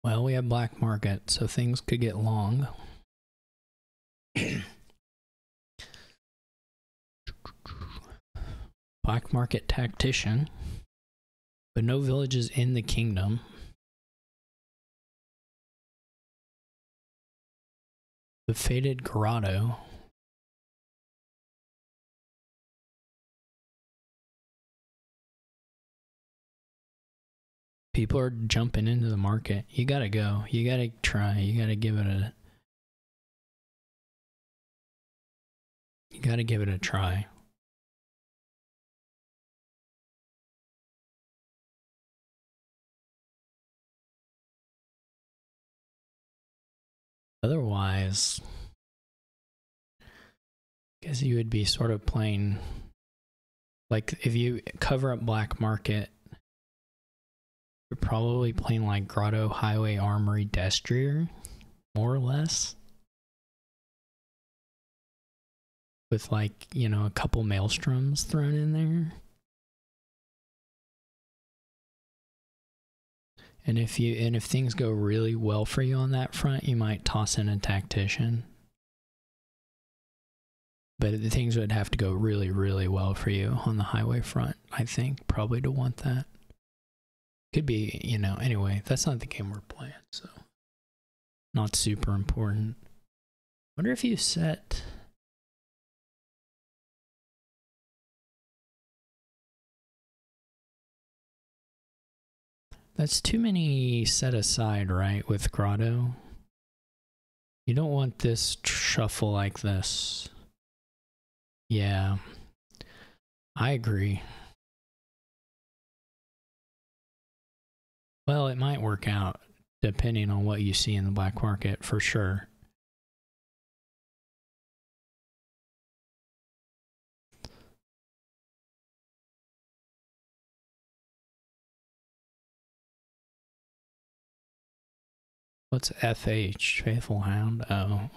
Well, we have black market, so things could get long. Black market tactician, but no villages in the kingdom. The Fated Grotto. People are jumping into the market. You gotta go. You gotta try. You gotta give it a... You gotta give it a try. Otherwise, I guess you would be sort of playing... Like, if you cover up black market, you're probably playing like Grotto, Highway, Armory, Destrier, more or less. With like, you know, a couple Maelstroms thrown in there. And if things go really well for you on that front, you might toss in a Tactician. But the things would have to go really, really well for you on the highway front, I think, probably to want that. Could be, you know, anyway, that's not the game we're playing, so not super important. Wonder if you set... That's too many set aside, right, with Grotto? You don't want this shuffle like this. Yeah, I agree. Well, it might work out depending on what you see in the black market, for sure. What's FH? Faithful Hound? Oh.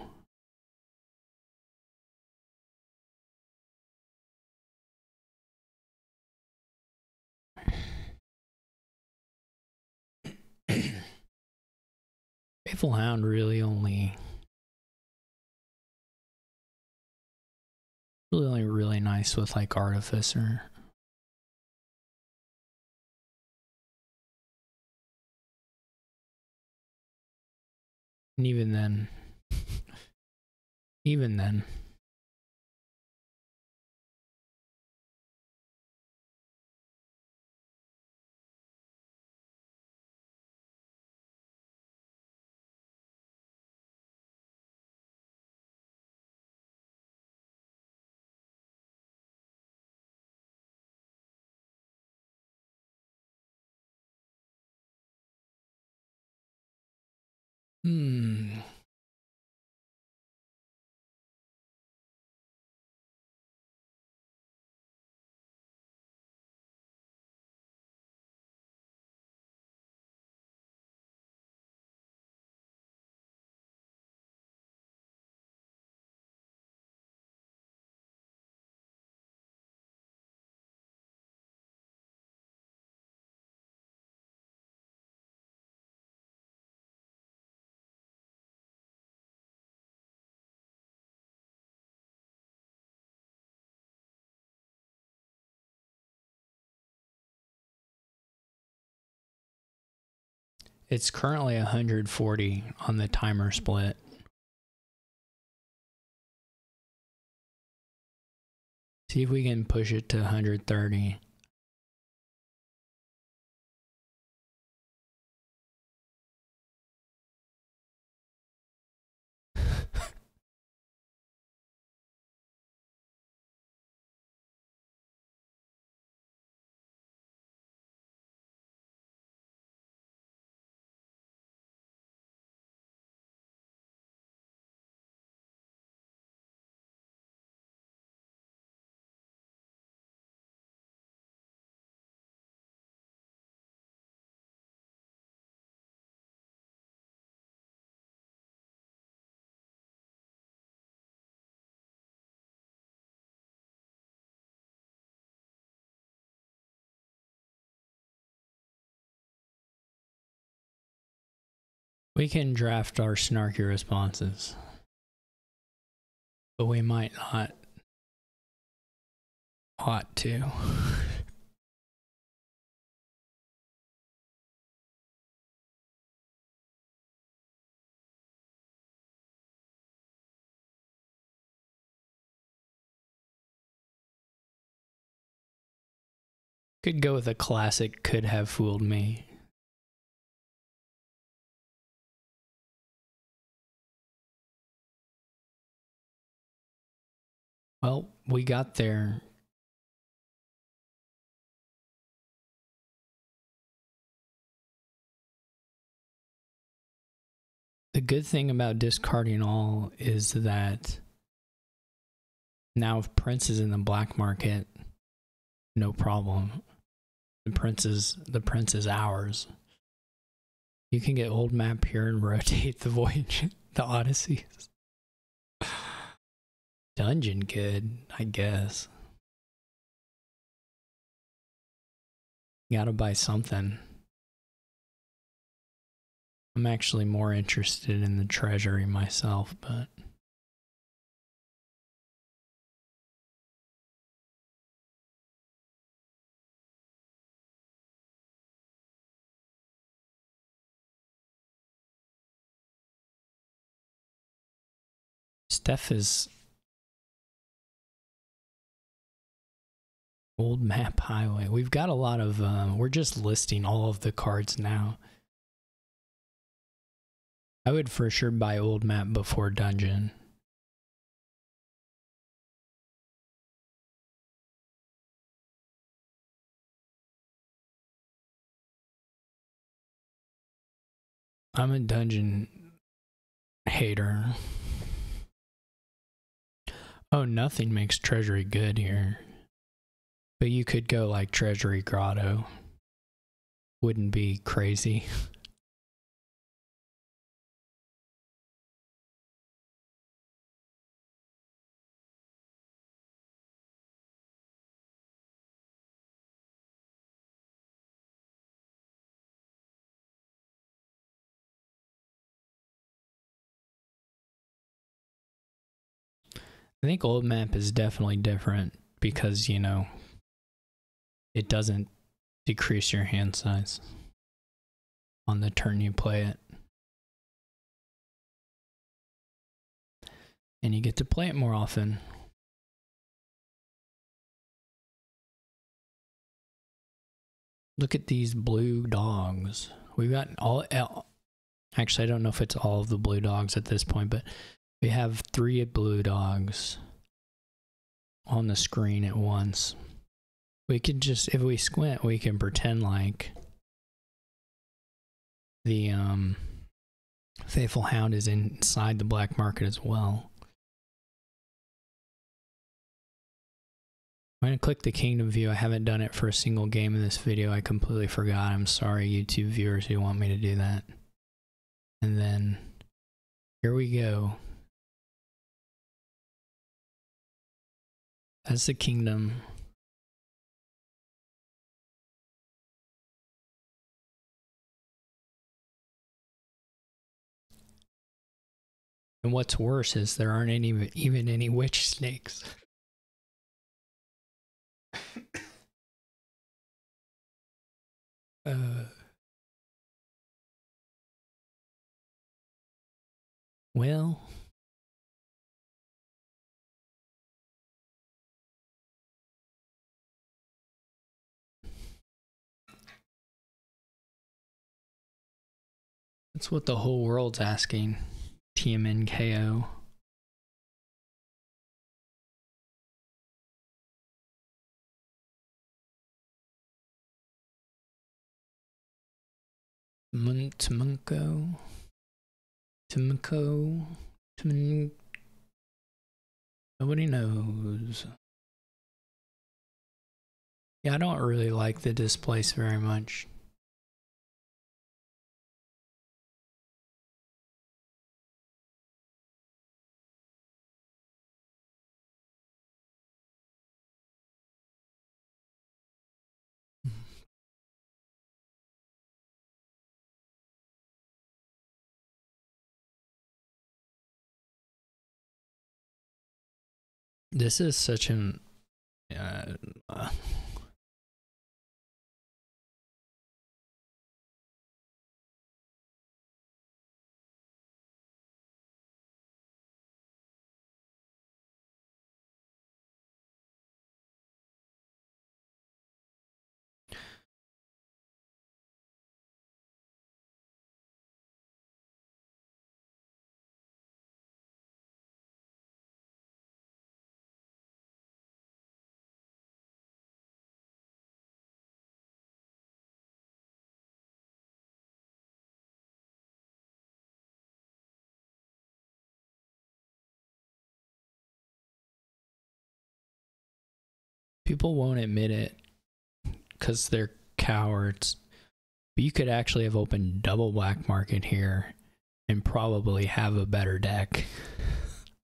Faithful Hound really only really nice with like Artificer. And even then. It's currently 140 on the timer split. See if we can push it to 130. We can draft our snarky responses, but we might not ought to. Could go with a classic could have fooled me. Well, we got there. The good thing about discarding all is that now if Prince is in the black market, no problem. The Prince is ours. You can get old map here and rotate the Voyage, the Odysseys. Dungeon good, I guess. Gotta buy something. I'm actually more interested in the treasury myself, but Steph is old map highway. We've got a lot of, we're just listing all of the cards now. I would for sure buy old map before dungeon. I'm a dungeon hater. Oh, nothing makes treasury good here. But you could go like Treasury Grotto. Wouldn't be crazy. I think old map is definitely different because, you know, it doesn't decrease your hand size on the turn you play it. And you get to play it more often. Look at these blue dogs. We've got all, actually I don't know if it's all of the blue dogs at this point, but we have 3 blue dogs on the screen at once. We could just, if we squint, we can pretend like the Faithful Hound is inside the black market as well. I'm going to click the Kingdom view. I haven't done it for a single game in this video. I completely forgot. I'm sorry, YouTube viewers who want me to do that. And then here we go. That's the Kingdom. And what's worse is there aren't even any witch snakes. Well, that's what the whole world's asking. TMNKO. Tumunko. Nobody knows. Yeah, I don't really like the displace very much. This is such an people won't admit it because they're cowards. But you could actually have opened double black market here and probably have a better deck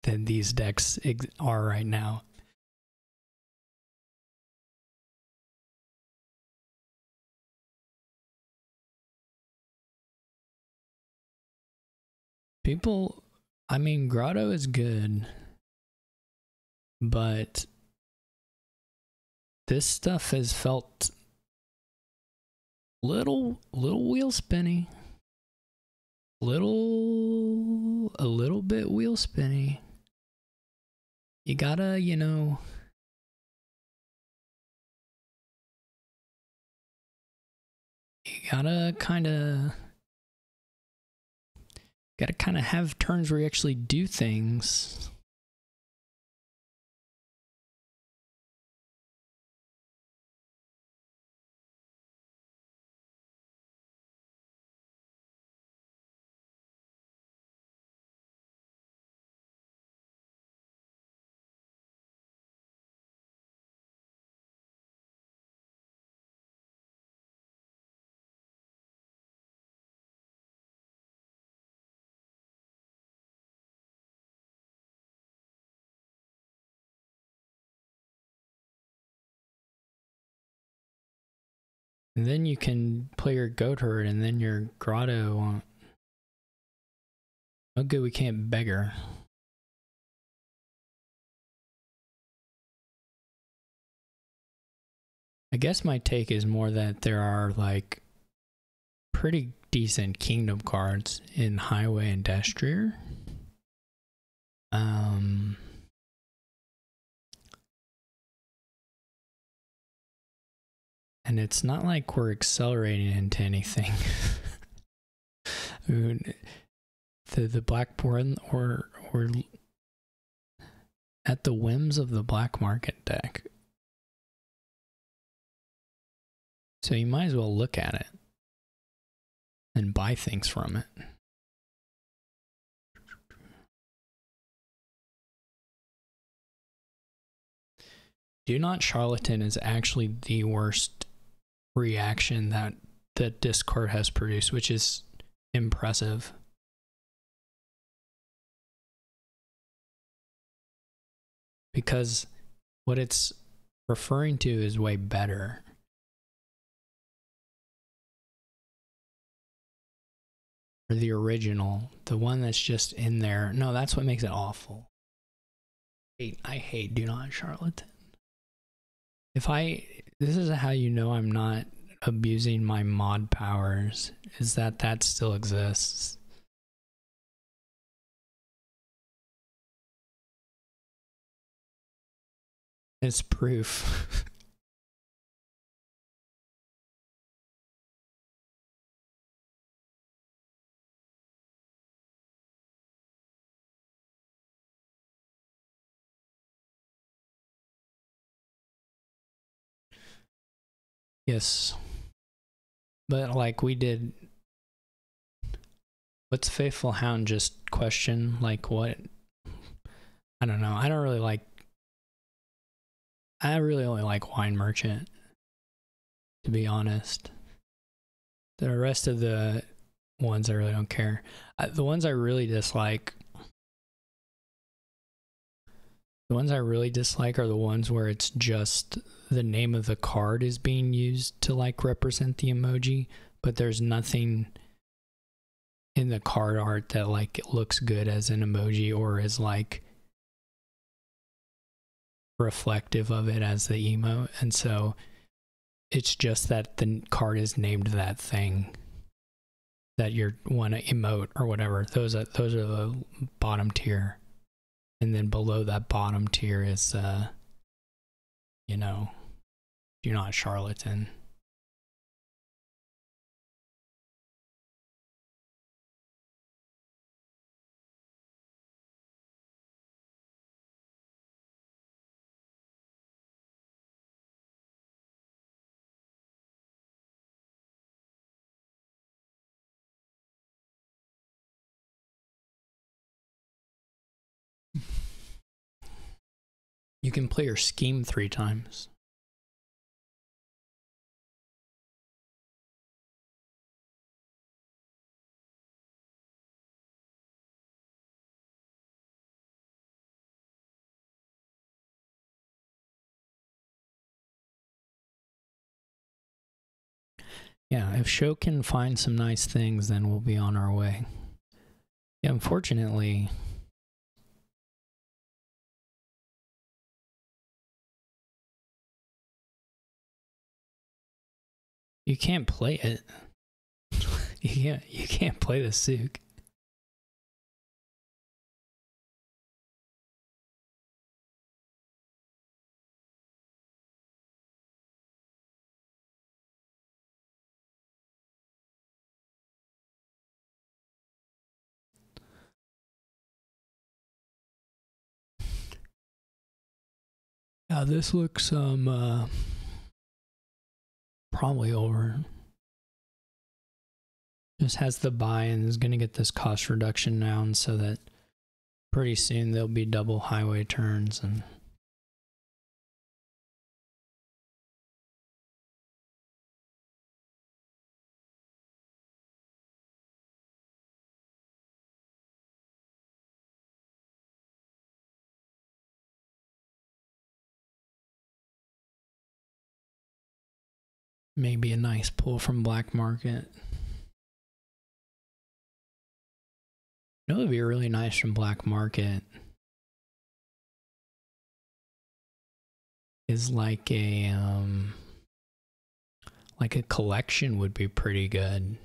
than these decks are right now. People, I mean, Grotto is good, but this stuff has felt little wheel spinny, a little bit wheel spinny. You gotta, you know, gotta kind of have turns where you actually do things. And then you can play your goat herd and then your Grotto. Oh good, we can't beggar. I guess my take is more that there are like pretty decent kingdom cards in Highway and Destrier. And it's not like we're accelerating into anything. The Blackborn or at the whims of the black market deck. So you might as well look at it and buy things from it. Do Not Charlatan is actually the worst reaction that Discord has produced, which is impressive. Because what it's referring to is way better. Or the original, the one that's just in there. No, that's what makes it awful. I hate Do Not Charlatan. This is how you know I'm not abusing my mod powers, is that still exists. It's proof. Yes. But like we did, what's Faithful Hound just question? Like what? I don't know. I really only like Wine Merchant, to be honest. The rest of the ones I really don't care. The ones I really dislike are the ones where it's just the name of the card is being used to like represent the emoji, but there's nothing in the card art that like it looks good as an emoji or is like reflective of it as the emote. And so it's just that the card is named that thing that you want to emote or whatever. Those are the bottom tier. And then below that bottom tier is, you know, you're not a charlatan. You can play your scheme 3 times. Yeah, if Show can find some nice things, then we'll be on our way. Yeah, unfortunately, you can't play it. You can't play the Souk. Yeah, this looks probably over. Just has the buy and is going to get this cost reduction now, so that pretty soon there'll be double highway turns and maybe a nice pull from black market. You know, it would be really nice from black market is like a collection would be pretty good.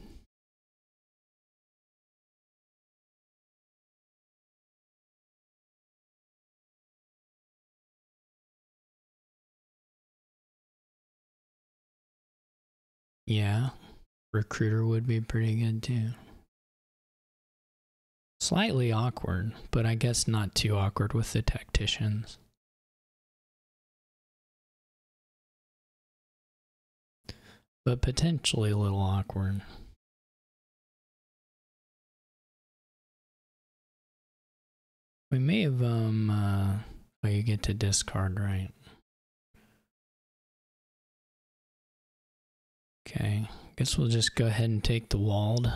Yeah, Recruiter would be pretty good too. Slightly awkward, but I guess not too awkward with the tacticians. But potentially a little awkward. We may have, oh, you get to discard, right? Okay, guess we'll just go ahead and take the walled.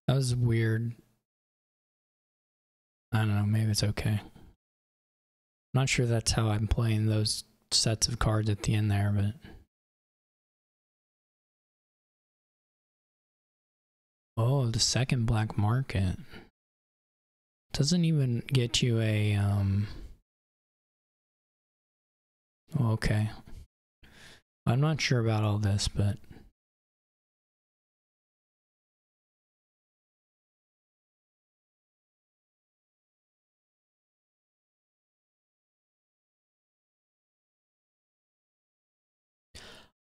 That was weird. I don't know, maybe it's okay. I'm not sure that's how I'm playing those sets of cards at the end there, but... Oh, the second black market. Doesn't even get you a, Okay. I'm not sure about all this, but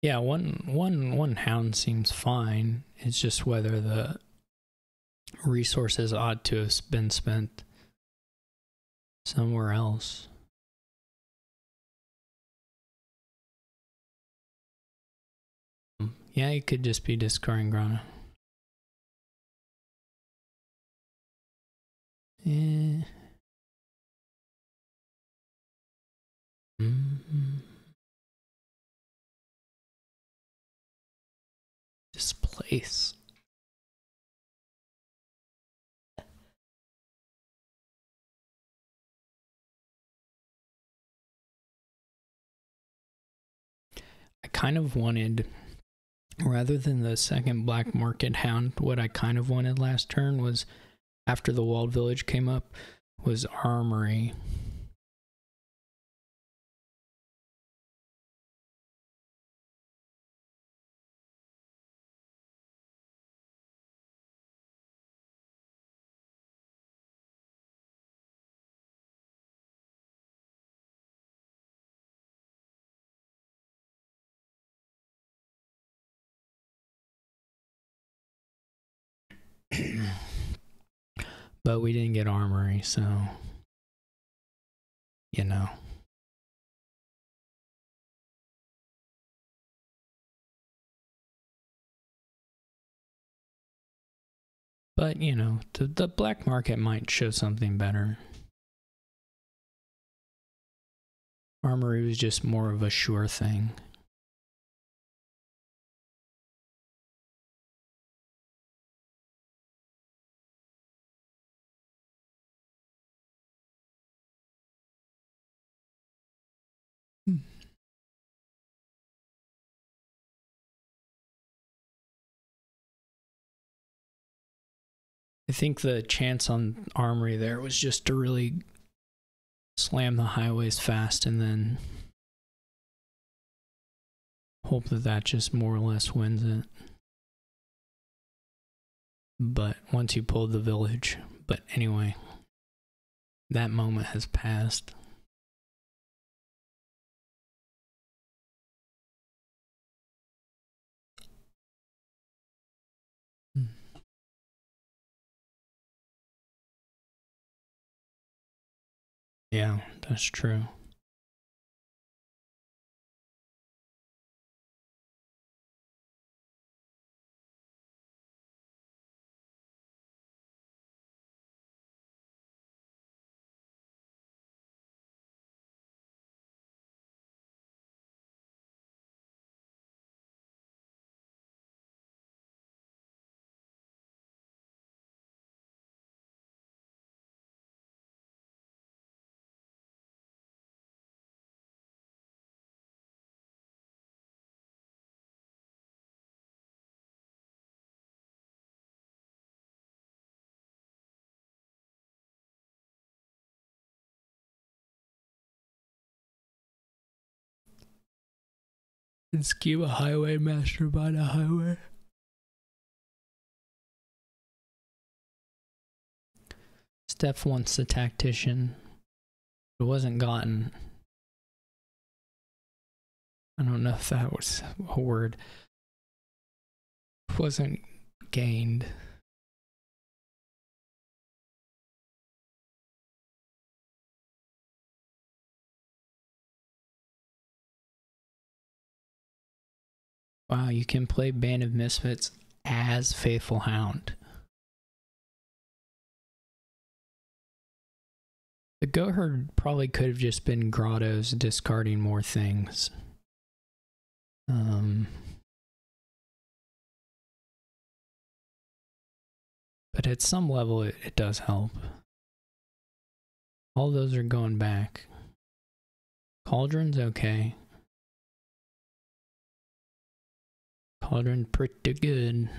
yeah, one hound seems fine. It's just whether the resources ought to have been spent somewhere else. Yeah, you could just be discarding Grana. Displace. I kind of wanted, rather than the second black market hound, what I kind of wanted last turn was, after the walled village came up, was armory. But we didn't get armory, so, you know. But, you know, the black market might show something better. Armory was just more of a sure thing. I think the chance on armory there was just to really slam the highways fast and then hope that that just more or less wins it. But once you pulled the village, but anyway, that moment has passed. Yeah, that's true. Scheme a highway, mastermind a highway. Steph wants the tactician. It wasn't gotten. I don't know if that was a word. It wasn't gained. Wow, you can play Band of Misfits as Faithful Hound. The Goatherd probably could have just been Grottos discarding more things. But at some level, it does help. All those are going back. Cauldron's okay. Cauldron pretty good.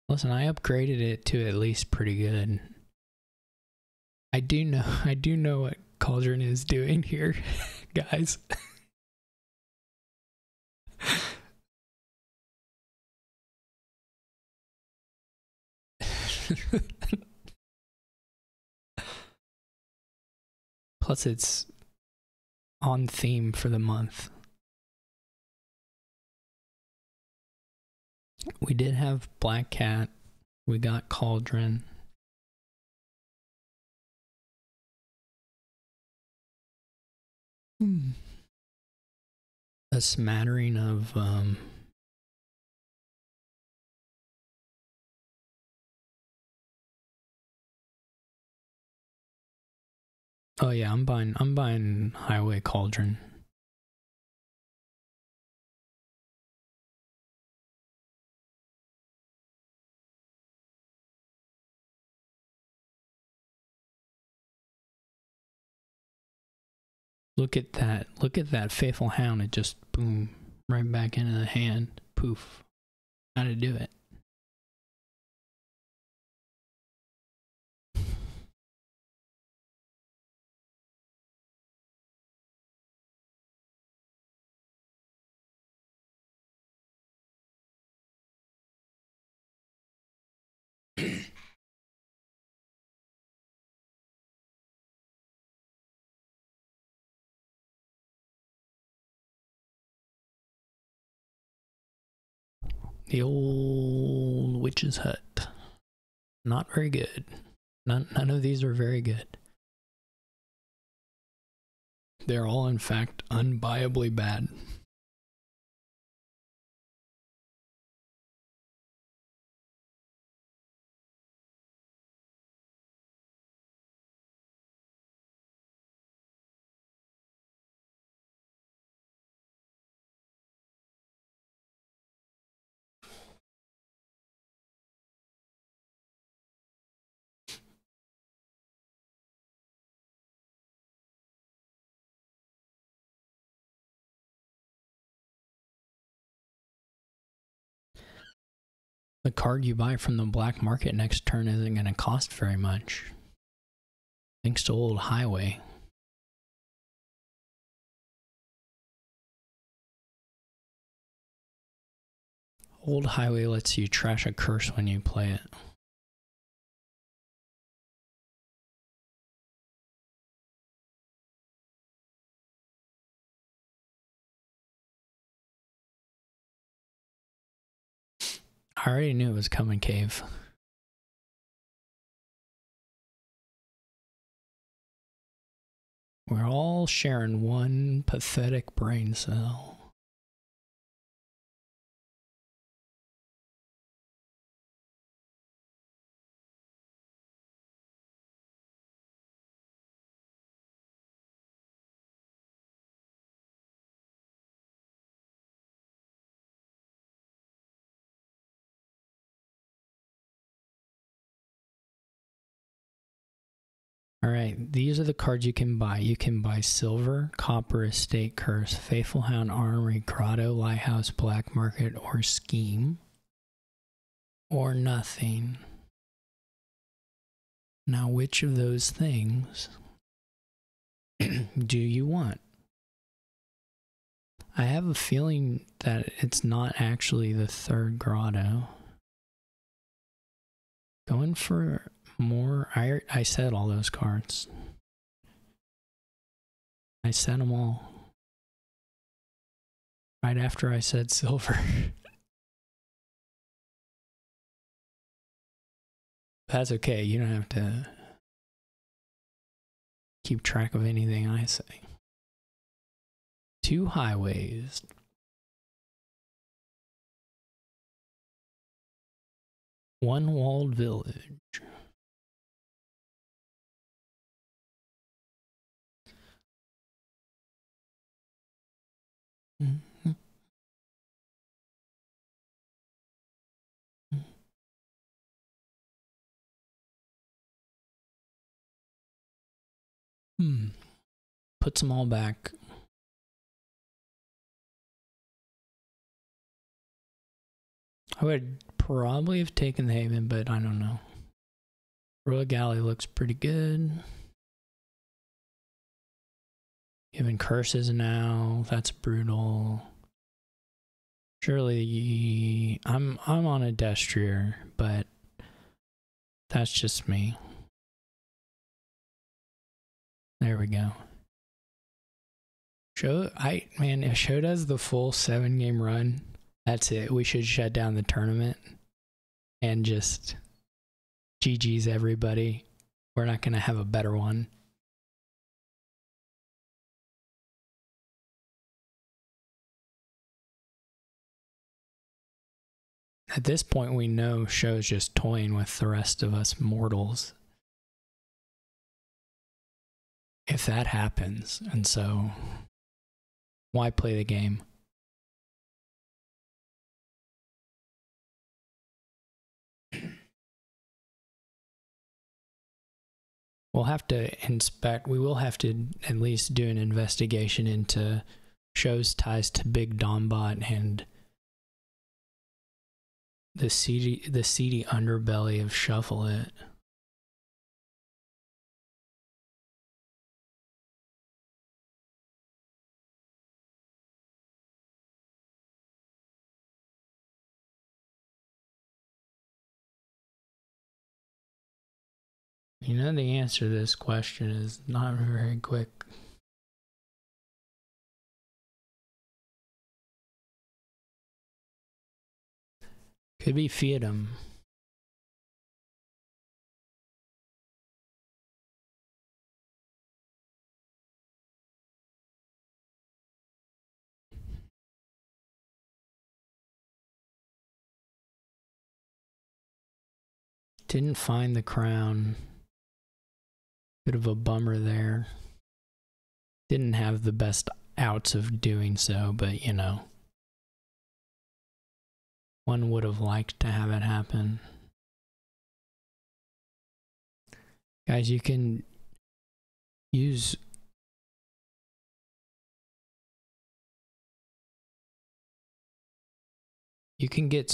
Listen, I upgraded it to at least pretty good. I do know what Cauldron is doing here, guys. Plus, it's on theme for the month. We did have Black Cat. We got Cauldron. A smattering of oh yeah, I'm buying Highway Cauldron. Look at that Faithful Hound. It just boom right back into the hand. Poof. How to do it. The old witch's hut. Not very good. None of these are very good. They're all, in fact, unbuyably bad. The card you buy from the black market next turn isn't going to cost very much. Thanks to old Highway. Old Highway lets you trash a curse when you play it. I already knew it was coming, Cave. We're all sharing one pathetic brain cell. Alright, these are the cards you can buy. You can buy Silver, Copper, Estate Curse, Faithful Hound, Armory, Grotto, Lighthouse, Black Market, or Scheme. Or nothing. Now, which of those things do you want? I have a feeling that it's not actually the third Grotto. Going for more. I said all those cards. I said them all. Right after I said Silver. That's okay. You don't have to keep track of anything I say. 2 highways. One walled village. Puts them all back. I would probably have taken the Haven, but I don't know. Royal Galley looks pretty good. Giving curses now. That's brutal. Surely I'm on a destrier, but that's just me. There we go. If Show does the full 7-game run, that's it. We should shut down the tournament and just GG's everybody. We're not gonna have a better one. At this point, we know Show's just toying with the rest of us mortals. If that happens, and so why play the game? We'll have to inspect, we will have to at least do an investigation into Show's ties to Big Dombot and the seedy underbelly of Shuffle It. You know, the answer to this question is not very quick. Could be Fiatum. Didn't find the crown. Bit of a bummer there. Didn't have the best outs of doing so, but you know, one would have liked to have it happen. Guys, you can use you can get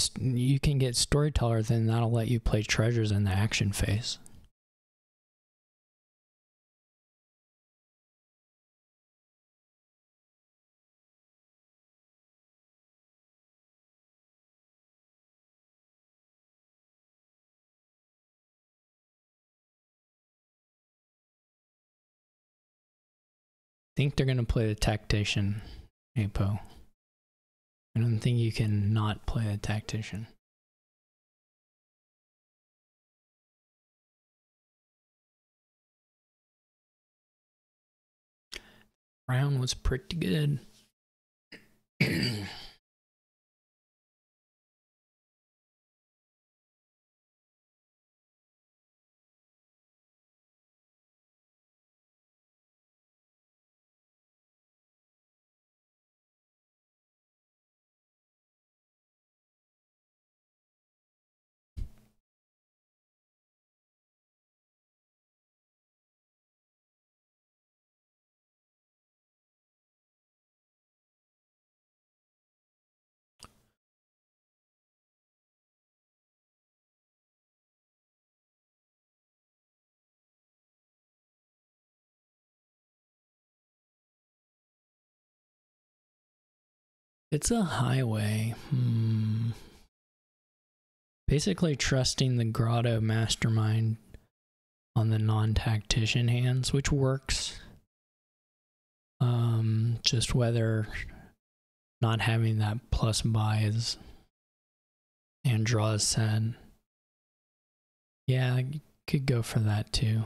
Storyteller, then that'll let you play treasures in the action phase. Think they're gonna play the Tactician, Apo. I don't think you can not play the Tactician. Round was pretty good. It's a highway. Basically trusting the Grotto Mastermind on the non-tactician hands, which works. Just whether not having that plus buy is Andra's said. Yeah, you could go for that too.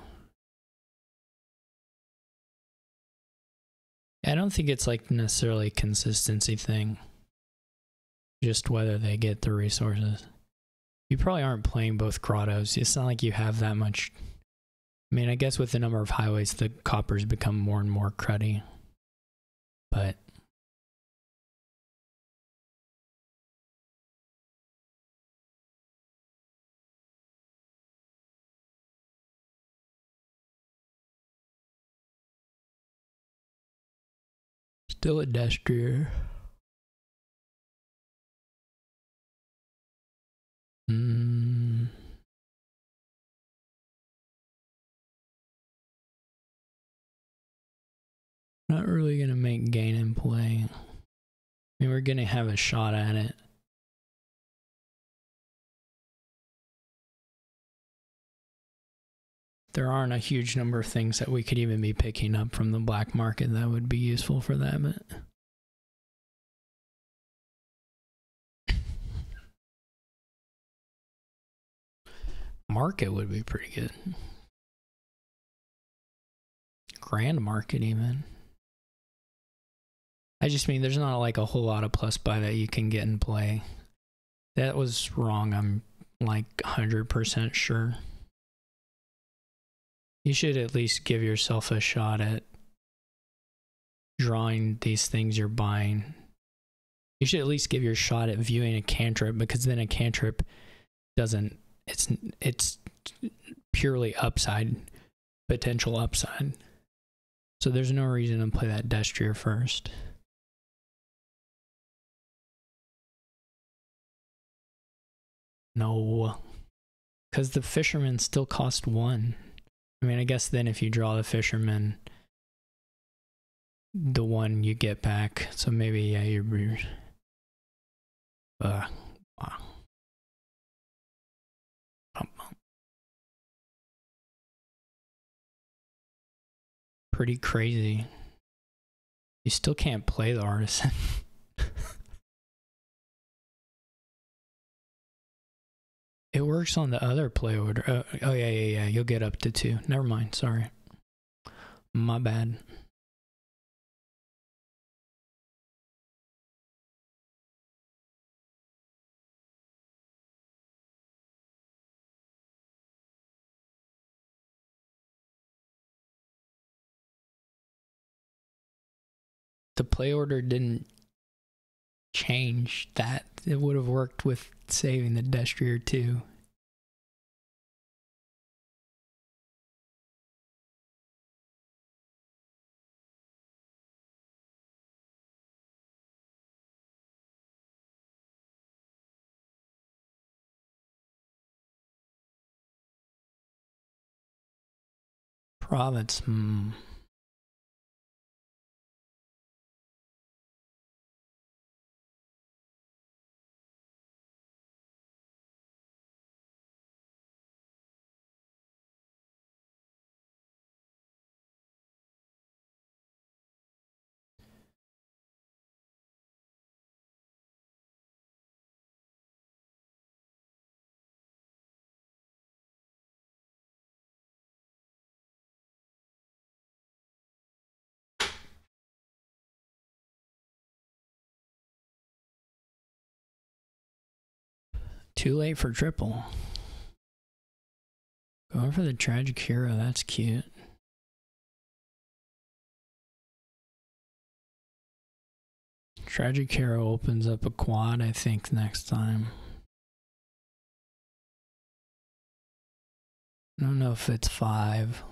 I don't think it's like necessarily a consistency thing. Just whether they get the resources. You probably aren't playing both grottos. It's not like you have that much. I mean, I guess with the number of highways, the coppers become more and more cruddy. But still a destrier. Not really going to make gain in play. I mean, we're going to have a shot at it. There aren't a huge number of things that we could even be picking up from the black market that would be useful for that, but market would be pretty good. Grand market even. I just mean there's not like a whole lot of plus buy that you can get in play. That was wrong. I'm like 100% sure. You should at least give yourself a shot at drawing these things you're buying. You should at least give your shot at viewing a cantrip, because then a cantrip doesn't, it's purely upside, potential upside. So there's no reason to play that destrier first. No, because the fisherman still cost 1. I mean, I guess then if you draw the fisherman, the 1 you get back. So maybe, yeah, you're wow. Pretty crazy. You still can't play the artisan. It works on the other play order. Oh, yeah. You'll get up to 2. Never mind. Sorry. My bad. The play order didn't change that. It would have worked with saving the destrier too. Province, Too late for triple. Going for the tragic hero, that's cute. Tragic hero opens up a quad, I think, next time. I don't know if it's 5.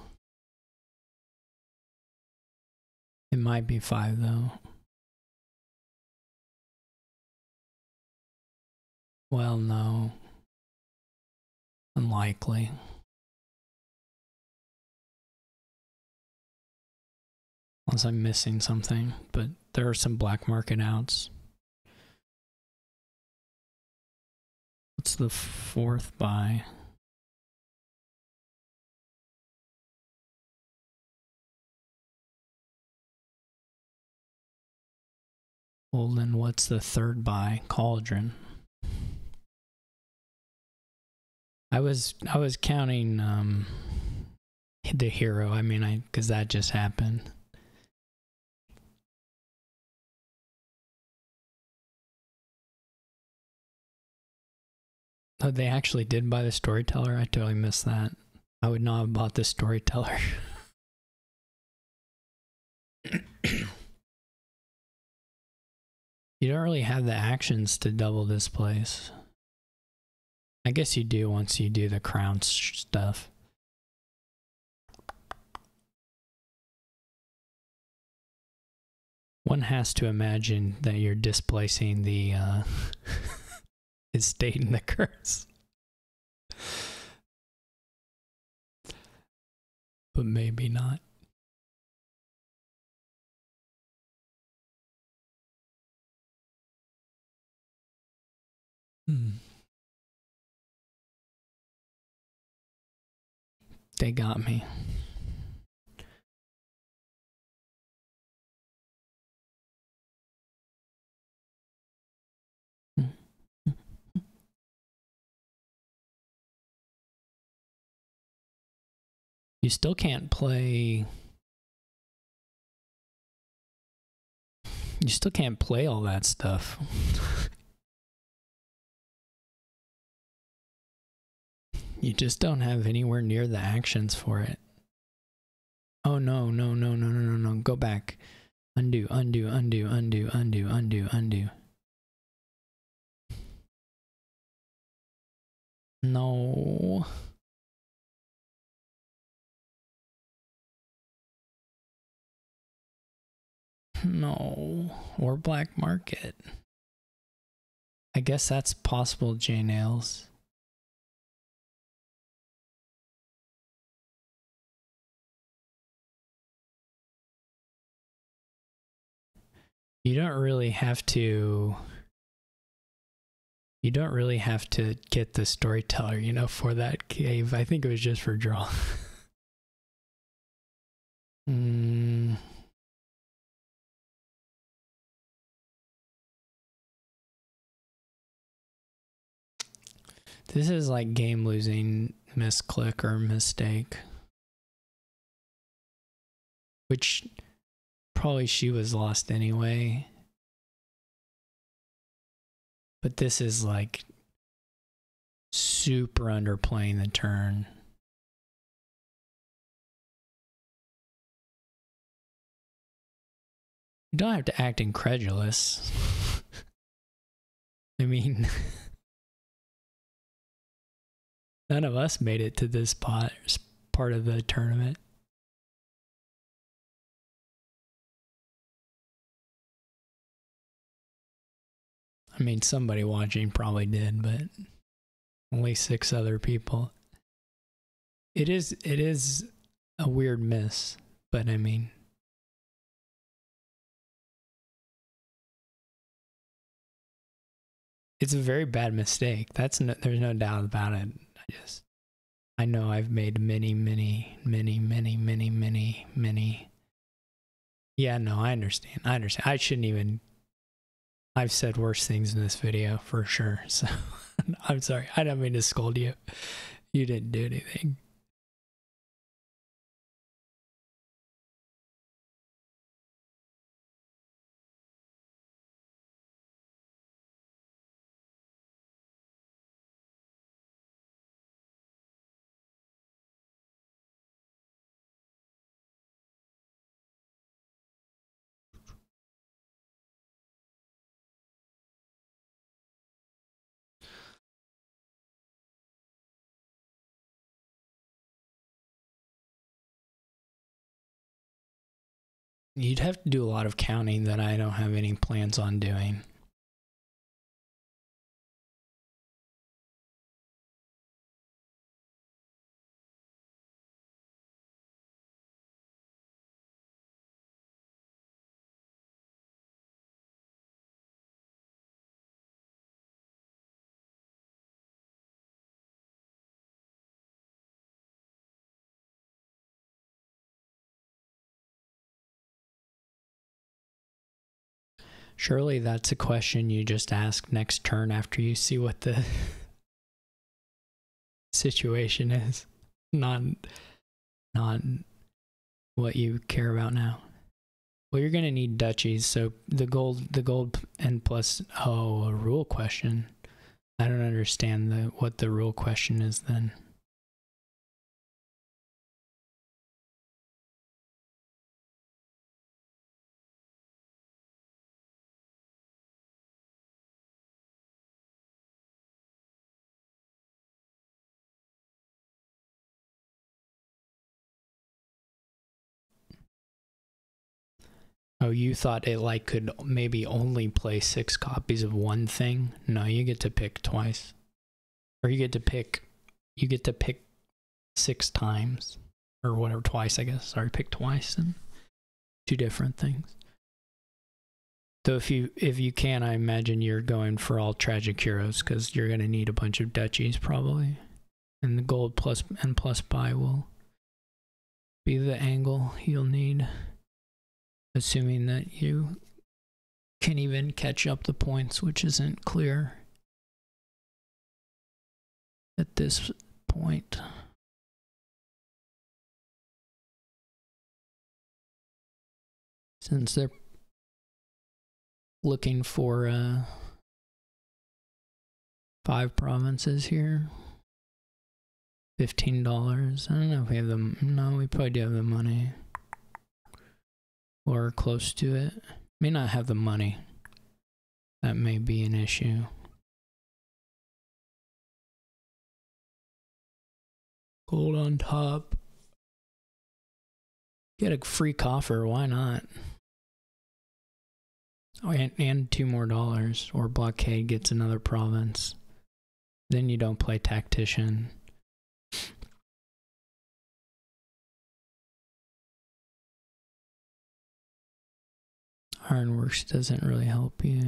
It might be 5 though. Well, no. Unlikely. Unless I'm missing something, but there are some black market outs. What's the 4th buy? Well, then what's the 3rd buy? Cauldron. I was counting the hero. I mean, because that just happened. Oh, they actually did buy the storyteller? I totally missed that. I would not have bought the storyteller. You don't really have the actions to double this place. I guess you do once you do the crown stuff. One has to imagine that you're displacing the estate in the curse. But maybe not. They got me. You still can't play. You still can't play all that stuff. You just don't have anywhere near the actions for it. Oh no, no, no, no, no, no, no. Go back. Undo, undo, undo, undo, undo, undo, undo. No. No. Or black market. I guess that's possible, J Nails. You don't really have to. You don't really have to get the storyteller, you know, for that cave. I think it was just for draw. This is like game losing misclick or mistake. Which probably she was lost anyway. But this is like super underplaying the turn. You don't have to act incredulous. I mean, none of us made it to this part of the tournament. I mean, somebody watching probably did, but only 6 other people. It is a weird miss, but I mean, it's a very bad mistake. There's no doubt about it. I know I've made many. Yeah, no, I understand. I shouldn't even. I've said worse things in this video for sure. So I'm sorry. I don't mean to scold you. You didn't do anything. You'd have to do a lot of counting that I don't have any plans on doing. Surely that's a question you just ask next turn after you see what the situation is, not what you care about now. Well, you're gonna need duchies, so the gold and plus a rule question. I don't understand what the rule question is then. Oh, you thought it like could maybe only play 6 copies of one thing? No, you get to pick twice. Or you get to pick 6 times. Or whatever, twice I guess. Sorry, pick twice and 2 different things. So if you can, I imagine you're going for all tragic heroes because you're going to need a bunch of duchies probably. And the gold plus and plus buy will be the angle you'll need, assuming that you can even catch up the points, which isn't clear at this point. Since they're looking for 5 provinces here. $15. I don't know if we have them. No, we probably do have the money. Or close to it. May not have the money. That may be an issue. Gold on top. Get a free coffer, why not? Oh, and $2 more. Or blockade gets another province. Then you don't play tactician. Ironworks doesn't really help you.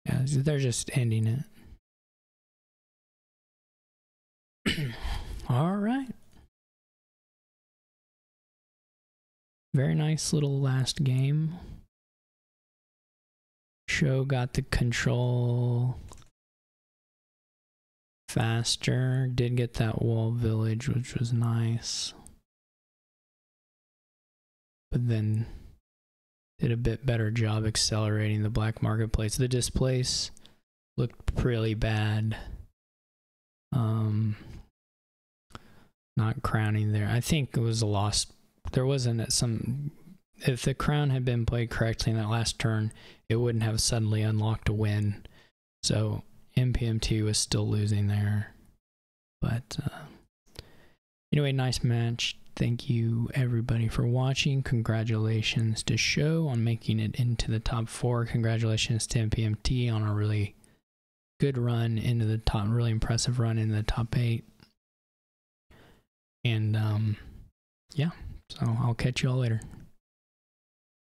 Yeah, they're just ending it. All right. Very nice little last game. Show got the control faster. Did get that wall village, which was nice. But then did a bit better job accelerating the black marketplace. The displace looked pretty bad. Not crowning there. I think it was a loss. There wasn't some. If the crown had been played correctly in that last turn, it wouldn't have suddenly unlocked a win. So npmt was still losing there. But anyway, nice match. Thank you everybody for watching. Congratulations to Show on making it into the top 4. Congratulations to npmt on a really good run into the top, really impressive run into the top 8. And yeah, so I'll catch you all later.